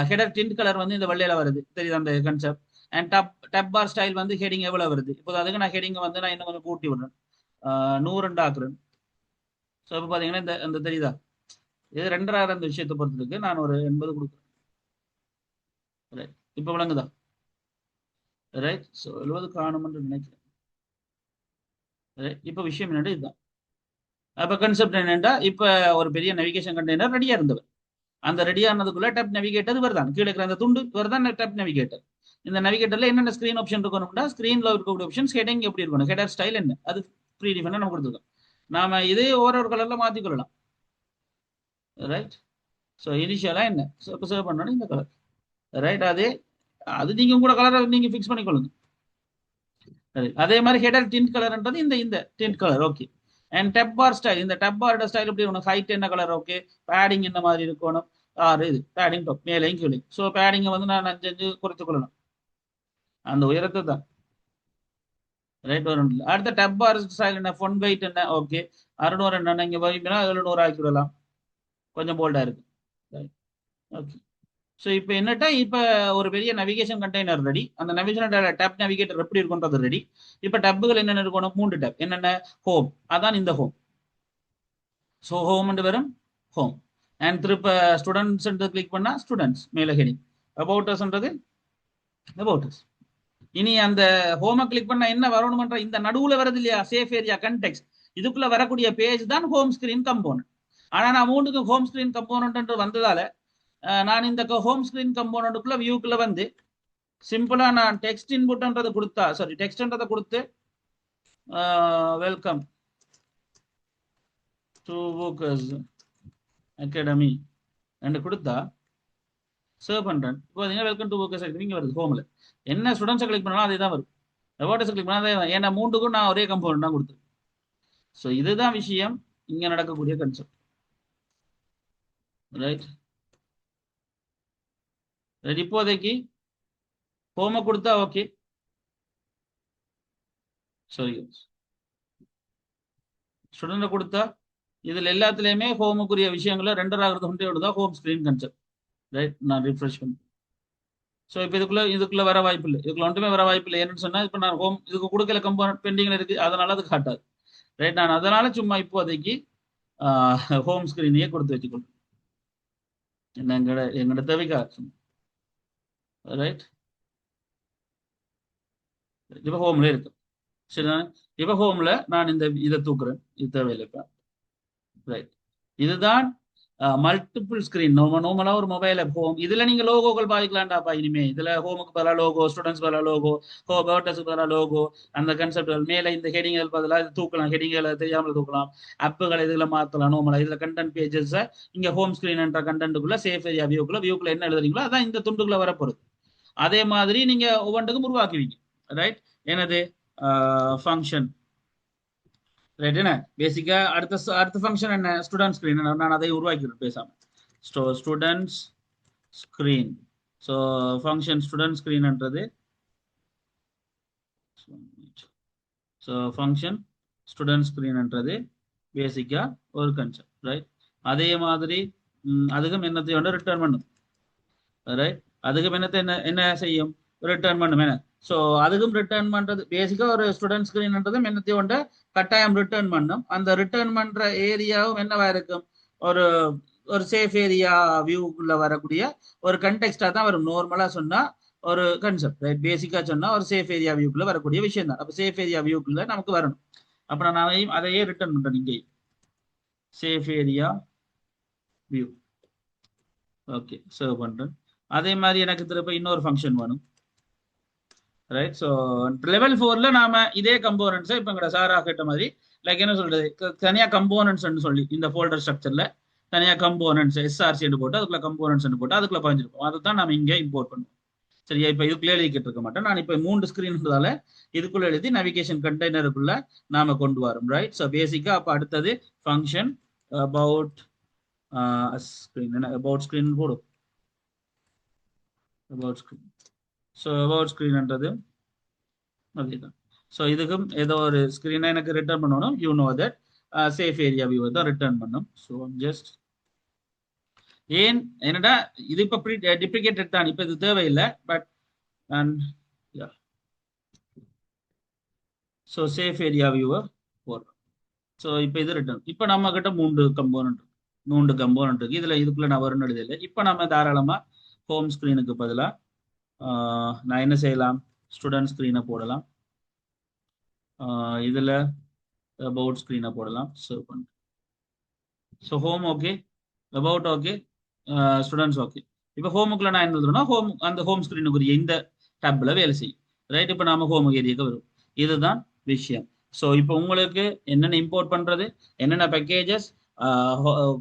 header tint colour வந்து இந்த வெள்ளையில வருது. தெரியுது அந்த concept? And tab bar style வந்து ஹெடிங் எவ்வளவு வருது? இப்போ அதுக்கு நான் ஹெடிங் வந்து நான் இன்னும் கொஞ்சம் கூட்டி விடுறேன். 100 ஆக்குறேன். ஸோ இப்போ பாத்தீங்கன்னா இந்த அந்த தெரியுதா? இது 2000 அந்த விஷயத்தை பொறுத்ததுக்கு நான் ஒரு 80 கொடுக்குறேன். ரைட். இப்போ விளங்குதா? ரைட். ஸோ 70 காணும்னு நினைக்கிறேன். ரைட். இப்போ விஷயம் என்னடா இதுதான். அப்போ கான்செப்ட் என்னன்னா இப்போ ஒரு பெரிய நேவிகேஷன் கண்டெய்னர் ரெடியா இருந்தவர். அந்த ரெடி ஆனதுக்குள்ள டப் நேவிகேட்டர் இவர் தான். கீழே இருக்கிற அந்த துண்டு இவர் தான் டப் நேவிகேட்டர். இந்த நேவிகேட்டர்ல என்னென்ன ஸ்கிரீன் ஆப்ஷன் இருக்கணும்னா ஸ்கிரீன்ல இருக்கக்கூடிய ஆப்ஷன்ஸ் ஹெடிங் எப்படி இருக்கணும்? ஹெடர் ஸ்டைல் என்ன? அது ப்ரீ டிஃபைனா நம்ம கொடுத்துருக்கோம். நாம இதே ஒரு கலர்ல மாத்திக்கொள்ளலாம். ரைட். ஸோ இனிஷியலா என்ன சேவ் பண்ணணும் இந்த கலர். ரைட். அதே அது நீங்க கூட கலரை நீங்க ஃபிக்ஸ் பண்ணிக்கொள்ளுங்க. அதே மாதிரி ஹெடர் டிண்ட் கலர்ன்றது இந்த இந்த tint colour. Okay. And tab bar style. இந்த டப் பாரோட ஸ்டைல் எப்படி இருக்கணும்? ஹைட் என்ன கலர்? ஓகே. பேடிங் என்ன மாதிரி இருக்கணும்? 6 இது பேடிங் டாப் மேலையும் கீழே. ஸோ பேடிங்கை வந்து நான் 5 குறைத்துக் கொள்ளணும். அந்த உயரத்தை தான். ரைட். வரும். அடுத்த டப் பார் ஸ்டைல் என்ன? ஃபொன் வெயிட் என்ன? ஓகே. 600 என்ன? இங்க வைப்பினா 700 ஆக்கிவிடலாம். கொஞ்சம் போல்டா இருக்கு. ஓகே. ஸோ இப்போ என்னட்டா இப்போ ஒரு பெரிய நேவிகேஷன் கண்டெய்னர் ரெடி. அந்த நேவிகேஷன் டேப் நேவிகேட்டர் எப்படி இருக்குன்றது ரெடி. இப்போ டப்புகள் என்னென்ன இருக்கணும்? 3 டேப். என்னென்ன? ஹோம். அதான் இந்த ஹோம். ஸோ ஹோம் வரும் ஹோம். அண்ட் திருப்ப ஸ்டூடெண்ட்ஸ் கிளிக் பண்ணா ஸ்டூடெண்ட்ஸ் மேல ஹெடிங். அபவுட்டஸ்ன்றது அபவுட்டஸ். இனி அந்த ஹோமை கிளிக் பண்ணா என்ன வரணும்ன்ற இந்த நடுவுல வருது இல்லையா? Safe area context. இதுக்குள்ள வரக்கூடிய பேஜ் தான் ஹோம் ஸ்கிரீன் கம்போனன்ட். ஆனா நான் மூணுக்கு ஹோம் ஸ்கிரீன் கம்போனன்ட் வந்ததால நான் இந்த ஹோம் ஸ்கிரீன் கம்போனன்ட்டுக்குள்ள வியூக்குள்ள வந்து சிம்பிளா நான் டெக்ஸ்ட் இன்புட்ன்றதை கொடுத்தா சாரி டெக்ஸ்ட்ன்றதை கொடுத்து வெல்கம் டு வூக்கர்ஸ் அகாடமி என்று கொடுத்தா சர்வ் பண்றேன். இப்போ பார்த்தீங்கன்னா வெல்கம் டு வூக்கர்ஸ் அகாடமி இங்க வருது. ஹோம்ல என்ன ஸ்டூடெண்ட்ஸ் கிளிக் பண்ணாலும் அதே தான் வரும். அபவுட்டஸ் கிளிக் பண்ணால் அதே. ஏன்னா மூணுக்கும் நான் ஒரே கம்போனன்ட் தான் கொடுத்தேன். ஸோ இதுதான் விஷயம் இங்க நடக்கக்கூடிய கன்செப்ட். ரைட். இப்போதைக்கு ஹோமை கொடுத்தா ஓகே. சாரி ஸ்டூடெண்ட் கொடுத்தா இதுல எல்லாத்துலயுமே ஹோமுக்குரிய விஷயங்களை ரெண்டர் ஆகிறது ஒன்றே தான் ஹோம் ஸ்கிரீன் கன்செப்ட். ரைட். நான் ரிஃப்ரெஷ் பண்ணேன். ஸோ இப்போ இதுக்குள்ள வர வாய்ப்பு இல்லை. இதுக்குள்ள ஒன்றுமே வர வாய்ப்பு இல்லை. என்னன்னு சொன்னா இப்போ நான் ஹோம் இதுக்கு கொடுக்கல கம்போனன்ட் பெண்டிங்ல இருக்கு. அதனால அது காட்டாது. ரைட். நான் அதனால சும்மா இப்போதைக்கு ஹோம் ஸ்கிரீனையே கொடுத்து வச்சுக்கொள்றேன். என்ன எங்கட தேவைக்காக. ரைட். இப்போ ஹோம்ல இருக்கு. சரிதானே? இப்போ ஹோம்ல நான் இந்த இதை தூக்குறேன். இது தேவையில்லை இப்போ. ரைட். இதுதான் மல்டிபிள் ஸ்கிரீன். நார்மலா ஒரு மொபைல் ஹோம் இதுல நீங்க லோகோக்கள் பாதிக்கலாம்டாப்பா. இனிமே இதுல ஹோமுக்கு பதிலாக லோகோ, ஸ்டூடெண்ட்ஸ் பதிலாக லோகோ, பேர்டஸுக்கு பதிலாக லோகோ, அந்த கன்செப்ட்கள் மேல இந்த ஹெடிங்கள் பதிலாக இது தூக்கலாம். ஹெடிங்களை தெரியாமல் தூக்கலாம். ஆப்புகளை இதுல மாத்தலாம். நார்மலா இதுல கண்டென்ட் பேஜஸ் இங்க ஹோம் ஸ்கிரீன் என்ற கண்டென்ட்டுக்குள்ள சேஃப் ஏரியா வியூக்குள்ள என்ன எழுதுறீங்களோ அதான் இந்த துண்டுக்குள்ள வரப்போகுது. அதே மாதிரி நீங்க ஒவ்வொன்றுக்கும் உருவாக்குவீங்க. ரைட். எனது ஃபங்க்ஷன். ரைட். என்ன பேசிக்கா அடுத்த ஃபங்க்ஷன் என்ன? Student screen. நான் அதை உருவாக்கிடுறேன் பேசாம. Students screen. So function student ஸ்கிரீன்ன்றது ஸோ ஃபங்க்ஷன் ஸ்டூடெண்ட் ஸ்கிரீன்ன்றது பேசிக்கா ஒரு கன்செப்ட். ரைட். அதே மாதிரி அதுக்கும் என்னத்தை வந்து ரிட்டர்ன் பண்ணும். ரைட். அதுக்கும் என்னத்தை என்ன என்ன செய்யும்? ரிட்டர்ன் பண்ணும். என்ன? ஸோ அதுக்கும் ரிட்டர்ன் பண்றது பேசிக்கா ஒரு ஸ்டூடெண்ட் ஸ்கிரீன்ன்றதும் என்னத்தை கொண்டு கட்டாயம் ரிட்டர்ன் பண்ணும். அந்த ரிட்டர்ன் பண்ற ஏரியாவும் என்னவா இருக்கும்? ஒரு ஒரு சேஃப் ஏரியா வியூக்குள்ள வரக்கூடிய ஒரு கண்டெக்ஸ்டா தான் வரும். நார்மலா சொன்னா ஒரு கன்செப்ட். ரைட். பேசிக்கா சொன்னா ஒரு சேஃப் ஏரியா வியூக்குள்ள வரக்கூடிய விஷயம் தான். அப்ப சேஃப் ஏரியா வியூக்குள்ள நமக்கு வரணும். அப்ப நான் அதையே ரிட்டர்ன் பண்றேன். இங்கே safe area view. Okay, serve பண்றேன். அதே மாதிரி எனக்கு திரும்ப இன்னொரு ஃபங்க்ஷன் வேணும். ரைட். ஸோ லெவல் 4ல நாம இதே கம்போனன்ட்ஸை இப்போ எங்கட சாரா கேட்ட மாதிரி லைக் என்ன சொல்றது, தனியா கம்போனன்ட்ஸ் சொல்லி இந்த ஃபோல்டர் ஸ்ட்ரக்சர்ல தனியா கம்போனன்ட்ஸ் எஸ்ஆர்சி போட்டு அதுக்குள்ள கம்போனன்ட்ஸ் போட்டு அதுக்குள்ள பாஞ்சிருப்போம். அதுதான் நம்ம இங்கே இம்போர்ட் பண்ணுவோம். சரியா? இப்போ இதுக்குள்ள எழுதிக்கிட்டு இருக்க மாட்டோம். நான் இப்போ 3 ஸ்கிரீன்றதால இதுக்குள்ள எழுதி நவிகேஷன் கண்டெய்னருக்குள்ள நாம கொண்டு வரோம். ரைட். ஸோ பேசிக்கா அப்போ அடுத்தது ஃபங்க்ஷன் அபவுட் ஸ்கிரீன். என்ன அபவுட் ஸ்கிரீன் போடும். About screen. ஸோ அபவுட் ஸ்கிரீன்ன்றது அதுதான். ஸோ இதுக்கும் ஏதோ ஒரு ஸ்கிரீனை எனக்கு ரிட்டர்ன் பண்ணணும். You know that safe area view தான் ரிட்டர்ன் பண்ணும். ஸோ ஜஸ்ட் ஏன் என்னடா இது இப்போ டிப்ளிகேட்டட் தான். இப்போ இது தேவையில்லை. But and so safe area வியூவை போடுறோம். ஸோ இப்போ இது ரிட்டர்ன். இப்போ நம்ம கிட்ட மூன்று கம்போனன்ட் இருக்கு. இதுல இதுக்குள்ள நான் வரும்னு எழுதலை. இப்போ நம்ம தாராளமா ஹோம் ஸ்கிரீனுக்கு பதிலாக நான் என்ன செய்யலாம்? ஸ்டூடெண்ட் ஸ்கிரீனை போடலாம். இதுல அபவுட் ஸ்கிரீனை போடலாம். சர்வ் பண்ணு. So home okay, about okay, students okay. இப்போ ஹோமுக்குள்ள நான் என்ன எழுதுறேன்னா ஹோம் அந்த ஹோம் ஸ்கிரீனுக்குரிய இந்த டேப்ல வேலை செய்யும். ரைட். இப்போ நாம ஹோம் ஏரியாவுக்கு வரும். இதுதான் விஷயம். ஸோ இப்போ உங்களுக்கு என்னென்ன இம்போர்ட் பண்றது, என்னென்ன பேக்கேஜஸ்,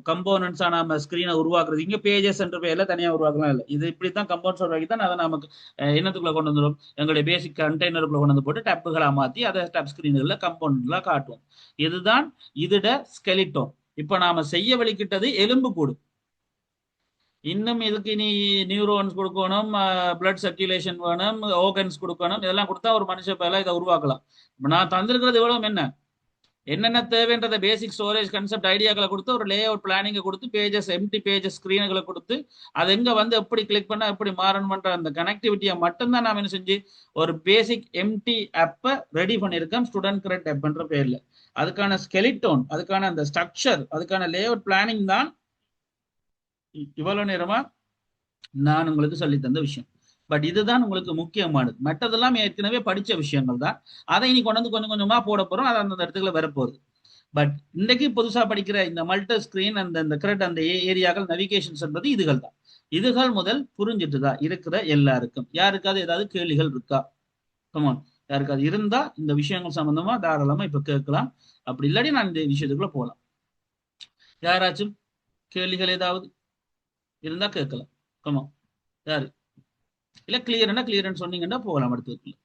கம்போனன்ட்ஸா நாம ஸ்கிரீனை உருவாக்குறது. இங்க பேஜஸ் என்ற பேர்ல தனியா உருவாக்கலாம் இல்லை. இது இப்படித்தான் கம்போனன்ட்ஸ் உருவாக்கி தான் அதை நமக்கு என்னத்துக்குள்ள கொண்டு வந்துடும்? எங்களுடைய பேசிக் கண்டெய்னருக்குள்ள கொண்டு வந்து போட்டு டேப்புகளா மாத்தி அதை டேப் ஸ்கிரீன்ல கம்போனன்ட்ல காட்டுவோம். இதுதான் இதோட ஸ்கெலிட்டோன். இப்ப நாம செய்ய வலிக்கிட்டது எலும்பு கூடு. இன்னும் இதுக்கு இனி நியூரோன்ஸ் கொடுக்கணும், பிளட் சர்க்குலேஷன் வேணும், ஓர்கன்ஸ் கொடுக்கணும். இதெல்லாம் கொடுத்தா ஒரு மனுஷ பேல இதை உருவாக்கலாம். இப்ப நான் தந்திருக்கிறது எவ்வளவு என்னென்ன தேவைன்றத பேசிக் ஸ்டோரேஜ் கன்செப்ட் ஐடியாக்களை கொடுத்து ஒரு லே அவுட் பிளானிங்கை கொடுத்து பேஜஸ் எம்டி பேஜஸ் ஸ்கிரீன்களை கொடுத்து அது எங்க வந்து எப்படி கிளிக் பண்ண எப்படி மாறணும்ன்ற அந்த கனெக்டிவிட்டியை மட்டும்தான் நாம என்ன செஞ்சு ஒரு பேசிக் எம்டி ஆப்பை ரெடி பண்ணியிருக்கோம் ஸ்டூடெண்ட் கிரெட் ஆப்ன்ற பேர்ல. அதுக்கான ஸ்கெலிட்டோன், அதுக்கான அந்த ஸ்ட்ரக்சர், அதுக்கான லே அவுட் பிளானிங் தான் இவ்வளவு நேரமா நான் உங்களுக்கு சொல்லி தந்த விஷயம். பட் இதுதான் உங்களுக்கு முக்கியமானது. மற்றதெல்லாம் ஏற்கனவே படிச்ச விஷயங்கள் தான். அதை இனி கொண்டு வந்து கொஞ்சம் கொஞ்சமா போட போறோம். அது அந்த இடத்துக்குள்ள வரப்போகுது. பட் இன்னைக்கு புதுசா படிக்கிற இந்த மல்டி ஸ்கிரீன் அந்த கிரெட் அந்த ஏரியாக்கள் நவிகேஷன்ஸ் என்பது இதுகள் தான். இதுகள் முதல் புரிஞ்சிட்டுதான் இருக்கிற எல்லாருக்கும். யாருக்காவது ஏதாவது கேள்விகள் இருக்கா? கமான். யாருக்காவது இருந்தா இந்த விஷயங்கள் சம்பந்தமா தாராளமா இப்ப கேட்கலாம். அப்படி இல்லாட்டி நான் இந்த விஷயத்துக்குள்ள போகலாம். யாராச்சும் கேள்விகள் ஏதாவது இருந்தா கேட்கலாம். கமான். யாரு இல்ல கிளியர்னா கிளியர்னு சொன்னீங்கன்னா போகலாம் அடுத்ததுக்குள்ள.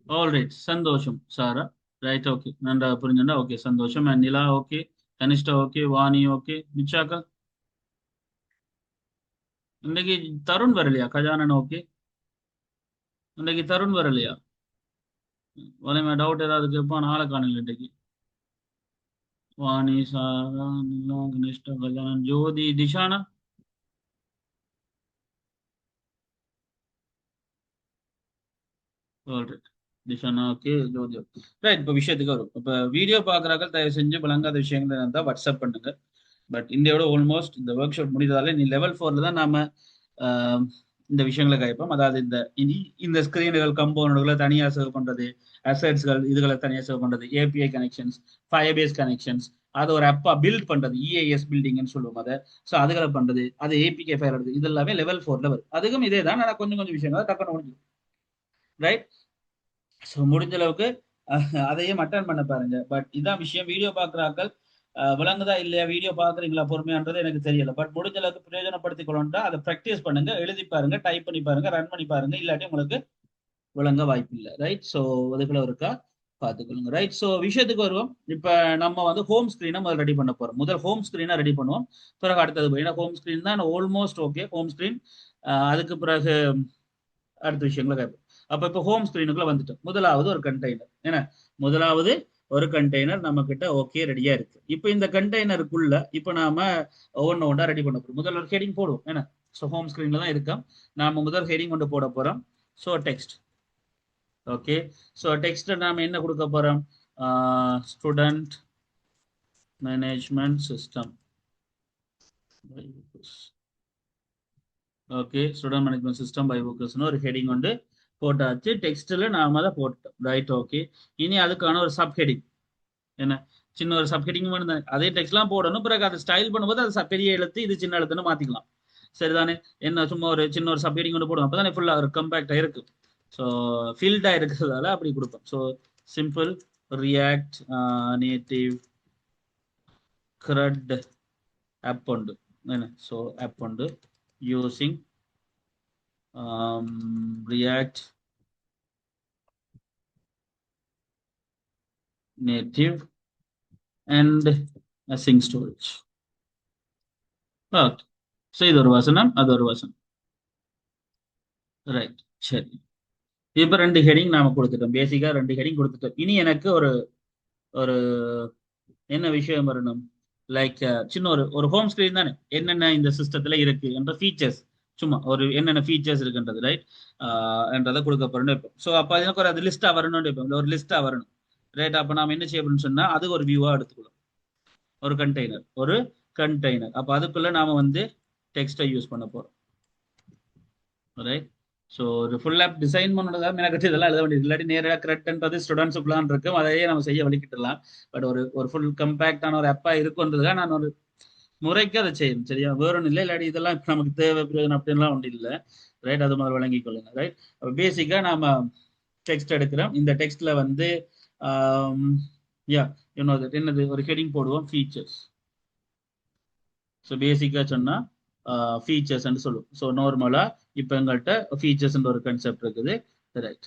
ஆல்ரைட் சந்தோஷம் சாரா. ரைட் ஓகே நன்றாக புரிஞ்சுண்டா ஓகே சந்தோஷம். And Nila okay, Kanishta okay, Vani okay, மிச்சாக்கா இன்னைக்கு தருண் வரலையா? கஜானன் ஓகே, இன்னைக்கு தருண் வரலையா? வலைமா டவுட் ஏதாவது கேட்பான் ஆளை காணல இன்னைக்கு. வாணி சாரா நிலா கனிஷ்டா கஜானன் ஜோதி திஷானா. ஆல்ரைட் திஷானா ஓகே, ஜோதி ஓகே. ரைட் இப்போ விஷயத்துக்கு வரும். இப்போ வீடியோ பார்க்குறாக்கள் தயவு செஞ்சு விளங்காத விஷயங்கள் இருந்தால் வாட்ஸ்அப் பண்ணுங்க. பட் இந்தியாவோட ஆல்மோஸ்ட் இந்த ஒர்க் ஷாப் முடிந்ததாலே நீ லெவல் 4ல தான் நாம ஆஹ், இந்த விஷயங்களை கைப்போம். அதாவது இந்த ஸ்கிரீன்கள் கம்போனர்களை தனியாக சேவ் பண்றது, அசட்ஸ்கள் இதுகளை தனியாக சேவ் பண்றது, API connections, Firebase connections, அது ஒரு அப்பா பில்ட் பண்றது, இஏஎஸ் பில்டிங்னு சொல்லுவோம் அதை. ஸோ அதுகளை பண்றது, அது ஏபிகே ஃபயர் எடுது, இது எல்லாமே லெவல் 4 லெவல். அதுக்கும் இதே தான், ஆனால் கொஞ்சம் கொஞ்சம் விஷயங்கள் டக்குனு முடிஞ்சு. ரைட். ஸோ முடிஞ்ச அளவுக்கு அதையும் அட்டன் பண்ண பாருங்க. பட் இதான் விஷயம், வீடியோ பார்க்குறாக்கள் விளங்குதா இல்லையா, வீடியோ பார்க்குறீங்களா பொறுமையான்றது எனக்கு தெரியல. பட் முடிஞ்ச அளவுக்கு பிரயோஜனப்படுத்திக் கொள்ளணும்னா அதை ப்ராக்டிஸ் பண்ணுங்க, எழுதி பாருங்க, டைப் பண்ணி பாருங்க, ரன் பண்ணி பாருங்க. இல்லாட்டி உங்களுக்கு விளங்க வாய்ப்பு இல்லை. ரைட். ஸோ அதுக்குள்ள இருக்கா பார்த்துக்கொள்ளுங்க. ரைட். ஸோ விஷயத்துக்கு வருவோம். இப்போ நம்ம வந்து ஹோம் ஸ்க்ரீனை முதல் ரெடி பண்ண போறோம். முதல் ஹோம் ஸ்க்ரீனை ரெடி பண்ணுவோம், பிறகு அடுத்தது போய். ஏன்னா ஹோம் ஸ்க்ரீன் தான் ஆல்மோஸ்ட் ஓகே. ஹோம் ஸ்க்ரீன் அதுக்கு பிறகு அடுத்த விஷயங்களை கேட்போம். அப்ப இப்போ ஹோம் ஸ்கிரீனுக்குள்ள வந்துட்டோம். முதலாவது ஒரு கண்டெய்னர். ஏன்னா முதலாவது ஒரு கண்டெய்னர் நம்ம கிட்ட ஓகே ரெடியா இருக்கு. இப்போ இந்த கண்டெய்னருக்குள்ள இப்போ நாம ஒவ்வொன்று ஒன்றா ரெடி பண்ண போறோம். முதல்ல ஒரு ஹெடிங் போடுவோம். ஏன்னா ஸோ ஹோம் ஸ்கிரீன்ல தான் இருக்கோம். நாம முதல் ஹெடிங் கொண்டு போட போறோம். So text. Okay. So text நாம என்ன கொடுக்க போறோம்? Student management system. Okay, student management system by புக்கர்ஸ்னு ஒரு ஹெடிங் வந்து போட்டாச்சு. டெக்ஸ்ட்ல நாம அதை போட்டோம். Right okay. இனி அதுக்கான ஒரு சப் ஹெடிங். என்ன சின்ன ஒரு சப் ஹெடிங் வேணும். அதே டெக்ஸ்ட்லாம் போடணும். பிறகு அதை ஸ்டைல் பண்ணும்போது அது பெரிய எழுத்து, இது சின்ன எழுத்துன்னு மாத்திக்கலாம். சரிதானே? என்ன சும்மா ஒரு சின்ன ஒரு சப் ஹெடிங் கொண்டு போடுவோம், அப்பதானே ஃபுல்லா ஒரு கம்பேக்டா இருக்கு. ஸோ ஃபீல்டா இருக்கிறதால அப்படி கொடுப்போம். So simple React Native CRUD app உண்டு. என்ன ஸோ ஆப் உண்டு using React native and async storage. Okay. So இது ஒரு வசனம், அது ஒரு வசனம். ரைட். சரி. இப்போ ரெண்டு ஹெடிங் நாம கொடுத்துட்டோம். பேசிக்கா ரெண்டு ஹெடிங் கொடுத்துட்டோம். இனி எனக்கு ஒரு ஒரு என்ன விஷயம் வரணும்? லைக் சின்ன ஒரு ஒரு ஹோம் ஸ்கிரீன் தானே, என்னென்ன இந்த சிஸ்டத்துல இருக்கு என்ற ஃபீச்சர்ஸ், சும்மா ஒரு என்னென்ன ஃபீச்சர்ஸ் இருக்குன்றது. ரைட். என்றதை கொடுக்க போறோம்னு வைப்போம். ஸோ அப்போ எனக்கு ஒரு அது லிஸ்டா வரணும்னு வைப்போம். இல்லை ஒரு லிஸ்டா வரணும். ரைட். அப்போ நாம என்ன செய்யணும்னு சொன்னா அது ஒரு வியூவா எடுத்துக்கலாம். ஒரு கண்டெய்னர், ஒரு கண்டெய்னர். அப்ப அதுக்குள்ள நாம வந்து டெக்ஸ்டை யூஸ் பண்ண போறோம். ரைட். ஸோ ஒரு ஃபுல் ஆப் டிசைன் பண்ணதாக எனக்கு இதெல்லாம் எழுத வேண்டியது இல்லாட்டி நேராக கரெக்ட்ன்றது ஸ்டூடெண்ட்ஸுக்குலாம் இருக்கும், அதையே நம்ம செய்ய வலிக்கிட்டுலாம். பட் ஒரு ஒரு ஃபுல் கம்பேக்டான ஒரு ஆப்பா இருக்குன்றதுக்காக நான் ஒரு முறைக்கு அதை செய்யணும். சரியா? வேற ஒன்றும் இல்லை. இல்லாட்டி இதெல்லாம் இப்ப நமக்கு தேவை பிரயோஜனம் அப்படின்லாம் ஒன்றும் இல்லை. ரைட். அது முதல்ல வழங்கிக் கொள்ளுங்க. ரைட். பேசிக்கா நாம டெக்ஸ்ட் எடுக்கிறோம். இந்த டெக்ஸ்ட்ல வந்து யா என்னது ஒரு ஹெடிங் போடுவோம், ஃபீச்சர்ஸ். ஸோ பேசிக்காக சொன்னால் ஃபீச்சர்ஸ்ன்னு சொல்லுவோம். ஸோ நார்மலாக இப்போ எங்கள்கிட்ட ஃபீச்சர்ஸ்ன்ற ஒரு கன்செப்ட் இருக்குது. ரைட்.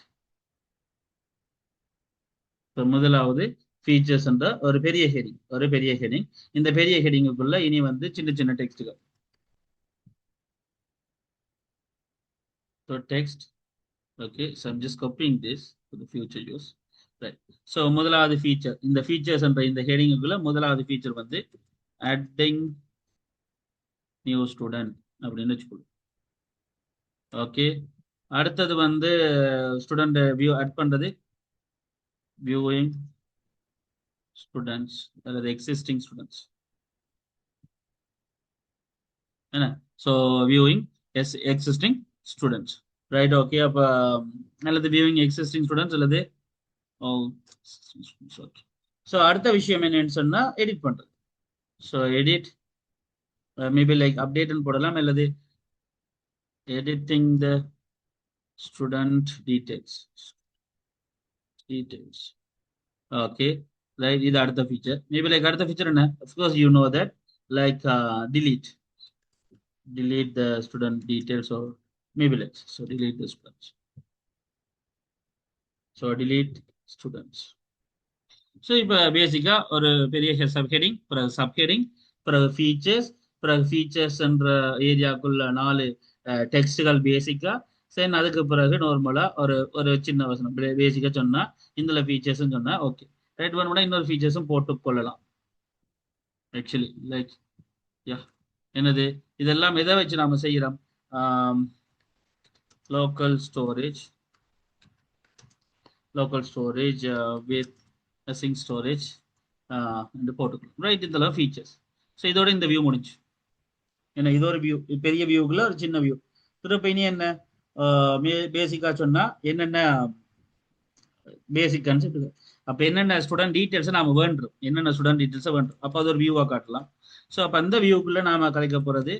இப்போ முதலாவது ஃபீச்சர்ஸ்ன்ற ஒரு பெரிய ஹெடிங், ஒரு பெரிய ஹெடிங். இந்த பெரிய ஹெடிங்குக்குள்ள இனி வந்து சின்ன சின்ன டெக்ஸ்ட்டுகள். So text. Okay. So I'm just copying this for the future use. Right. So முதலாவது ஃபீச்சர், இந்த ஃபீச்சர்ஸ்ன்ற இந்த ஹெடிங்குக்குள்ள முதலாவது ஃபீச்சர் வந்து அட்டிங் நியூ ஸ்டூடெண்ட் அப்படின்னு வச்சுக்கொள்ளும். ஓகே. அடுத்தது வந்து ஸ்டூடெண்ட் வியூ ஆட் பண்றது, வியூவிங் ஸ்டூடெண்ட்ஸ் அல்லது எக்ஸிஸ்டிங் ஸ்டூடெண்ட்ஸ். என்ன so viewing existing students. Right okay. அப்போ அல்லது வியூவிங் எக்ஸிஸ்டிங் ஸ்டூடெண்ட்ஸ் அல்லது ஸோ அடுத்த விஷயம் என்னன்னு சொன்னா எடிட் பண்றது. ஸோ எடிட் மேபி லைக் அப்டேட்னு போடலாம், அல்லது editing the student details. Okay. Right. இது அடுத்த ஃபீச்சர். மேபி லைக் அடுத்த ஃபீச்சர் என்ன? Of course you know that like delete the student details, or maybe let's so delete the students. So delete students. So இப்போ பேசிக்காக ஒரு பெரிய சப்ஹெடிங், பிறகு சப்ஹெடிங், பிறகு ஃபீச்சர்ஸ், பிறகு ஃபீச்சர்ஸ்ன்ற ஏரியாக்குள்ள 4 டெக்ஸ்ட்டுகள் பேசிக்காக. சரி, அதுக்கு பிறகு நார்மலாக ஒரு ஒரு சின்ன வசனம் பேசிக்காக சொன்னால் இதில் ஃபீச்சர்ஸ்ன்னு சொன்னால் ஓகே. ரைட், வேணும்னா இன்னொரு ஃபீச்சர்ஸும் போட்டு கொள்ளலாம் ஆக்சுவலி. லைக் யா, என்னது இதெல்லாம் எதை வச்சு நாம் செய்கிறோம்? Local storage with async storage இந்த போட்டுக்கலாம். ரைட், இதெல்லாம் ஃபீச்சர்ஸ். ஸோ இதோட இந்த வியூ முடிஞ்சு. ஏன்னா இது ஒரு வியூ, பெரிய வியூக்குள்ள ஒரு சின்ன வியூ. திருப்ப இனி என்ன பேசிக்காக சொன்னால் என்னென்ன பேசிக் கான்செப்ட். அப்போ என்னென்ன ஸ்டூடெண்ட் டீட்டெயில்ஸை நாம் வேண்டுறோம், என்னென்ன ஸ்டூடெண்ட் டீட்டெயில்ஸை வேண்டுறோம், அப்போ அது ஒரு வியூவாக காட்டலாம். ஸோ அப்போ அந்த வியூக்குள்ளே நாம் கலைக்க போகிறது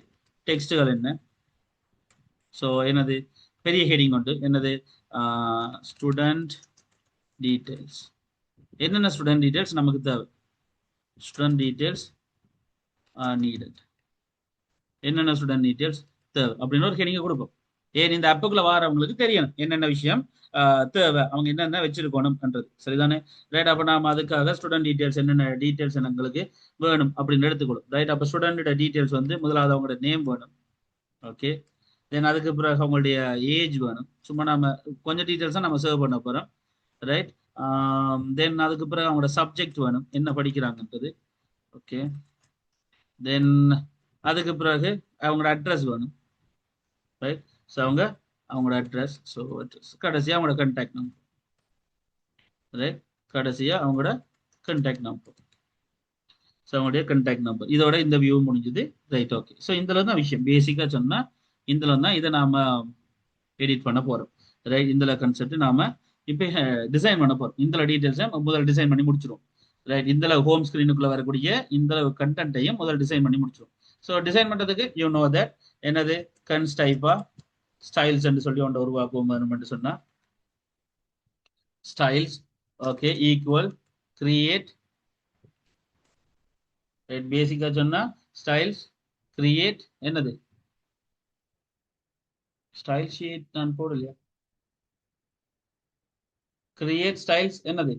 டெக்ஸ்ட்டுகள் என்ன. ஸோ என்னது பெரிய ஹெடிங் உண்டு, என்னது ஸ்டூடெண்ட் டீட்டெயில்ஸ். என்னென்ன ஸ்டூடெண்ட் டீட்டெயில்ஸ் நமக்கு தேவை, ஸ்டூடெண்ட் டீட்டெயில்ஸ் நீடட், என்னென்ன ஸ்டூடெண்ட் டீட்டெயில்ஸ் தேவை அப்படின்னு ஒரு ஹெடிங்கை கொடுப்போம். ஏன் இந்த ஆப்புக்குள்ள வரவங்களுக்கு தெரியணும் என்னென்ன விஷயம் தேவை, அவங்க என்னென்ன வச்சிருக்கணும்ன்றது. சரிதானே? ரைட், அப்போ நாம அதுக்காக ஸ்டூடெண்ட் டீட்டெயில்ஸ் என்னென்ன டீட்டெயில்ஸ் எங்களுக்கு வேணும் அப்படின்னு எடுத்துக்கணும். ரைட், அப்போ ஸ்டூடெண்டோட டீட்டெயில்ஸ் வந்து முதலாவது அவங்களோட நேம் வேணும். ஓகே, தென் அதுக்கு பிறகு அவங்களுடைய ஏஜ் வேணும். சும்மா நம்ம கொஞ்சம் டீட்டெயில்ஸ் தான் நம்ம சர்வ் பண்ண போகிறோம். ரைட், தென் அதுக்கு பிறகு அவங்களோட சப்ஜெக்ட் வேணும், என்ன படிக்கிறாங்கன்றது. ஓகே, தென் அதுக்கு பிறகு அவங்களோட அட்ரஸ் வேணும். ரைட், ஸோ அவங்களோட அட்ரஸ். ஸோ அட்ரஸ் கடைசியாக அவங்களோட கண்டாக்ட் நம்பர். ரைட், கடைசியாக அவங்களோட கண்டாக்ட் நம்பர். ஸோ அவங்களுடைய கண்டாக்ட் நம்பர். இதோட இந்த வியூ முடிஞ்சுது. Right, okay. ஸோ இதில் தான் விஷயம் பேசிக்காக சொன்னால் இதில் தான் இதை நாம் எடிட் பண்ண போகிறோம். ரைட், இதில் கான்செப்ட் நாம் இப்போ டிசைன் பண்ண போகிறோம். இதில் டீட்டெயில்ஸை முதல்ல டிசைன் பண்ணி முடிச்சிடும். ரைட், இதில் ஹோம் ஸ்க்ரீனுக்குள்ளே வரக்கூடிய இந்த கண்டென்ட்டையும் முதல்ல டிசைன் பண்ணி முடிச்சிடும். ஸோ டிசைன் பண்ணுறதுக்கு யூ நோ தட் என்னது கன்ஸ் டைப்பா ஸ்டைல்ஸ் என்று சொல்லி ஒன்று உருவாக்குவோம் சொன்னா ஸ்டைல்ஸ். Okay, equal create. பேசிக்கா சொன்னா ஸ்டைல்ஸ் கிரியேட் என்னது ஸ்டைல் ஷீட் நான் போடலையா, கிரியேட் ஸ்டைல்ஸ் என்னது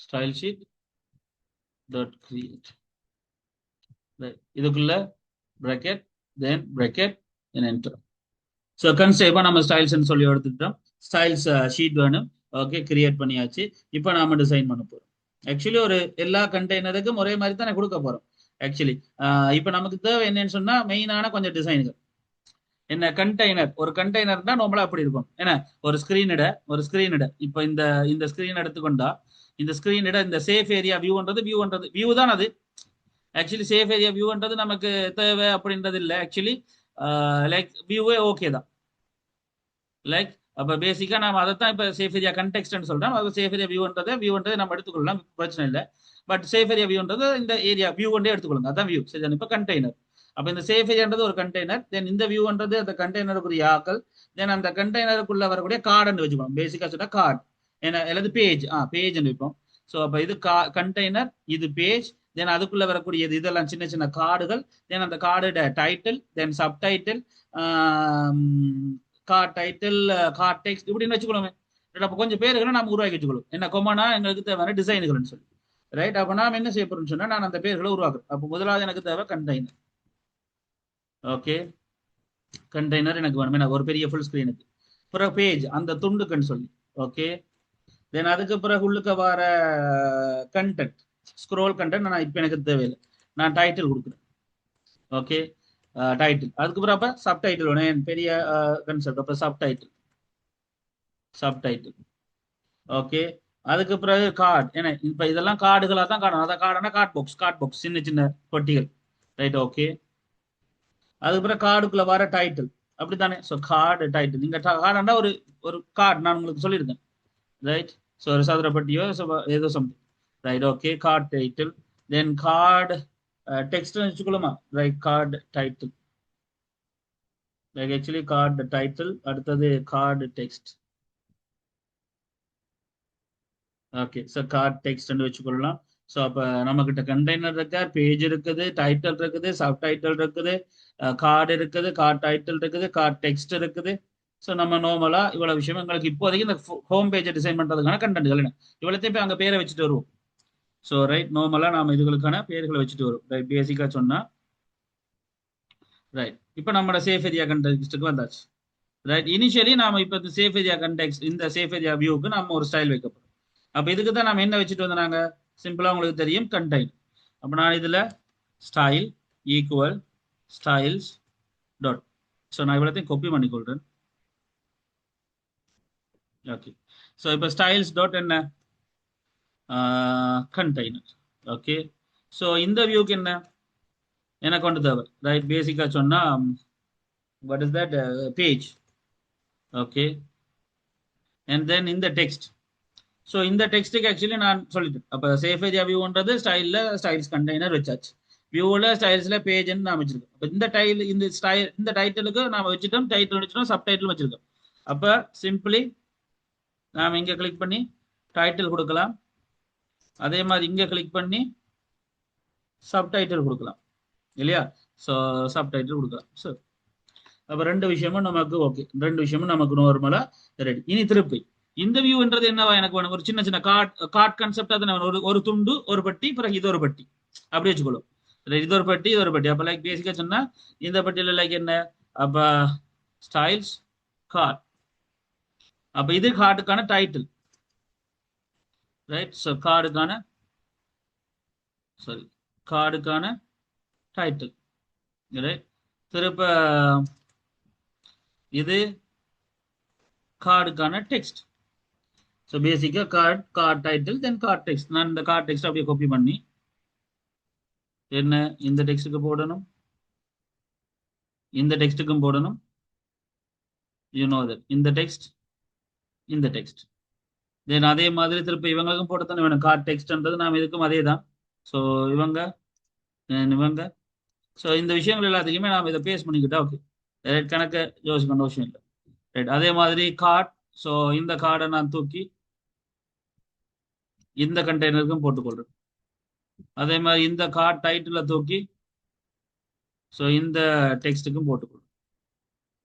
ஸ்டைல் ஷீட் டாட் கிரியேட். இதுக்குள்ள bracket then bracket and enter. So கன்ஸ்டைப்பா நம்ம ஸ்டைல்ஸ்ன்னு சொல்லி எடுத்துக்கிட்டோம். ஸ்டைல்ஸ் ஷீட் வேணும். ஓகே, கிரியேட் பண்ணியாச்சு. இப்போ நாம டிசைன் பண்ண போறோம். ஆக்சுவலி ஒரு எல்லா கண்டெய்னருக்கும் ஒரே மாதிரி தான் கொடுக்க போறோம். ஆக்சுவலி இப்போ நமக்கு தேவை என்னன்னு சொன்னா மெயினான கொஞ்சம் டிசைன்கள். என்ன கண்டெய்னர், ஒரு கண்டெய்னர் தான் நார்மலா அப்படி இருக்கும். ஏன்னா ஒரு ஸ்கிரீனிட இப்போ இந்த இந்த ஸ்கிரீன் எடுத்துக்கொண்டா இந்த ஸ்கிரீனிட இந்த சேஃப் ஏரியா வியூ தான் அது. ஆக்சுவலி சேஃப் ஏரியா வியூன்றது நமக்கு தேவை அப்படின்றது இல்லை. ஆக்சுவலி லைக் வியூவே ஓகே தான். லைக் அப்போ பேசிக்காக நம்ம அதை தான் இப்போ சேஃப் ஏரியா கண்டெக்ஸ்ட்னு சொல்கிறோம். அது சேஃப் ஏரியா வியூன்றது நம்ம எடுத்துக்கொள்ளலாம், பிரச்சனை இல்லை. பட் சேஃப் ஏரியா வியூன்றது இந்த ஏரியா வியூ கொண்டே எடுத்துக்கொள்ளுங்க, அதான் வியூ. சரி, இப்போ கண்டெய்னர். அப்போ இந்த சேஃப் ஏரியான்றது ஒரு கண்டெய்னர். தென் இந்த வியூன்றது அந்த கண்டெய்னருக்குரிய ஆக்கள். தென் அந்த கண்டெய்னருக்குள்ள வரக்கூடிய கார்டுன்னு வச்சுக்கணும். பேசிக்காக சொன்னால் கார்டு ஏன்னா அல்லது பேஜ்னு வைப்போம். ஸோ அப்போ இது கண்டெய்னர், இது பேஜ். தென் அதுக்குள்ள வரக்கூடியது இதெல்லாம் சின்ன சின்ன கார்டுகள். தென் அந்த கார்டோட title, then subtitle, card title, card text இப்படின்னு வச்சுக்கொள்ளுமே. அப்போ கொஞ்சம் பேர்களை நம்ம உருவாக்கி வச்சுக்கொள்ளும். என்ன கொமானா எங்களுக்கு தேவையான டிசைன்கள்னு சொல்லி. ரைட், அப்போ நாம் என்ன செய்ய போறோம்னு சொன்னா நான் அந்த பேர்களை உருவாக்குறேன். அப்போ முதலாவது எனக்கு தேவை கண்டெய்னர். ஓகே, கண்டெய்னர் எனக்கு வேணும் ஒரு பெரிய ஃபுல் ஸ்கிரீனுக்கு. பிறகு பேஜ் அந்த துண்டுக்குன்னு சொல்லி. ஓகே, தென் அதுக்கு பிறகு உள்ளுக்க வர கண்டென்ட் ஸ்க்ரோல் கண்டென்ட் நான் இப்போ எனக்கு தேவையில்லை, நான் டைட்டில் கொடுக்குறேன். Okay, title. அதுக்கப்புறம் அப்போ சப்டைட்டில் வேணும், பெரிய கன்செப்ட். அப்போ சப்டைட்டில். ஓகே, அதுக்கு பிறகு கார்டு. ஏன்னா இப்போ இதெல்லாம் கார்டுகளாக தான் காணும். அதான் கார்டுனா கார்ட் பாக்ஸ் சின்ன சின்ன பொட்டிகள். Right, okay. அதுக்கு பிறகு கார்டுக்குள்ள வர டைட்டில் அப்படித்தானே. ஸோ கார்டு டைட்டில், நீங்க கார்டுனா ஒரு ஒரு கார்டு நான் உங்களுக்கு சொல்லியிருக்கேன். ரைட், ஸோ ஒரு சதுரப்பட்டியோ ஏதோ something. Right, okay, card title. Then card text வச்சுக்கலாமா. Right, card title. Like actually card title, அடுத்தது card text. Okay, so card text வச்சுக்கொள்ளலாம். ஸோ அப்போ நம்மக்கிட்ட கண்டெய்னர் இருக்கா, பேஜ் இருக்குது, டைட்டில் இருக்குது, சப் டைட்டில் இருக்குது, கார்டு இருக்குது, கார்டு டைட்டில் இருக்குது, கார்டு டெக்ஸ்ட் இருக்குது. ஸோ நம்ம நார்மலா இவ்வளவு விஷயம் எங்களுக்கு இப்போதைக்கு இந்த ஹோம் பேஜை டிசைன் பண்றதுக்கான கண்டென்ட்கள் என்ன இவ்வளோத்தையும் போய் அங்கே பேரை வச்சுட்டு வருவோம். ஸோ ரைட் நார்மலா நாம இதுகளுக்கான பேர்களை வச்சுட்டு வரும். ரைட் பேசிக்கா சொன்னா ரைட். இப்போ நம்மளோட சேஃப் ஏரியா கண்டெக்ஸ்ட்டுக்கு வந்தாச்சு. ரைட் இனிஷியலி நாம இப்போ இந்த சேஃப் ஏரியா கண்டெக்ஸ்ட் இந்த சேஃப் ஏரியா வியூக்கு நம்ம ஒரு ஸ்டைல் வைக்க போறோம். அப்போ இதுக்கு தான் நம்ம என்ன வச்சுட்டு வந்தாங்க சிம்பிளா உங்களுக்கு தெரியும் கண்டெய்ன். அப்போ நான் இதுல style equal styles dot. So நான் இவ்வளோத்தையும் காப்பி பண்ணிக்கொள்றேன். ஓகே. ஸோ இப்போ ஸ்டைல்ஸ் டாட் என்ன கண்டெய்னர். ஓகே. ஸோ இந்த வியூக்கு என்ன எனக்கு கொண்டு தேவை ரைட் பேசிக்கா சொன்னா what is that page. Okay. and then in the text. So இந்த டெக்ஸ்ட்டுக்கு ஆக்சுவலி நான் சொல்லிட்டேன். அப்போ சேஃப் ஏரியா வியூன்றது ஸ்டைலில் ஸ்டைல்ஸ் கண்டெய்னர் வச்சாச்சு. வியூவில் ஸ்டைல்ஸில் பேஜ்னு நான் வச்சிருக்கேன். அப்போ இந்த இந்த டைட்டிலுக்கு நாம் வச்சுட்டோம், டைட்டில் வச்சுட்டோம், சப் டைட்டில் வச்சிருக்கோம். அப்போ சிம்பிளி நாம் இங்கே கிளிக் பண்ணி டைட்டில் கொடுக்கலாம். அதே மாதிரி இங்கே கிளிக் பண்ணி சப் டைட்டில் கொடுக்கலாம் இல்லையா? ஸோ சப் டைட்டில் கொடுக்கலாம். ஸோ அப்போ ரெண்டு விஷயமும் நமக்கு ஓகே, ரெண்டு விஷயமும் நமக்கு நார்மலாக ரெடி. இனி திருப்பி இந்த வியூன்றது என்னவா எனக்கு வேணும், ஒரு சின்ன சின்ன கார்ட் கான்செப்டா தான் ஒரு துண்டு ஒரு பட்டி பிறகு இது ஒரு பட்டி அப்படி வச்சுக்கொள்ளும். இது ஒரு பட்டி இது ஒரு பட்டி. அப்போ லைக் பேசிக்கா சொன்னா இந்த பட்டியில லைக் என்ன அப்ப ஸ்டைல்ஸ் கார்ட். அப்ப இது கார்டுக்கான டைட்டில் ரைட். ஸோ கார்டுக்கான டைட்டில் ரைட். திருப்ப இது கார்டுக்கான டெக்ஸ்ட். ஸோ பேசிக்கா கார்ட் டைட்டில் தென் கார்ட் டெக்ஸ்ட். நான் இந்த கார்ட் டெக்ஸ்ட் அப்படியே காப்பி பண்ணி என்ன இந்த டெக்ஸ்ட்டுக்கு போடணும், இந்த டெக்ஸ்ட்டுக்கும் போடணும். இந்த டெக்ஸ்ட் தென் அதே மாதிரி திருப்ப இவங்களுக்கும் போட்டத்தானே வேணும் கார்ட் டெக்ஸ்ட்ன்றது. நாம் இதுக்கும் அதே தான். ஸோ இவங்க ஸோ இந்த விஷயங்கள் எல்லாத்துக்குமே நாம் இதை பேஸ் பண்ணிக்கிட்டா ஓகே. ரைட் கணக்கு யோசிக்கணும் அவசியம் இல்லை. ரைட் அதே மாதிரி கார்ட். ஸோ இந்த கார்டை நான் தூக்கி இந்த கண்டெய்னருக்கும் போட்டுக்கொள்றேன். அதே மாதிரி இந்த கார்ட் டைட்டில தூக்கி ஸோ இந்த டெக்ஸ்ட்டுக்கும் போட்டுக்கொள்றேன்.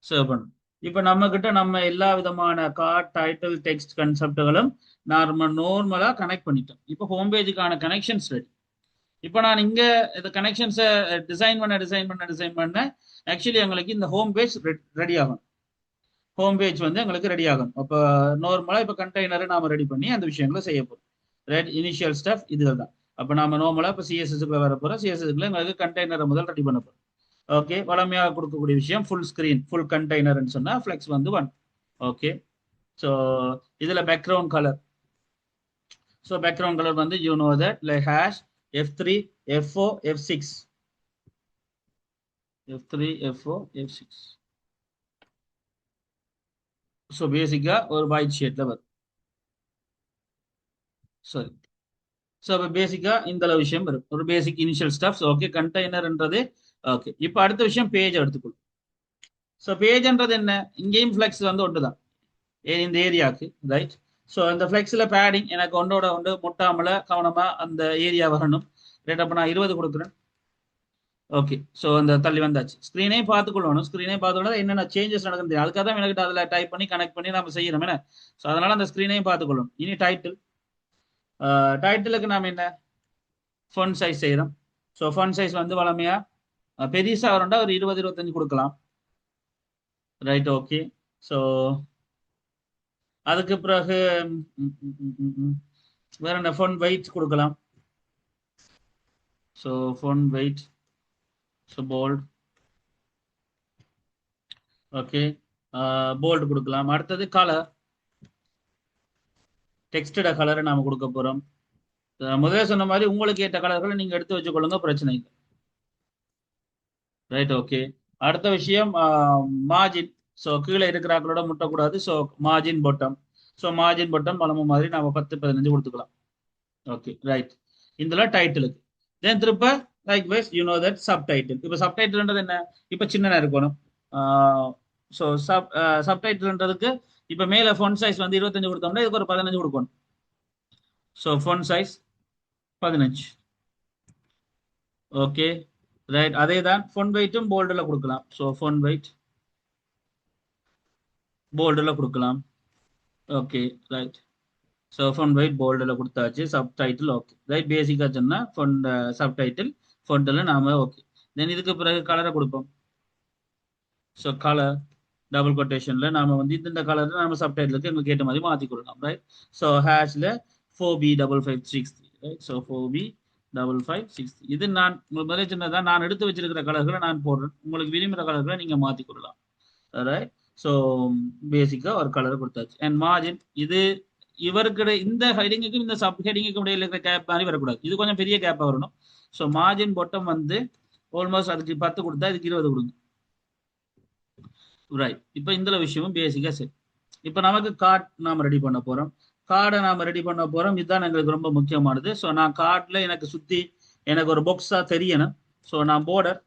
சேவ் பண்ணணும். இப்போ நம்ம கிட்ட நம்ம எல்லா விதமான கார்ட் டைட்டில் டெக்ஸ்ட் கன்செப்டுகளும் நார்மலா கனெக்ட் பண்ணிட்டோம். இப்போ ஹோம் பேஜுக்கான கனெக்ஷன்ஸ் ரெடி. இப்போ நான் இங்க இந்த கனெக்ஷன்ஸை டிசைன் பண்ண ஆக்சுவலி எங்களுக்கு இந்த ஹோம் பேஜ் ரெடி ஆகும். ஹோம் பேஜ் வந்து எங்களுக்கு ரெடி ஆகும். அப்போ நார்மலா இப்போ கண்டெய்னரை நாம ரெடி பண்ணி அந்த விஷயங்களை செய்ய போறோம். ரைட் இனிஷியல் ஸ்டெப் இதுகள் தான். அப்போ நாம நார்மலா இப்போ சிஎஸ்எஸ்க்குள்ள வர போறோம். சிஎஸ்எஸ்க்குள்ள எங்களுக்கு கண்டெய்னரை முதல் ரெடி பண்ண போறோம். ஓகே. வளமையாக கொடுக்கக்கூடிய விஷயம் ஃபுல் ஸ்கிரீன் ஃபுல் கண்டெய்னர்னு சொன்னா ஃபிளெக்ஸ் வந்து 1. ஓகே. ஸோ இதுல background colour. So background colour வந்து you know that like hash F3 F4 F6 F3 F4 F6. So பேசிக்கா ஒரு ஒயிட் ஷேட்ல வரும். சாரி. ஸோ அப்போ பேசிக்கா இந்த விஷயம் வரும், ஒரு பேசிக் இனிஷியல் ஸ்டெப்ஸ். ஓகே. கண்டெய்னர்ன்றது ஓகே. இப்போ அடுத்த விஷயம் பேஜ் எடுத்துக்கொள்ளும். ஸோ பேஜ்ன்றது என்ன, இங்கேயும் ஃபிளெக்ஸ் வந்து ஒன்று தான் இந்த ஏரியாவுக்கு ரைட். ஸோ இந்த ஃபிளெக்ஸில் பேடிங் எனக்கு ஒன்றோட ஒன்று முட்டாமல கவனமா அந்த ஏரியா வரணும். ரைட். அப்போ நான் 20 கொடுக்குறேன். ஓகே. ஸோ அந்த தள்ளி வந்தாச்சு. ஸ்க்ரீனையும் பார்த்துக்கொள்ளணும். ஸ்க்ரீனையும் பார்த்துக்கொள்ள என்னென்ன சேஞ்சஸ் நடக்குது அதுக்காக தான் எனக்கு அதில் டைப் பண்ணி கனெக்ட் பண்ணி நம்ம செய்யணும் என்ன. ஸோ அதனால அந்த ஸ்க்ரீனையும் பார்த்துக்கொள்ளணும். இனி டைட்டிலுக்கு நாம் என்ன ஃபண்ட் சைஸ் செய்யறோம். ஸோ ஃபண்ட் சைஸ் வந்து வளமையா பெருசா வரண்டா ஒரு 20-25 கொடுக்கலாம். ரைட். ஓகே. ஸோ அதுக்கு பிறகு வேற என்ன ஃபண்ட் வெயிட் கொடுக்கலாம். So font weight so bold. Okay. Bold கொடுக்கலாம். அடுத்தது கலர், டெக்ஸ்டோட கலரை நாம கொடுக்க போறோம். முதல்ல சொன்ன மாதிரி உங்களுக்கு ஏற்ற கலர்களை நீங்க எடுத்து வச்சுக்கொள்ளுங்க, பிரச்சனை இல்லை. ரைட். ஓகே. அடுத்த விஷயம் மார்ஜின். ஸோ கீழே இருக்கிறாக்களோட முட்டக்கூடாது. So margin bottom. So margin bottom பழம மாதிரி நாம 10-15 கொடுத்துக்கலாம். ஓகே. ரைட். இதுல டைட்டிலுக்கு தென் திருப்ப likewise you know that subtitle. இப்போ சப் டைட்டில்ன்றது என்ன, இப்போ சின்னனா இருக்கணும். ஸோ சப் டைட்டில்ன்றதுக்கு இப்போ மேல ஃபont சைஸ் வந்து 25 கொடுத்தோம்னா இதுக்கு ஒரு 15 கொடுக்கணும். So font size 15. Okay. Right. அதே தான் ஃபont வெயிட்டும் போல்டில் கொடுக்கலாம். ஸோ ஃபont வெயிட் போல்டில் கொடுக்கலாம். Okay right. So font weight போல்டில் கொடுத்தாச்சு. Subtitle okay right. பேசிக்காக சொன்னால் ஃபண்ட் சப்டைட்டில் ஃபண்டில் நாம ஓகே. தென் இதுக்கு பிறகு கலரை கொடுப்போம். ஸோ கலர் டபுள் கொட்டேஷனில் நாம வந்து இந்த கலரில் நம்ம சப்டைட்டிலுக்கு எங்களுக்கு ஏற்ற மாதிரி மாற்றிக்கொள்ளலாம் ரைட். ஸோ ஹேஷில் 4B5563 ரைட். ஸோ 4B5563 இது நான் உங்களுக்கு முதலே சொன்னதான் நான் எடுத்து வச்சிருக்கிற கலர்களை நான் போடுறேன். உங்களுக்கு விரும்புகிற கலர்களை நீங்கள் மாற்றிக்கொள்ளலாம் ரைட். ஸோ பேசிக்காக ஒரு கலர் கொடுத்தாச்சு. அண்ட் மார்ஜின் இது இவருக்கு இந்த ஹெடிங்குக்கும் இந்த சப் ஹெடிங்குக்கும் இடையில இருக்கிற கேப் மாதிரி வரக்கூடாது. இது கொஞ்சம் பெரிய கேப்பாக வரணும். ஸோ மார்ஜின் பொட்டம் வந்து ஆல்மோஸ்ட் அதுக்கு 10 கொடுத்தா இதுக்கு 20 கொடுங்க ரைட். இப்போ இந்த விஷயமும் பேசிக்காக சரி. இப்போ நமக்கு கார்டு நாம ரெடி பண்ண போறோம். கார்டை நாம ரெடி பண்ண போறோம். இதுதான் எங்களுக்கு ரொம்ப முக்கியமானது. ஸோ நான் கார்டில் எனக்கு சுற்றி எனக்கு ஒரு பாக்ஸாக தெரியணும். ஸோ நான் போர்டர்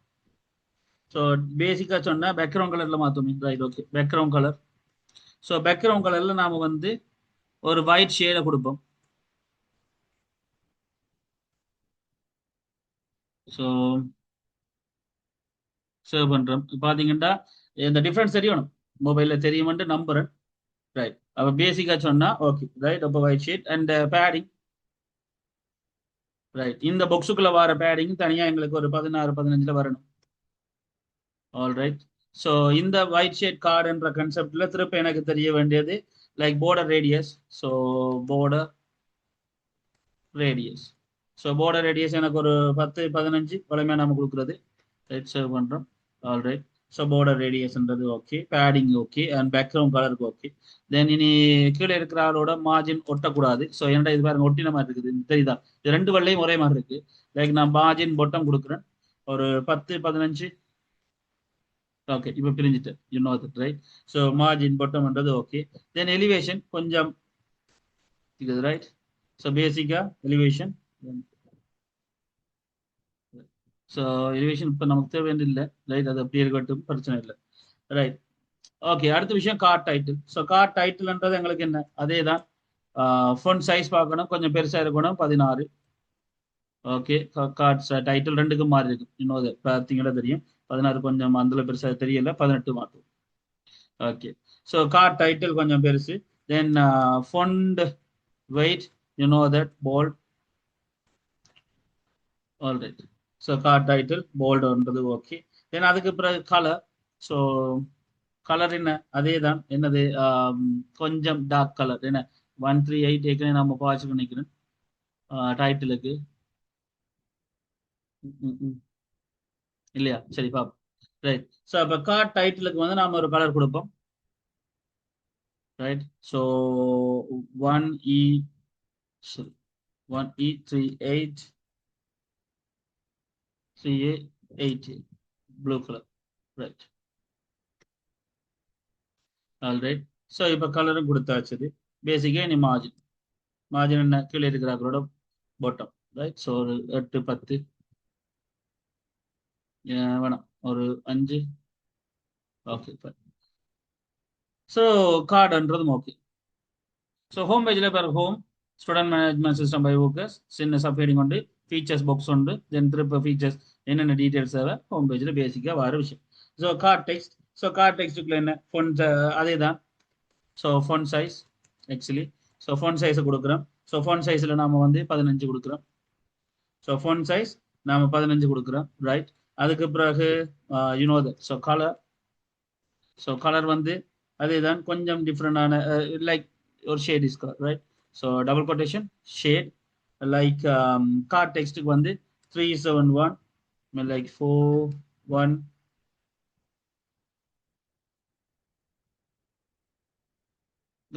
ஸோ பேசிக்காக சொன்னால் பேக்ரவுண்ட் கலரில் மாற்றோம் right. Okay background colour. So background கலரில் நாம் வந்து ஒரு ஒயிட் ஷேடை கொடுப்போம். ஸோ சேவ் பண்ணுறோம். பார்த்தீங்கன்னா இந்த டிஃப்ரென்ஸ் தெரியணும். மொபைலில் தெரியுமென்று நம்புறேன் ரைட். அப்போ பேசிக்காக சொன்னால் ஓகே ரைட். அப்போ white sheet and padding right. இந்த பாக்ஸுக்குள்ள வர பேடிங் தனியாக எங்களுக்கு ஒரு 16-15 வரணும். All right. ஸோ இந்த ஒயிட் ஷேட் கார்டுன்ற கன்செப்ட்ல திருப்ப எனக்கு தெரிய வேண்டியது like border radius. So border radius. So border radius எனக்கு ஒரு 10-15 வளமையாக நம்ம கொடுக்குறது ரைட். சேவ் பண்ணுறோம். All right. ஸோ border radiusன்றது okay. Padding okay and background கலருக்கு ஓகே. தென் இனி கீழே இருக்கிற ஆளோட மார்ஜின் ஒட்டக்கூடாது. ஸோ என்னடா இது பாருங்க ஒட்டின மாதிரி இருக்குது தெரியுதா. இது ரெண்டு வெள்ளையும் ஒரே மாதிரி இருக்கு. லைக் நான் மார்ஜின் பொட்டம் கொடுக்குறேன் ஒரு 10-15 ஓகே. இப்போ பிரிஞ்சுட்டு you know that right. So margin பொட்டம்ன்றது ஓகே. தென் எலிவேஷன் கொஞ்சம் இருக்குது ரைட். ஸோ பேசிக்கா எலிவேஷன். ஸோ எலிவேஷன் இப்போ நமக்கு தேவை இல்லை ரைட். அது அப்படியே இருக்கட்டும் பிரச்சனை இல்லை ரைட். ஓகே அடுத்த விஷயம் கார்ட் டைட்டில். ஸோ கார்ட் டைட்டில்ன்றது எங்களுக்கு என்ன அதே தான். ஃபோன் சைஸ் பார்க்கணும் கொஞ்சம் பெருசாக இருக்கணும் 16. ஓகே கார்ட்ஸ் டைட்டில் ரெண்டுக்கும் மாறி இருக்கு. இன்னொரு பார்த்தீங்கன்னா தெரியும் 16 கொஞ்சம் అందులో பெருசாக தெரியல 18 மாற்றும். ஓகே ஸோ கார்ட் டைட்டில் கொஞ்சம் பெருசு. Then font weight you know that bold. All right. So card title போல்டுன்றது ஓகே. தென் அதுக்கு பிறகு கலர். ஸோ கலர் என்ன அதே தான் என்னது கொஞ்சம் டார்க் கலர் என்ன 138 ஏற்கனவே நம்ம பாய்ச்சி பண்ணிக்கிறேன் டைட்டிலுக்கு இல்லையா. சரி பாப்போம் ரைட். ஸோ அப்போ கார்ட் டைட்டிலுக்கு வந்து நாம ஒரு கலர் கொடுப்போம் right. So 1E sorry 1E38 3A8 blue colour right. All right. So இப்போ கலரும் கொடுத்தாச்சுது. பேசிக்காக இனி மார்ஜின். மார்ஜின் என்ன கீழே இருக்கிறாங்களோட பாட்டம் ரைட். ஸோ ஒரு 8-10 வேணாம் ஒரு 5 ஓகே. ஸோ கார்டுன்றதும் ஓகே. ஸோ ஹோம் பேஜில் பாரு home student management system by ஓகஸ் சின்ன சப்ஹெடிங் உண்டு ஃபீச்சர்ஸ் பாக்ஸ் உண்டு. தென் திருப்ப ஃபீச்சர்ஸ் என்னென்ன டீட்டெயில்ஸ் தேவை ஹோம் பேஜில் பேசிக்காக வர விஷயம். So card text. So card டெக்ஸ்ட்டுக்குள்ள என்ன ஃபோன் அதே தான். So font size actually so font சைஸை கொடுக்குறோம். ஸோ ஃபோன் சைஸில் நாம் வந்து 15 கொடுக்குறோம். ஸோ ஃபோன் சைஸ் நாம் 15 கொடுக்குறோம் ரைட். அதுக்கு பிறகு you know that. So colour. So colour வந்து அதே தான் கொஞ்சம் டிஃப்ரெண்டான லைக் ஒரு shade is colour right. So double quotation shade like card டெக்ஸ்ட்டுக்கு வந்து 371 like 41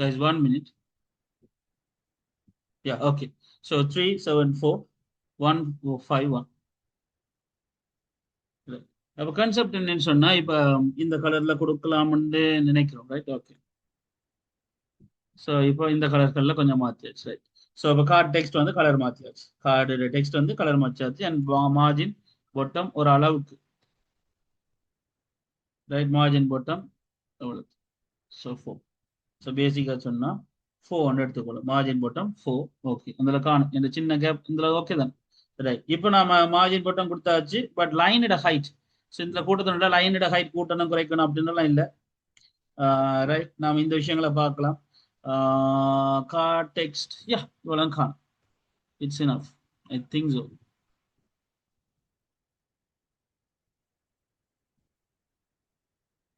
guys 1 minute. Yeah okay. So 374-151 அப்போ கான்செப்ட் என்னன்னு சொன்னா இப்போ இந்த கலர்ல கொடுக்கலாம்னு நினைக்கிறோம் ரைட். ஓகே ஸோ இப்போ இந்த கலர்கள்ல கொஞ்சம் மாற்றியாச்சு ரைட். ஸோ இப்போ கார்டு டெக்ஸ்ட் வந்து கலர் மாற்றியாச்சு. கார்டு டெக்ஸ்ட் வந்து கலர் மாற்றியாச்சு. அண்ட் மார்ஜின் பொட்டம் ஒரு அளவுக்கு ரைட். மார்ஜின் பொட்டம் எவ்வளோ. ஸோ 4. ஸோ பேசிக்காக சொன்னால் 400 எடுத்துக்கொள்ளும். Margin bottom 4 okay. அதில் காணும் இந்த சின்ன கேப் இதில் ஓகே தான் ரைட். இப்போ நம்ம மார்ஜின் பொட்டம் கொடுத்தாச்சு. பட் லைனோட ஹைட் ஸோ இந்த கூட்டத்தினோட லைனோட ஹைட் கூட்டணும் குறைக்கணும் அப்படின்னுலாம் இல்லை. ரைட், நாம் இந்த விஷயங்களை பார்க்கலாம். கார்ட் டெக்ஸ்ட், யா, இவ்வளவு காணும். It's enough, I think so.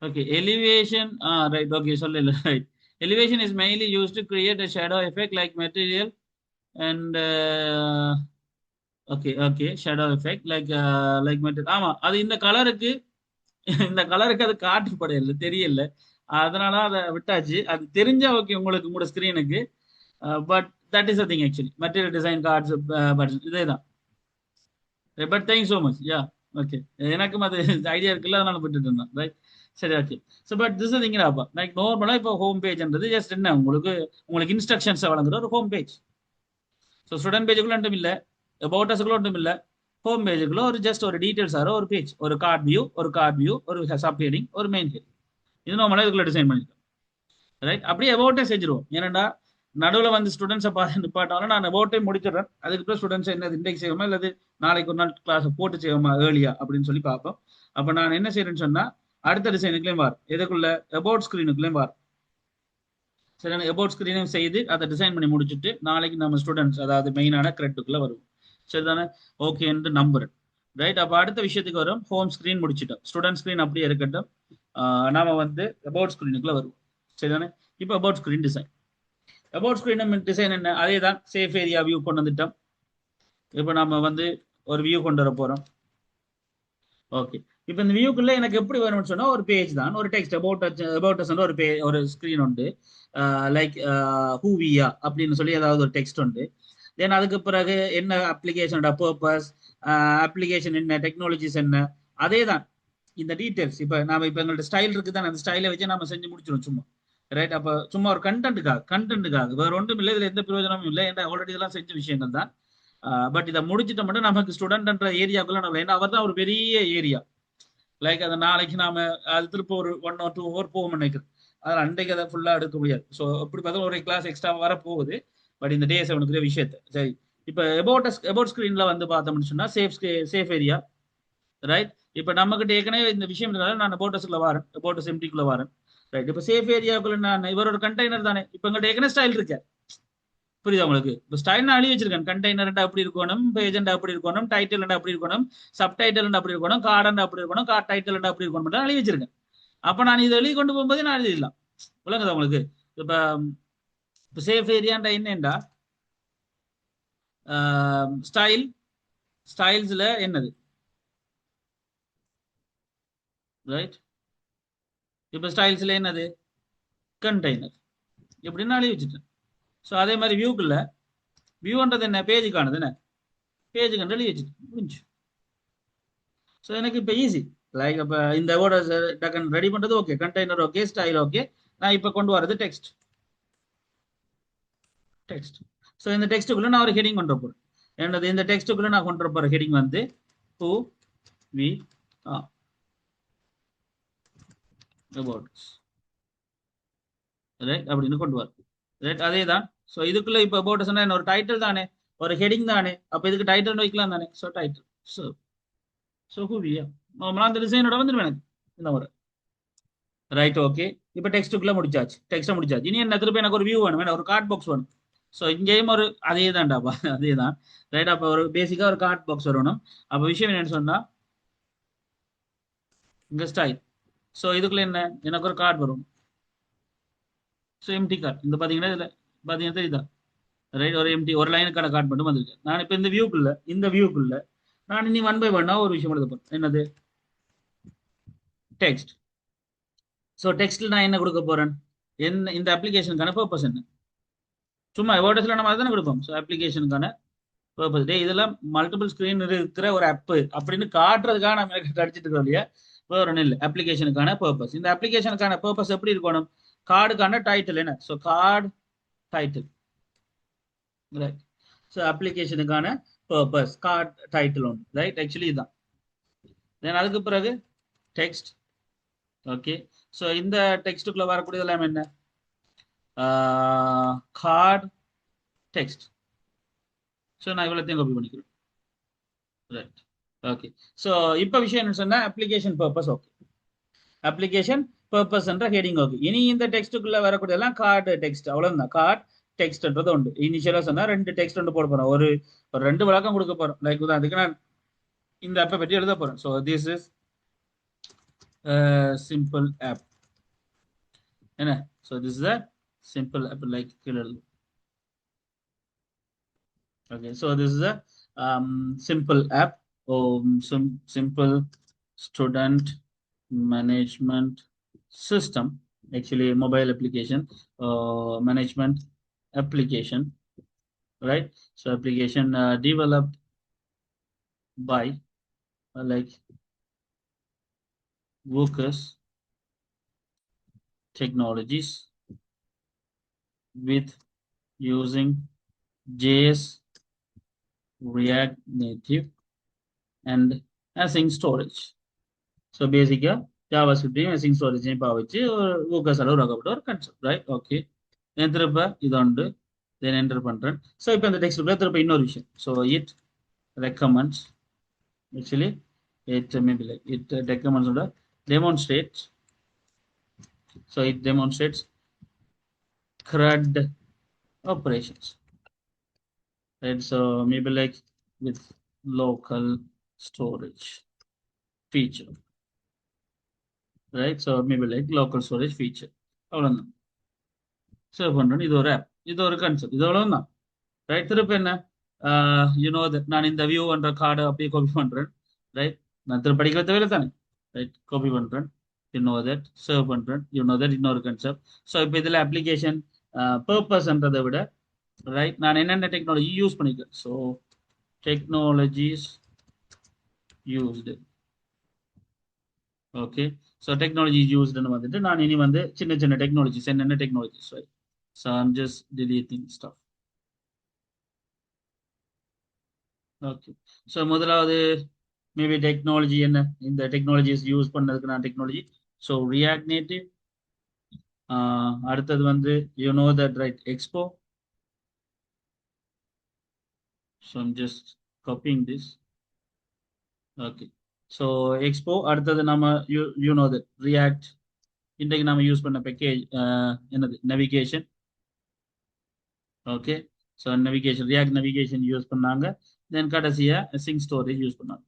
Okay, elevation, right, okay, so right. Elevation is mainly used to create a shadow effect like material and okay, shadow effect like material. ஆமா, அது இந்த கலருக்கு இந்த கலருக்கு அது காட்டுப்படையில தெரியல, அதனால அதை விட்டாச்சு. அது தெரிஞ்சா ஓகே உங்களுக்கு உங்களோட ஸ்கிரீனுக்கு. But that is a thing actually, material design cards but இதே தான். But thank so much, yeah. Okay, எனக்கும் அது ஐடியா இருக்குல்ல, அதனால விட்டுட்டு இருந்தேன். ரைட், சரி, ஓகே. ஸோ பட் திஸ் திங்கிறாப்பா லைக் நார்மலாக இப்போ ஹோம் பேஜ்ன்றது ஜஸ்ட் என்ன, உங்களுக்கு இன்ஸ்ட்ரக்ஷன்ஸை வழங்குற ஒரு ஹோம் பேஜ். ஸோ ஸ்டூடெண்ட் பேஜுக்குள்ள ஒன்றும் இல்லை, அபவுட் அஸ்க்குள்ள ஒன்றும் இல்லை. ஹோம் பேஜுக்குள்ள ஒரு ஜஸ்ட் ஒரு டீட்டெயில்ஸ் ஆகிற ஒரு பேஜ், ஒரு கார்ட் வியூ, ஒரு சப் ஹெடிங், ஒரு மெயின் ஹெட். இது நார்மலாக இதுக்குள்ள டிசைன் பண்ணிருக்கோம். ரைட், அப்படியே அபவுட்டே செஞ்சிருவோம். ஏன்னா நடுவில் வந்து ஸ்டூடெண்ட்ஸை பார்த்து நிப்பாட்டாலும் நான் அபவுட்டே முடிச்சிடறேன். அதுக்கப்புறம் ஸ்டூடெண்ட்ஸ் என்ன இண்டெக்ஸ் செய்வோமா, இல்லை நாளைக்கு ஒரு நாள் கிளாஸ் போட்டு செய்வோமா ஏர்லியா அப்படின்னு சொல்லி பார்ப்போம். அப்போ நான் என்ன செய்யறேன்னு சொன்னா, அடுத்த டிசைனுக்குள்ளேயும் வார், எதுக்குள்ள அபவுட் ஸ்கிரீனுக்குள்ளேயும் வார். சரி, அபவுட் ஸ்கிரீனையும் செய்து அதை டிசைன் பண்ணி முடிச்சுட்டு நாளைக்கு நம்ம ஸ்டூடெண்ட்ஸ், அதாவது மெயினான கிரெட்டுக்குள்ள வருவோம். சரிதானே, ஓகே என்று நம்புறேன். ரைட், அப்போ அடுத்த விஷயத்துக்கு வரும். ஹோம் ஸ்கிரீன் முடிச்சிட்டோம், ஸ்டூடெண்ட் ஸ்கிரீன் அப்படியே இருக்கட்டும். நாம வந்து அபவுட் ஸ்கிரீனுக்குள்ள வருவோம். சரிதானே, இப்போ about screen design. About screen design என்ன, அதே தான். சேஃப் ஏரியா வியூ கொண்டு வந்துட்டோம். இப்போ நம்ம வந்து ஒரு வியூ கொண்டு வர போறோம். ஓகே, இப்போ இந்த வியூக்குள்ள எனக்கு எப்படி வேணும்னு சொன்னா, ஒரு பேஜ் தான், ஒரு டெக்ஸ்ட் அபவுட் ஒரு ஸ்கிரீன் உண்டு. லைக் ஹூவியா அப்படின்னு சொல்லி ஏதாவது ஒரு டெக்ஸ்ட் உண்டு. தென் அதுக்கு பிறகு என்ன அப்ளிகேஷனோட பர்பஸ், அப்ளிகேஷன் என்ன, டெக்னாலஜிஸ் என்ன, அதே தான் இந்த டீட்டெயில்ஸ். இப்போ எங்கள்ட்ட ஸ்டைல் இருக்கு தான், அந்த ஸ்டைலை வச்சு நம்ம செஞ்சு முடிச்சிடும் சும்மா. ரைட், அப்போ சும்மா ஒரு கண்டென்ட்டுக்காக வேற ஒன்றும் இல்லை, இதுல எந்த பிரயோஜனமும் இல்லை. ஏன்னா ஆல்ரெடி இதெல்லாம் செஞ்ச விஷயங்கள் தான். பட் இதை முடிச்சிட்ட மட்டும் நமக்கு ஸ்டூடெண்ட்ன்ற ஏரியாக்குள்ள நம்ம, ஏன்னா அவர் தான் ஒரு பெரிய ஏரியா. லைக் அதை நாளைக்கு நாம அது திருப்ப ஒரு 1 or 2 hour போகும் நினைக்கிறேன். அதில் அன்றைக்கு அதை ஃபுல்லா எடுக்க முடியாது. ஸோ அப்படி பார்த்தா ஒரு கிளாஸ் எக்ஸ்ட்ரா வர போகுது. பட் இந்த டேஸ் அவனுக்கு விஷயத்தை சரி. இப்போ அபவுட் ஸ்கிரீன்ல வந்து பார்த்தோம்னு சொன்னா சேஃப் ஏரியா. ரைட், இப்போ நம்மகிட்ட ஏற்கனவே இந்த விஷயம் இருந்தாலும் நான் அபவுட்டஸ்ல வரேன், அபவுட்டஸ் எம்டிக்குள்ள வரேன். ரைட், இப்போ சேஃப் ஏரியாவுக்குள்ள நான் இவரோட கண்டெய்னர் தானே. இப்போ எங்கள்கிட்ட ஏற்கனவே ஸ்டைல் இருக்கு, புரியுதா உங்களுக்கு? இப்போ ஸ்டைல் நான் எழுதி வச்சிருக்கேன். கண்டெய்னர் அப்படி இருக்கணும், பேஜ் அப்படி இருக்கணும், டைட்டில் அப்படி இருக்கணும், சப் டைட்டில் அப்படி இருக்கணும், கார்டு அப்படி இருக்கணும், கார்ட் டைட்டில் அப்படி இருக்கணும், எழுதி வச்சிருக்கேன். அப்ப நான் இதை எழுதி கொண்டு போகும்போது நான் எழுதிடலாம். விளங்குதா உங்களுக்கு? இப்ப சேஃப் ஏரியாண்டா என்னண்டா, ஸ்டைல்ஸ்ல என்னது, ரைட்? இப்ப ஸ்டைல்ஸ்ல என்னது, கண்டெய்னர், எப்படின்னு எழுதி வச்சுட்டேன். ஸோ அதே மாதிரி வியூன்றது என்ன, பேஜுக்கானது என்ன, பேஜுக்கு எழுதி வச்சுட்டேன், முடிஞ்சு. ஸோ எனக்கு இப்போ ஈஸி. லைக் இப்போ இந்த டக்கன் ரெடி பண்றது okay, container okay, style okay. நான் இப்போ கொண்டு வரது டெக்ஸ்ட். ஸோ இந்த டெக்ஸ்ட்டுக்குள்ள நான் ஒரு ஹெடிங் கொண்டு போறேன். என்னது, இந்த டெக்ஸ்ட்டுக்குள்ள நான் கொண்டு போற ஹெடிங் வந்து who we are about, right, அப்படின்னு கொண்டு வர. ரைட், அதே தான். ஸோ இதுக்குள்ள இப்போ அபவுட் என்ன, ஒரு டைட்டில் தானே, ஒரு ஹெடிங் தானே. அப்போ இதுக்கு டைட்டில் வைக்கலாம் தானே. So title, so who we are. நார்மலா அந்த டிசைனோட வந்துடும் எனக்கு இந்த முறை. Right, okay. இப்போ டெக்ஸ்ட்டுக்குள்ள முடிச்சாச்சு. இனி என்ன, திருப்பி எனக்கு ஒரு வியூ வேணும், ஒரு கார்ட் பாக்ஸ் வேணும். ஸோ இங்கேயும் ஒரு அதே தான்டாப்பா, அதே தான். ரைட், அப்போ ஒரு பேசிக்கா ஒரு கார்ட் பாக்ஸ் வரணும். அப்போ விஷயம் என்னன்னு சொன்னா, இங்க ஸ்டைல். ஸோ இதுக்குள்ள என்ன, எனக்கு ஒரு கார்டு வரும். ஸோ எம்டி கார்டு, இந்த பாத்தீங்கன்னா இதுல பாத்தீங்கன்னா தெரியுதா, ரைட், ஒரு எம்டி ஒரு லைனுக்கான கார்டு மட்டும் வந்திருக்கு. நான் இப்போ இந்த வியூக்குள்ள நான் இனி 1 by 1 ஒரு விஷயம் எழுத போறேன். என்னது, டெக்ஸ்ட். ஸோ டெக்ஸ்ட்ல நான் என்ன கொடுக்க போறேன், என்ன இந்த அப்ளிகேஷனுக்கான பர்பஸ் என்ன. சும்மா வேர்டஸ்ல நம்ம அதானே கொடுப்போம். ஸோ அப்ளிகேஷனுக்கான பர்பஸ். இதெல்லாம் மல்டிபிள் ஸ்கிரீன் இருக்கிற ஒரு ஆப் அப்படின்னு காட்டுறதுக்காக நம்ம அடிச்சிட்டு இருக்கோம் இல்லையா, வேற ஒன்றும் இல்லை. அப்ளிகேஷனுக்கான பர்பஸ். இந்த அப்ளிகேஷனுக்கான பர்பஸ் எப்படி இருக்கணும், கார்டுக்கான டைட்டில் என்ன, so card title, right. So அப்ளிகேஷனுக்கான பர்பஸ் கார்டு டைட்டில் ஒன்று, ரைட். ஆக்சுவலி இதுதான். தென் அதுக்கு பிறகு டெக்ஸ்ட். ஓகே, ஸோ இந்த டெக்ஸ்ட்டுக்குள்ள வரக்கூடியது எல்லாம் என்ன, கார்டு டெக்ஸ்ட். ஸோ நான் இவ்வளோத்தையும் காப்பி பண்ணிக்கிறேன். Right, okay. ஸோ இப்போ விஷயம் என்ன சொன்னா, application purpose. Okay, application purpose என்ற ஹெடிங் ஓகே. இனி இந்த டெக்ஸ்ட்டுக்குள்ள வரக்கூடியதெல்லாம் கார்டு டெக்ஸ்ட், அவ்வளவுதான். கார்டு டெக்ஸ்ட்ன்றது உண்டு. இனிஷியலா சொன்னா 2 டெக்ஸ்ட் ஒன்று போட போறோம், ஒரு 2 விளக்கம் கொடுக்க போறோம். லைக் உதாரணத்துக்கு நான் இந்த ஆப்பை பற்றி எழுத போறேன். So this is simple app என்ன. So this is a simple app, like கீழே எழுது. Okay, so this is a simple app. Simple student management system, actually a mobile application, management application, right? So application developed by like Vocus Technologies with using JS, React Native and async storage. So basically JavaScript async storage பாவிச்சு Vocus உருவாக்கப்பட்ட ஒரு concept, right? Okay, திருப்ப இது உண்டு, தென் enter பண்றேன். So இப்போ இந்த text திருப்ப இன்னொரு விஷயம். So it recommends, actually it maybe like it recommends or demonstrates. So it demonstrates CRUD operations, right? So maybe like with local storage feature, right? So maybe like local storage feature. அவ்வளோதான். Save பண்றேன். இது ஒரு app, இது ஒரு concept, இது அவ்வளவுதான், right? திருப்ப என்ன, நான் இந்த வியூ பண்ற கார்டை அப்படியே காப்பி பண்றேன், ரைட்? நான் திரும்ப படிக்கிற தேவையில்லை தானே, ரைட்? காப்பி பண்றேன், தட் சேவ் பண்றேன், தட் இன்னொரு கான்செப்ட். ஸோ இப்போ இதுல அப்ளிகேஷன் பர்பஸ்ன்றதை விட, ரைட், நான் என்னென்ன டெக்னாலஜி யூஸ் பண்ணிக்கிறேன். So technologies used, okay. So technology யூஸ்டுன்னு வந்துட்டு நான் இனி வந்து சின்ன சின்ன டெக்னாலஜிஸ், என்னென்ன technologies, right? So I'm just deleting stuff. Okay, so முதலாவது மேபி டெக்னாலஜி என்ன, இந்த டெக்னாலஜிஸ் யூஸ் பண்ணதுக்கு நான் டெக்னாலஜி. ஸோ ரியாக்ட் நேட்டிவ், அடுத்தது வந்து that right, Expo. So I'm just copying this. Okay, so Expo. அடுத்தது நம்ம that React இன்றைக்கு நாம யூஸ் பண்ண பேக்கேஜ் என்னது, navigation. Okay, so navigation, react navigation use பண்ணாங்க. தென் கடைசியா சிங்க் ஸ்டோரேஜ் யூஸ் பண்ணாங்க.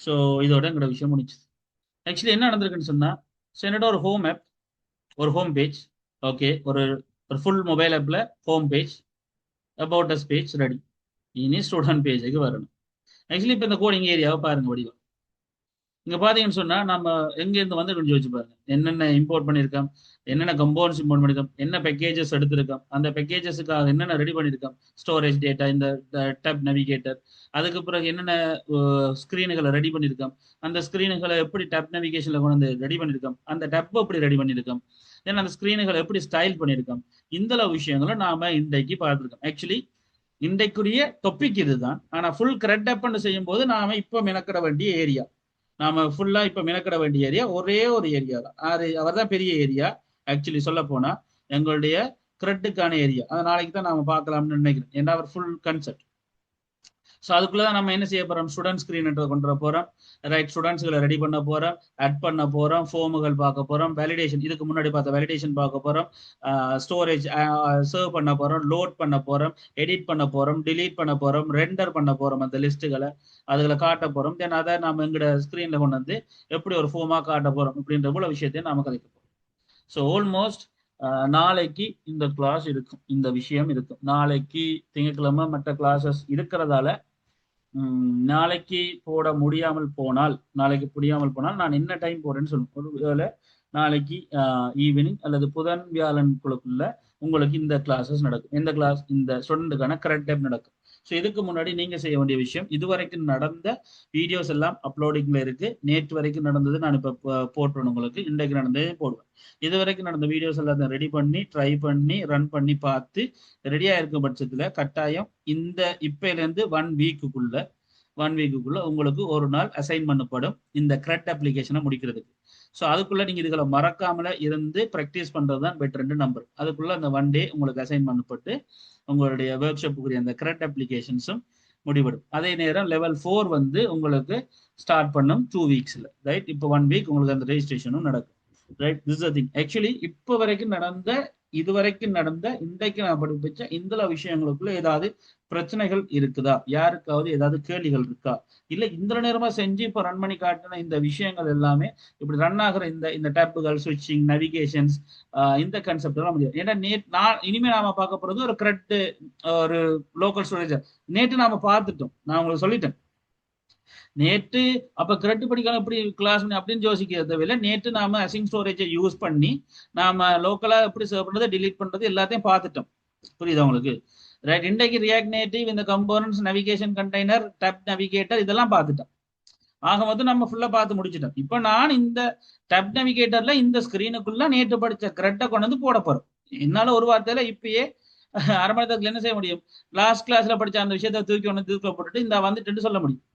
ஸோ இதோட எங்களோட விஷயம் முடிச்சு. ஆக்சுவலி என்ன நடந்திருக்குன்னு சொன்னா, ஸோ என்னோட ஒரு ஹோம் ஆப், ஒரு ஹோம் பேஜ், ஓகே, ஒரு ஃபுல் மொபைல் ஆப்ல home page, about us page ready. இனி ஸ்டூடெண்ட் பேஜுக்கு வரணும். ஆக்சுவலி இப்போ இந்த கோடிங் ஏரியாவை பாருங்க வடிவம். இங்க பாத்தீங்கன்னு சொன்னா நம்ம எங்க இருந்து வந்து கொஞ்சம் வச்சு பாருங்க, என்னென்ன இம்போர்ட் பண்ணிருக்கோம், என்னென்ன கம்போனன்ஸ் இம்போர்ட் பண்ணிருக்கோம், என்ன பேக்கேஜஸ் எடுத்திருக்கோம், அந்த பேக்கேஜஸுக்காக என்னென்ன ரெடி பண்ணிருக்கோம், ஸ்டோரேஜ் டேட்டா, இந்த டேப் நெவிகேட்டர், அதுக்கு பிறகு என்னென்ன ஸ்கிரீனுகளை ரெடி பண்ணிருக்கோம், அந்த ஸ்கிரீனுகளை எப்படி டேப் நெவிகேஷன்ல கொண்டு வந்து ரெடி பண்ணிருக்கோம், அந்த டேப் எப்படி ரெடி பண்ணிருக்கோம், தென் அந்த ஸ்கிரீனுகளை எப்படி ஸ்டைல் பண்ணிருக்கோம், இந்த விஷயங்களை நாம இன்றைக்கு பார்த்துருக்கோம். ஆக்சுவலி இன்றைக்குரிய டாபிக் இதுதான். ஆனா ஃபுல் கரெக்ட் அப்னு செய்யும் போது நாம இப்ப மெனக்கிட வேண்டிய ஏரியா, நாம ஃபுல்லா இப்ப மெனக்கிட வேண்டிய ஏரியா ஒரே ஒரு ஏரியா தான். அவர் தான் பெரிய ஏரியா. ஆக்சுவலி சொல்ல போனா எங்களுடைய கிரெட்டுக்கான ஏரியா. அதை நாளைக்கு தான் நாம பார்க்கலாம்னு நினைக்கிறேன், ஏன்னா அவர் ஃபுல் கன்செப்ட். ஸோ அதுக்குள்ளதான் நம்ம என்ன செய்ய போறோம், ஸ்டூடெண்ட் ஸ்கிரீன் கொண்டு வர போறோம், ரைட்? ஸ்டூடெண்ட்ஸ்களை ரெடி பண்ண போறோம், ஆட் பண்ண போறோம், ஃபார்முகள் பார்க்க போறோம், வேலிடேஷன், இதுக்கு முன்னாடி பார்த்த வேலிடேஷன் பார்க்க போறோம், ஸ்டோரேஜ் சர்வ் பண்ண போறோம், லோட் பண்ண போறோம், எடிட் பண்ண போறோம், டிலீட் பண்ண போறோம், ரெண்டர் பண்ண போறோம், அந்த லிஸ்ட்டுகளை அதுகளை காட்ட போறோம். தென் அதை நம்ம எங்களோட ஸ்கிரீன்ல கொண்டு வந்து எப்படி ஒரு ஃபார்மா காட்ட போறோம் அப்படின்ற போல விஷயத்தையும் நாம கதைக்க போறோம். ஸோ ஆல்மோஸ்ட் நாளைக்கு இந்த கிளாஸ் இருக்கும், இந்த விஷயம் இருக்கும். நாளைக்கு திங்கட்கிழமை மற்ற கிளாஸஸ் இருக்கிறதால நாளைக்கு போட முடியாமல் போனால், நான் என்ன டைம் போறேன்னு சொல்லுவேன். ஒருவேளை நாளைக்கு ஈவினிங் அல்லது புதன் வியாழனுக்குள்ள உங்களுக்கு இந்த கிளாஸஸ் நடக்கும். எந்த கிளாஸ்? இந்த ஸ்டூடெண்ட்டுக்கான கரெக்ட் டைம் நடக்கும். ஸோ இதுக்கு முன்னாடி நீங்க செய்ய வேண்டிய விஷயம், இதுவரைக்கும் நடந்த வீடியோஸ் எல்லாம் அப்லோடிங்ல இருக்கு. நேற்று வரைக்கும் நடந்தது நான் இப்ப போட்டுறேன் உங்களுக்கு, இன்றைக்கு நடந்ததே போடுவேன். இது வரைக்கும் நடந்த வீடியோஸ் எல்லாத்தையும் ரெடி பண்ணி ட்ரை பண்ணி ரன் பண்ணி பார்த்து ரெடியா இருக்கும் பட்சத்துல கட்டாயம் இந்த இப்பையிலேருந்து 1 வீக்குக்குள்ள உங்களுக்கு ஒரு நாள் அசைன் பண்ணப்படும் இந்த கிரெட் அப்ளிகேஷனை முடிக்கிறதுக்கு. ஸோ அதுக்குள்ள நீங்க இதுகளை மறக்காமல இருந்து ப்ராக்டிஸ் பண்றதுதான் பெட்டர்ன்னு நம்பர். அதுக்குள்ள அந்த 1 டே உங்களுக்கு அசைன் பண்ணப்பட்டு உங்களுடைய ஒர்க் ஷாப்புக்குரிய அந்த கிரெட் அப்ளிகேஷன்ஸும் முடிவெடும். அதே நேரம் லெவல் 4 வந்து உங்களுக்கு ஸ்டார்ட் பண்ணும் 2 வீக்ஸ்ல, ரைட்? இப்போ 1 வீக் உங்களுக்கு அந்த ரெஜிஸ்ட்ரேஷனும் நடக்கும், ரைட்? திஸ் திங் ஆக்சுவலி இப்போ வரைக்கும் நடந்த, இதுவரைக்கும் நடந்த, இன்றைக்கு நான் படிப்பிச்ச இந்த விஷயங்களுக்குள்ள ஏதாவது பிரச்சனைகள் இருக்குதா? யாருக்காவது ஏதாவது கேள்விகள் இருக்கா? இல்ல இந்த நேரமா செஞ்சு இப்ப ரன் பண்ணி காட்டின இந்த விஷயங்கள் எல்லாமே இப்படி ரன் ஆகுற இந்த இந்த டேப்புகள், சுவிட்சிங், நவிகேஷன்ஸ், இந்த கான்செப்ட் எல்லாம் முடியாது. ஏன்னா நான் இனிமே நாம பார்க்க போறது ஒரு கிரெட், ஒரு லோக்கல் ஸ்டோரேஜ். நேற்று நாம பார்த்துட்டோம், நான் உங்களுக்கு சொல்லிட்டேன். நேற்று அப்ப கிரெட் படிக்கலாம் எப்படி கிளாஸ் அப்படின்னு யோசிக்கிறத விட, நேற்று நாம அசிங் ஸ்டோரேஜை யூஸ் பண்ணி நாம லோக்கலா எப்படி சர்வ் பண்றது, டிலீட் பண்றது எல்லாத்தையும் பார்த்துட்டோம். புரியுதா உங்களுக்கு? ரைட். இன்றைக்கு ரியாக்ட் நேட்டிவ், இந்த கம்போனன்ட்ஸ், நவிகேஷன் கண்டெய்னர், டப் நவிகேட்டர் இதெல்லாம் பார்த்துட்டோம். ஆக மொத்தம் நம்ம ஃபுல்லா பார்த்து முடிச்சிட்டோம். இப்போ நான் இந்த டப் நவிகேட்டர்ல இந்த ஸ்கிரீனுக்குள்ள நேற்று படிச்ச கிரெட்டை கொண்டு வந்து போட போறோம். என்னால ஒரு வார்த்தையில இப்பயே அரை மணி நேரத்துல என்ன செய்ய முடியும்? லாஸ்ட் கிளாஸ்ல படிச்ச அந்த விஷயத்தை தூக்கி ஒன்று தூக்க போட்டுட்டு இந்த வந்துட்டு சொல்ல முடியும்.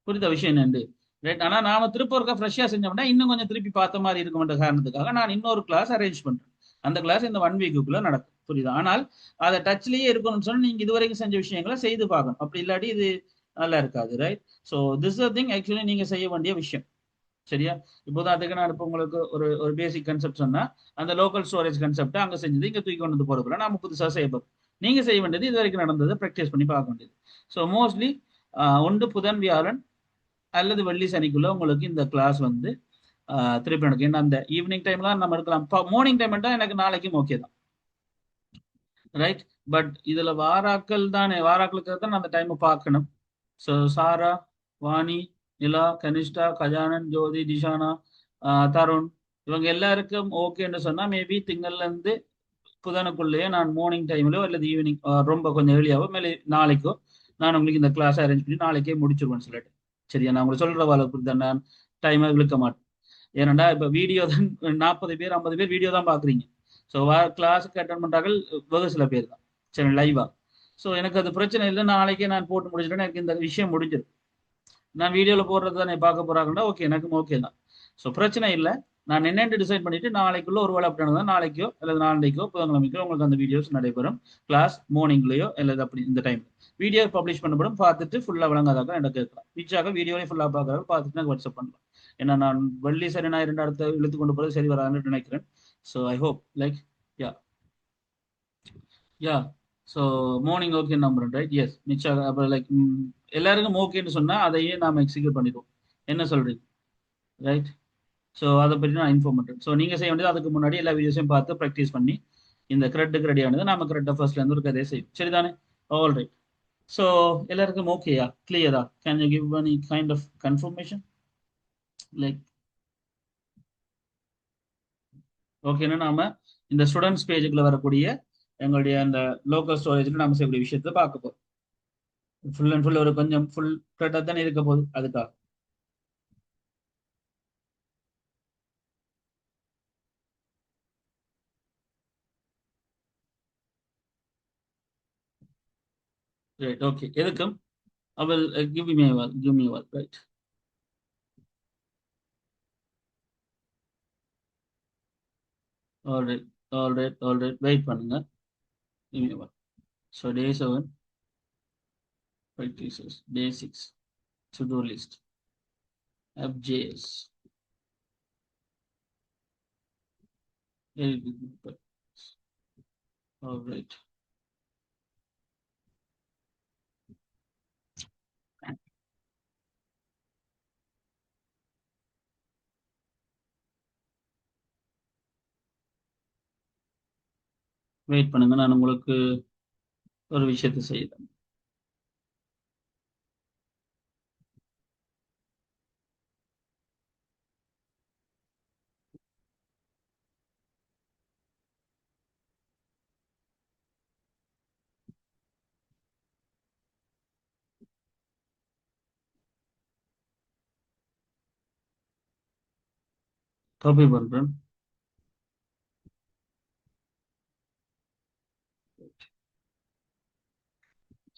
புரியுத விஷயம் என்னண்டு? ரைட். ஆனா நாம திருப்ப ஒருக்கா ஃப்ரெஷ்ஷா செஞ்சோம்னா இன்னும் கொஞ்சம் திருப்பி பார்த்த மாதிரி இருக்கும்ன்ற காரணத்துக்காக நான் இன்னொரு கிளாஸ் அரேஞ்ச் பண்றேன். அந்த கிளாஸ் இந்த 1 வீக்குள்ள நடக்கும். புரியுதா? ஆனால் அதை டச்லயே இருக்கணும்னு சொன்னா நீங்க இதுவரைக்கும் செஞ்ச விஷயங்களை செய்து பார்க்கணும். அப்படி இல்லாட்டி இது நல்லா இருக்காது, right? So this thing actually நீங்க செய்ய வேண்டிய விஷயம். சரியா? இப்போதான் அதுக்கு நான் இப்போ உங்களுக்கு ஒரு ஒரு பேசிக் கன்செப்ட் சொன்னா, அந்த லோக்கல் ஸ்டோரேஜ் கன்செப்ட் அங்க செஞ்சது இங்க தூக்கி கொண்டு வந்து போறதுல நாம புதுசா செய்ய போறோம். நீங்க செய்ய வேண்டியது இது வரைக்கும் நடந்ததை ப்ராக்டிஸ் பண்ணி பார்க்க வேண்டியது. ஸோ மோஸ்ட்லி ஒன்று புதன் வியாழன் அல்லது வெள்ளி சனிக்குள்ள உங்களுக்கு இந்த கிளாஸ் வந்து திருப்பி நடக்கும். ஏன்னா அந்த ஈவினிங் டைம்ல நம்ம இருக்கலாம். மார்னிங் டைம் எனக்கு நாளைக்கும் ஓகே தான், ரைட்? பட் இதுல வாராக்கள் தானே, வாராக்களுக்கு தான் அந்த டைமை பார்க்கணும். ஸோ சாரா, வாணி, நிலா, கனிஷ்டா, கஜானன், ஜோதி, டிஷானா, தருண், இவங்க எல்லாருக்கும் ஓகேன்னு சொன்னா மேபி திங்கள்ல இருந்து புதனுக்குள்ளேயே நான் மார்னிங் டைம்லயோ அல்லது ஈவினிங் ரொம்ப கொஞ்சம் ஏர்லியாவோ மேலே நாளைக்கோ நான் உங்களுக்கு இந்த கிளாஸ் அரேஞ்ச் பண்ணி நாளைக்கே முடிச்சிருவேன் சொல்லிட்டு. சரியா? நான் உங்களுக்கு சொல்ற வேலை புரியுது, நான் டைமை இழுக்க மாட்டேன். ஏன்னா இப்ப வீடியோ தான் 40 பேர் 50 பேர் வீடியோ தான் பாக்குறீங்க. ஸோ கிளாஸுக்கு அட்டன் பண்றார்கள் வெகு சில பேர் தான். சரி, லைவா. ஸோ எனக்கு அது பிரச்சனை இல்லை, நாளைக்கே நான் போட்டு முடிச்சிட்டேன்னா எனக்கு இந்த விஷயம் முடிஞ்சிடும். நான் வீடியோவில் போடுறது தானே பார்க்க போறாங்கன்னா ஓகே, எனக்கும் ஓகே தான். ஸோ பிரச்சனை இல்லை. நான் என்னென்னு டிசைட் பண்ணிட்டு நாளைக்குள்ள ஒரு வேலை அப்படி தான் நாளைக்கோ அல்லது நாளைக்கோ புதன்கிழமைக்கோ உங்களுக்கு அந்த வீடியோஸ் நடைபெறும். கிளாஸ் மார்னிங்லயோ அல்லது அப்படி இந்த டைம் வீடியோ பப்ளிஷ் பண்ணப்படும். பார்த்துட்டு ஃபுல்லா விளங்காதாக எனக்கு கேட்கலாம். பிச்சாக வீடியோவே ஃபுல்லா பார்க்கறது பார்த்துட்டு எனக்கு வாட்ஸ்அப் பண்ணலாம். ஏன்னா நான் வெள்ளி சரி நான் 2 இடத்த இழுத்து கொண்டு போகிறது சரி வராதுன்னு நினைக்கிறேன். So I hope like yeah yeah so morning okay நம்புறேன், ரைட்? எஸ், நிச்சயம். அப்போ லைக் எல்லாருக்கும் ஓகேன்னு சொன்னா அதையே நாம எக்ஸிக்யூட் பண்ணிடுவோம். என்ன சொல்றீங்க? ரைட். ஸோ அதை பற்றி நான் இன்ஃபார்ம் பண்றேன். ஸோ நீங்க செய்ய வேண்டியது அதுக்கு முன்னாடி எல்லா வீடியோஸையும் பார்த்து ப்ராக்டிஸ் பண்ணி இந்த கிரெட்டுக்கு ரெடியானது நாம கரெக்டாக ஃபர்ஸ்ட்ல இருந்து ஒரு கதையை செய்யும். சரிதானே? All right. ஸோ எல்லாருக்கும் ஓகேயா? கிளியரா? Can you give any kind of confirmation? Like ஓகேன்னா நாம இந்த ஸ்டூடெண்ட்ஸ் பேஜுக்குள்ள வரக்கூடிய எங்களுடைய அந்த லோக்கல் ஸ்டோரேஜ்ல நாம செய்யக்கூடிய விஷயத்தை பார்க்க போறோம். ஃபுல் அண்ட் ஃபுல் ஒரு கொஞ்சம் ஃபுல் கரெக்டாக தானே இருக்க போகுது அதுக்காக. ரைட். ஓகே. எதுக்கும் I will give me a while, right? All right, all right. Wait பண்ணுங்க. Give me a while. So day 7, practices. Day 6, to-do list. FJS. Very good. All right. Wait பண்ணுங்க, நான் உங்களுக்கு ஒரு விஷயத்தை செய்யறேன். காப்பி பண்றேன்.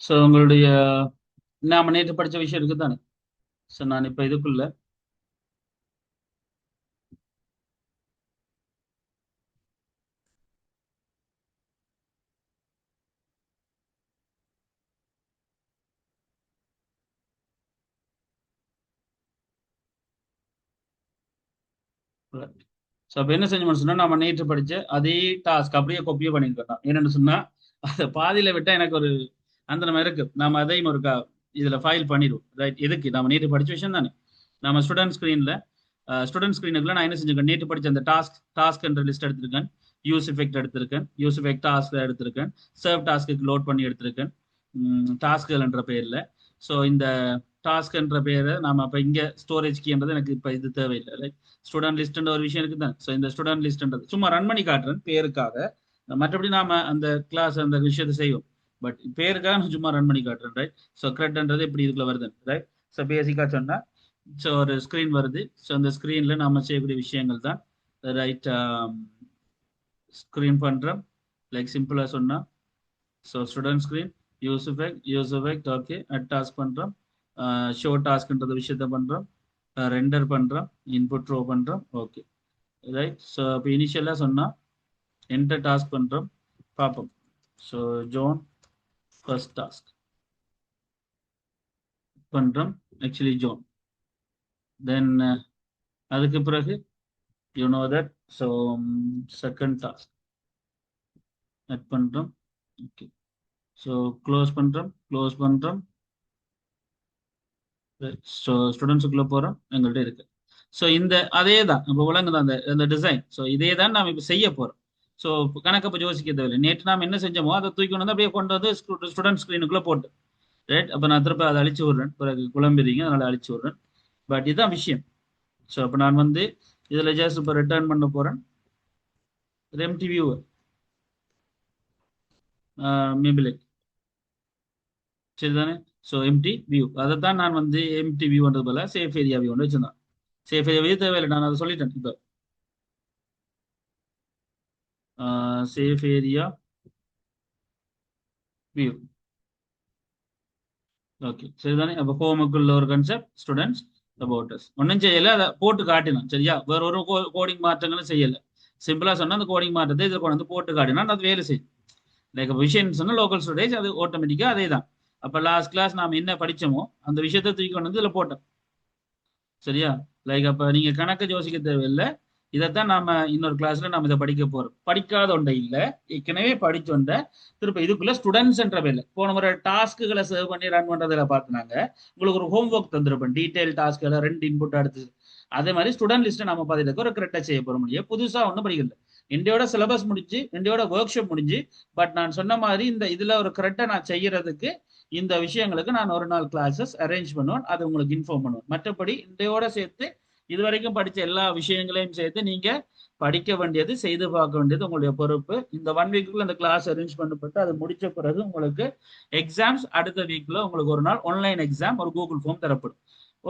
So உங்களுடைய நாம நேற்று படிச்ச விஷயம் இருக்கு தானே? ஸோ நான் இப்ப இதுக்குள்ள ஸோ அப்போ என்ன செஞ்சோம்னு சொன்னா நம்ம நேற்று படிச்ச அதே டாஸ்க் அப்படியே காப்பியே பண்ணியிருக்கோம். என்னன்னு சொன்னா அதை பாதியில விட்டா எனக்கு ஒரு அந்த மாதிரி இருக்கு. நாம அதையும் ஒரு இதுல ஃபைல் பண்ணிடுவோம். ரைட், எதுக்கு நம்ம நேற்று படிச்ச விஷயம் தானே. நம்ம ஸ்டூடெண்ட் ஸ்க்ரீனுக்குள்ள நான் என்ன செஞ்சிருக்கேன், நேற்று படிச்ச அந்த டாஸ்க் என்ற லிஸ்ட் எடுத்திருக்கேன், யூஸ் எஃபெக்ட் எடுத்திருக்கேன், யூஸ் எஃபெக்ட் டாஸ்க் எடுத்திருக்கேன், சர்வ் டாஸ்க்கு லோட் பண்ணி எடுத்திருக்கேன் டாஸ்க்கள் என்ற பெயர்ல. ஸோ இந்த டாஸ்க் என்ற பெயரை நாம அப்ப இங்க ஸ்டோரேஜ் கீன்றது எனக்கு இப்ப இது தேவையில்லை. ரைட், ஸ்டூடெண்ட் லிஸ்ட்ன்ற ஒரு விஷயம் இருக்கு தான். ஸோ இந்த ஸ்டூடெண்ட் லிஸ்ட்ன்றது சும்மா ரன் பண்ணி காட்டுறேன் பேருக்காக. மற்றபடி நாம அந்த கிளாஸ் அந்த விஷயத்தை செய்வோம். பட் பேருக்காக நான் சும்மா ரன் பண்ணி காட்டுறேன். ரைட், ஸோ கிரெட்ன்றது எப்படி இதுக்குள்ள வருது. ரைட், ஸோ பேசிக்கா சொன்னா ஸோ ஒரு ஸ்க்ரீன் வருது. ஸோ அந்த ஸ்க்ரீன்ல நாம செய்யக்கூடிய விஷயங்கள் தான். ரைட், ஸ்க்ரீன் பண்றோம். லைக் சிம்பிளா சொன்னா so student screen use effect okay add task பண்றோம், ஷோ டாஸ்க்ன்றது விஷயத்த பண்றோம், ரெண்டர் பண்றோம், இன்புட் த்ரோ பண்றோம். ஓகே ரைட், ஸோ இப்போ இனிஷியலாக சொன்னா என்டர் டாஸ்க் பண்றோம், பார்ப்போம். ஸோ ஜோன் ஃபர்ஸ்ட் டாஸ்க் பண்றோம், ஆக்சுவலி ஜோன். தென் அதுக்கு பிறகு you know that so second task add பண்றோம். ஓகே, ஸோ க்ளோஸ் பண்றோம். ஸோ ஸ்டூடெண்ட்ஸுக்குள்ள போறோம், எங்கள்கிட்ட இருக்கு. ஸோ இந்த அதே தான் இப்போ விளங்குது அந்த அந்த டிசைன். ஸோ இதே தான் நாம் இப்போ செய்ய போறோம். ஸோ கணக்கை பற்றி யோசிக்க தேவையில்லை. நேற்று நாம் என்ன செஞ்சோமோ அதை தூக்கி கொண்டு வந்து அப்படியே கொண்டு வந்து ஸ்டூடெண்ட் ஸ்க்ரீனுக்குள்ள போட்டு ரைட். அப்போ நான் திருப்ப அதை அழிச்சு விடுறேன், பிறகு குழம்பிடுங்க, அதனால அழிச்சு விடுறேன். பட் இதுதான் விஷயம். ஸோ அப்போ நான் வந்து இதில் ஜஸ்ட் இப்போ ரிட்டர்ன் பண்ண போறேன் எம்டி வியூ மேபி லைக் சரிதானே. ஸோ எம்டி வியூ அதை தான் நான் வந்து எம்டி வியூன்றது போல சேஃப் ஏரியா வியூ ஒன்று வச்சிருந்தேன். சேஃப் ஏரியா தேவையில்லை, நான் அதை சொல்லிட்டேன். இப்போ சேஃப் ஏரியா வியூ ஓகே சரிதானே. அப்போ ஹோமுக்குள்ள ஒரு கன்செப்ட் ஸ்டூடெண்ட்ஸ் அபவுட் அஸ் ஒன்றும் செய்யலை, அதை போட்டு காட்டினோம். சரியா, வேற ஒரு கோடிங் மாற்றங்களும் செய்யலை. சிம்பிளா சொன்னா அந்த கோடிங் மாற்றத்தை இதில் கொண்டு வந்து போட்டு காட்டினா அது வேலை செய்யும். லைக் விஷயம் சொன்னா லோக்கல் ஸ்டோரேஜ் அது ஆட்டோமேட்டிக்கா அதே தான். அப்போ லாஸ்ட் கிளாஸ் நாம என்ன படிச்சோமோ அந்த விஷயத்தை தூக்கி கொண்டு வந்து இதில் போட்டோம். சரியா, லைக் அப்ப நீங்க கணக்கு யோசிக்க தேவையில்லை. இதைத்தான் நாம இன்னொரு கிளாஸ்ல நம்ம இதை படிக்க போறோம். படிக்காத ஒன்றை இல்ல, ஏற்கனவே படிச்சோண்ட திருப்ப இதுக்குள்ள ஸ்டூடெண்ட்ஸ் என்ற பேர்ல போன முறை டாஸ்க்குகளை சர்வ் பண்ணி ரன் பண்றதுல பார்த்துனாங்க. உங்களுக்கு ஒரு ஹோம் ஒர்க் தந்திருப்பேன், டீடைல் டாஸ்க்ல 2 இன்புட் எடுத்து. அதே மாதிரி ஸ்டூடெண்ட் லிஸ்ட் நம்ம பார்த்துட்டு ஒரு கரெக்டா செய்ய போற முடியும். புதுசா ஒன்றும் படிக்கல. என்னோட சிலபஸ் முடிஞ்சு, என்னோட ஒர்க் ஷாப் முடிஞ்சு. பட் நான் சொன்ன மாதிரி இந்த இதுல ஒரு கரெக்டா நான் செய்யறதுக்கு இந்த விஷயங்களுக்கு நான் ஒரு நாள் கிளாஸஸ் அரேஞ்ச் பண்ணுவேன், அது உங்களுக்கு இன்ஃபார்ம் பண்ணுவேன். மற்றபடி இதையோட சேர்த்து இதுவரைக்கும் படிச்ச எல்லா விஷயங்களையும் சேர்த்து நீங்க படிக்க வேண்டியது, செய்து பார்க்க வேண்டியது உங்களுடைய பொறுப்பு. இந்த 1 வீக்குள்ள இந்த கிளாஸ் அரேஞ்ச் பண்ணப்பட்டு அது முடிச்ச பிறகு உங்களுக்கு எக்ஸாம்ஸ் அடுத்த வீக்ல உங்களுக்கு ஒரு நாள் ஆன்லைன் எக்ஸாம் ஒரு கூகுள் ஃபார்ம் தரப்படும்.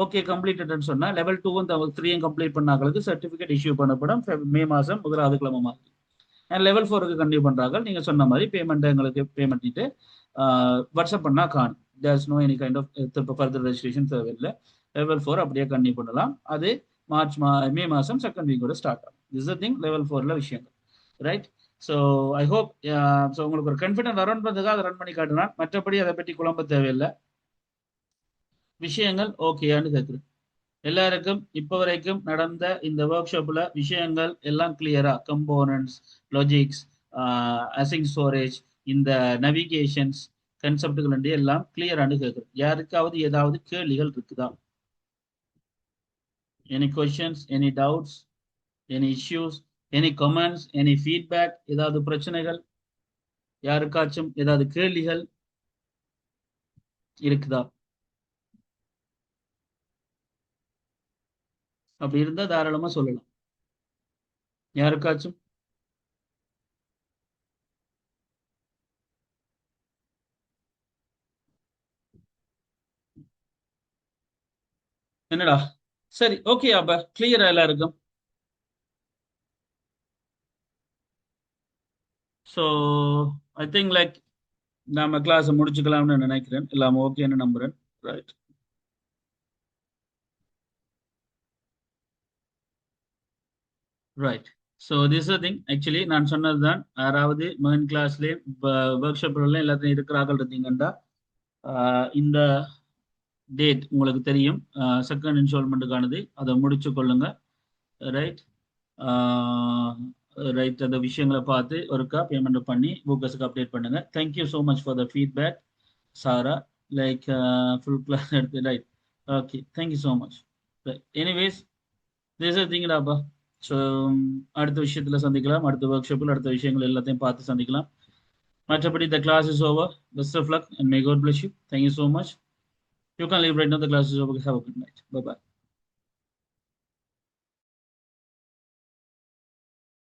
ஓகே கம்ப்ளீட்டட்னு சொன்னா லெவல் 2 3 கம்ப்ளீட் பண்ணாங்களுக்கு சர்டிபிகேட் இஷ்யூ பண்ணப்படும் மே மாசம் 1வது கிழமை மாதிரி. லெவல் 4க்கு கண்டினியூ பண்றாங்க. நீங்க சொன்ன மாதிரி பேமெண்ட் எங்களுக்கு பேமெண்ட் பண்ணிட்டு வாட்ஸ்அப் பண்ணா காணும். There's no any kind of திருப்ப ஃபர்தர் ரெஜிஸ்ட்ரேஷன் தேவையில்லை. லெவல் 4 அப்படியே கண்டினியூ பண்ணலாம். அது மே மாசம் செகண்ட் வீக்கோட ஸ்டார்ட் ஆகும். திஸ் திங் லெவல் 4ல விஷயங்கள். Right, so I hope so உங்களுக்கு ஒரு கான்ஃபிடன்ட் வரன்றதுக்காக அதை ரன் பண்ணி காட்டுறேன். மற்றபடி அதை பற்றி குழம்ப தேவையில்லை. விஷயங்கள் ஓகேயான்னு கேட்குறேன். எல்லாருக்கும் இப்ப வரைக்கும் நடந்த இந்த ஒர்க் ஷாப்ல விஷயங்கள் எல்லாம் கிளியரா? கம்போனன்ட்ஸ், லாஜிக்ஸ், அசிங் ஸ்டோரேஜ், இந்த நவிகேஷன்ஸ் கன்செப்டுகள் எல்லாம் கிளியரானு கேட்குறேன். யாருக்காவது ஏதாவது கேள்விகள் இருக்குதா? Any questions, any doubts, any issues, any comments, any feedback, ஏதாவது பிரச்சனைகள், யாருக்காச்சும் ஏதாவது கேள்விகள் இருக்குதா? அப்படி இருந்தா தாராளமா சொல்லலாம். யாருக்காச்சும்? என்னடா, சரி ஓகே, அப்ப கிளியரா எல்லாருக்கும்? ஸோ ஐ திங்க் லைக் நாம கிளாஸ் முடிச்சுக்கலாம்னு நினைக்கிறேன். எல்லாம் ஓகேன்னு நம்புறேன். Right, right. So this thing actually நான் சொன்னதுதான். யாராவது மெயின் கிளாஸ்லேயே ஒர்க் ஷாப்ல எல்லாத்தையும் இருக்கிறார்கள் இருந்தீங்கன்னா இந்த டேட் உங்களுக்கு தெரியும், செகண்ட் இன்ஸ்டால்மெண்ட்டுக்கானது, அதை முடிச்சு கொள்ளுங்க. ரைட், ரைட், அந்த விஷயங்களை பார்த்து ஒருக்கா பேமெண்ட் பண்ணி புக்கஸுக்கு அப்டேட் பண்ணுங்க. Thank you so much for the feedback சாரா. லைக் ஃபுல் கிளாஸ் எடுத்து right. Okay, thank you so much. Anyways this is திங்டாப்பா. ஸோ அடுத்த விஷயத்தில் சந்திக்கலாம், அடுத்த ஒர்க் ஷாப்பில் அடுத்த விஷயங்கள் எல்லாத்தையும் பார்த்து சந்திக்கலாம். மற்றபடி the class is over. Best of luck and may God bless you. Thank you so much. You can leave right now. The class is over. Have a good night. Bye by.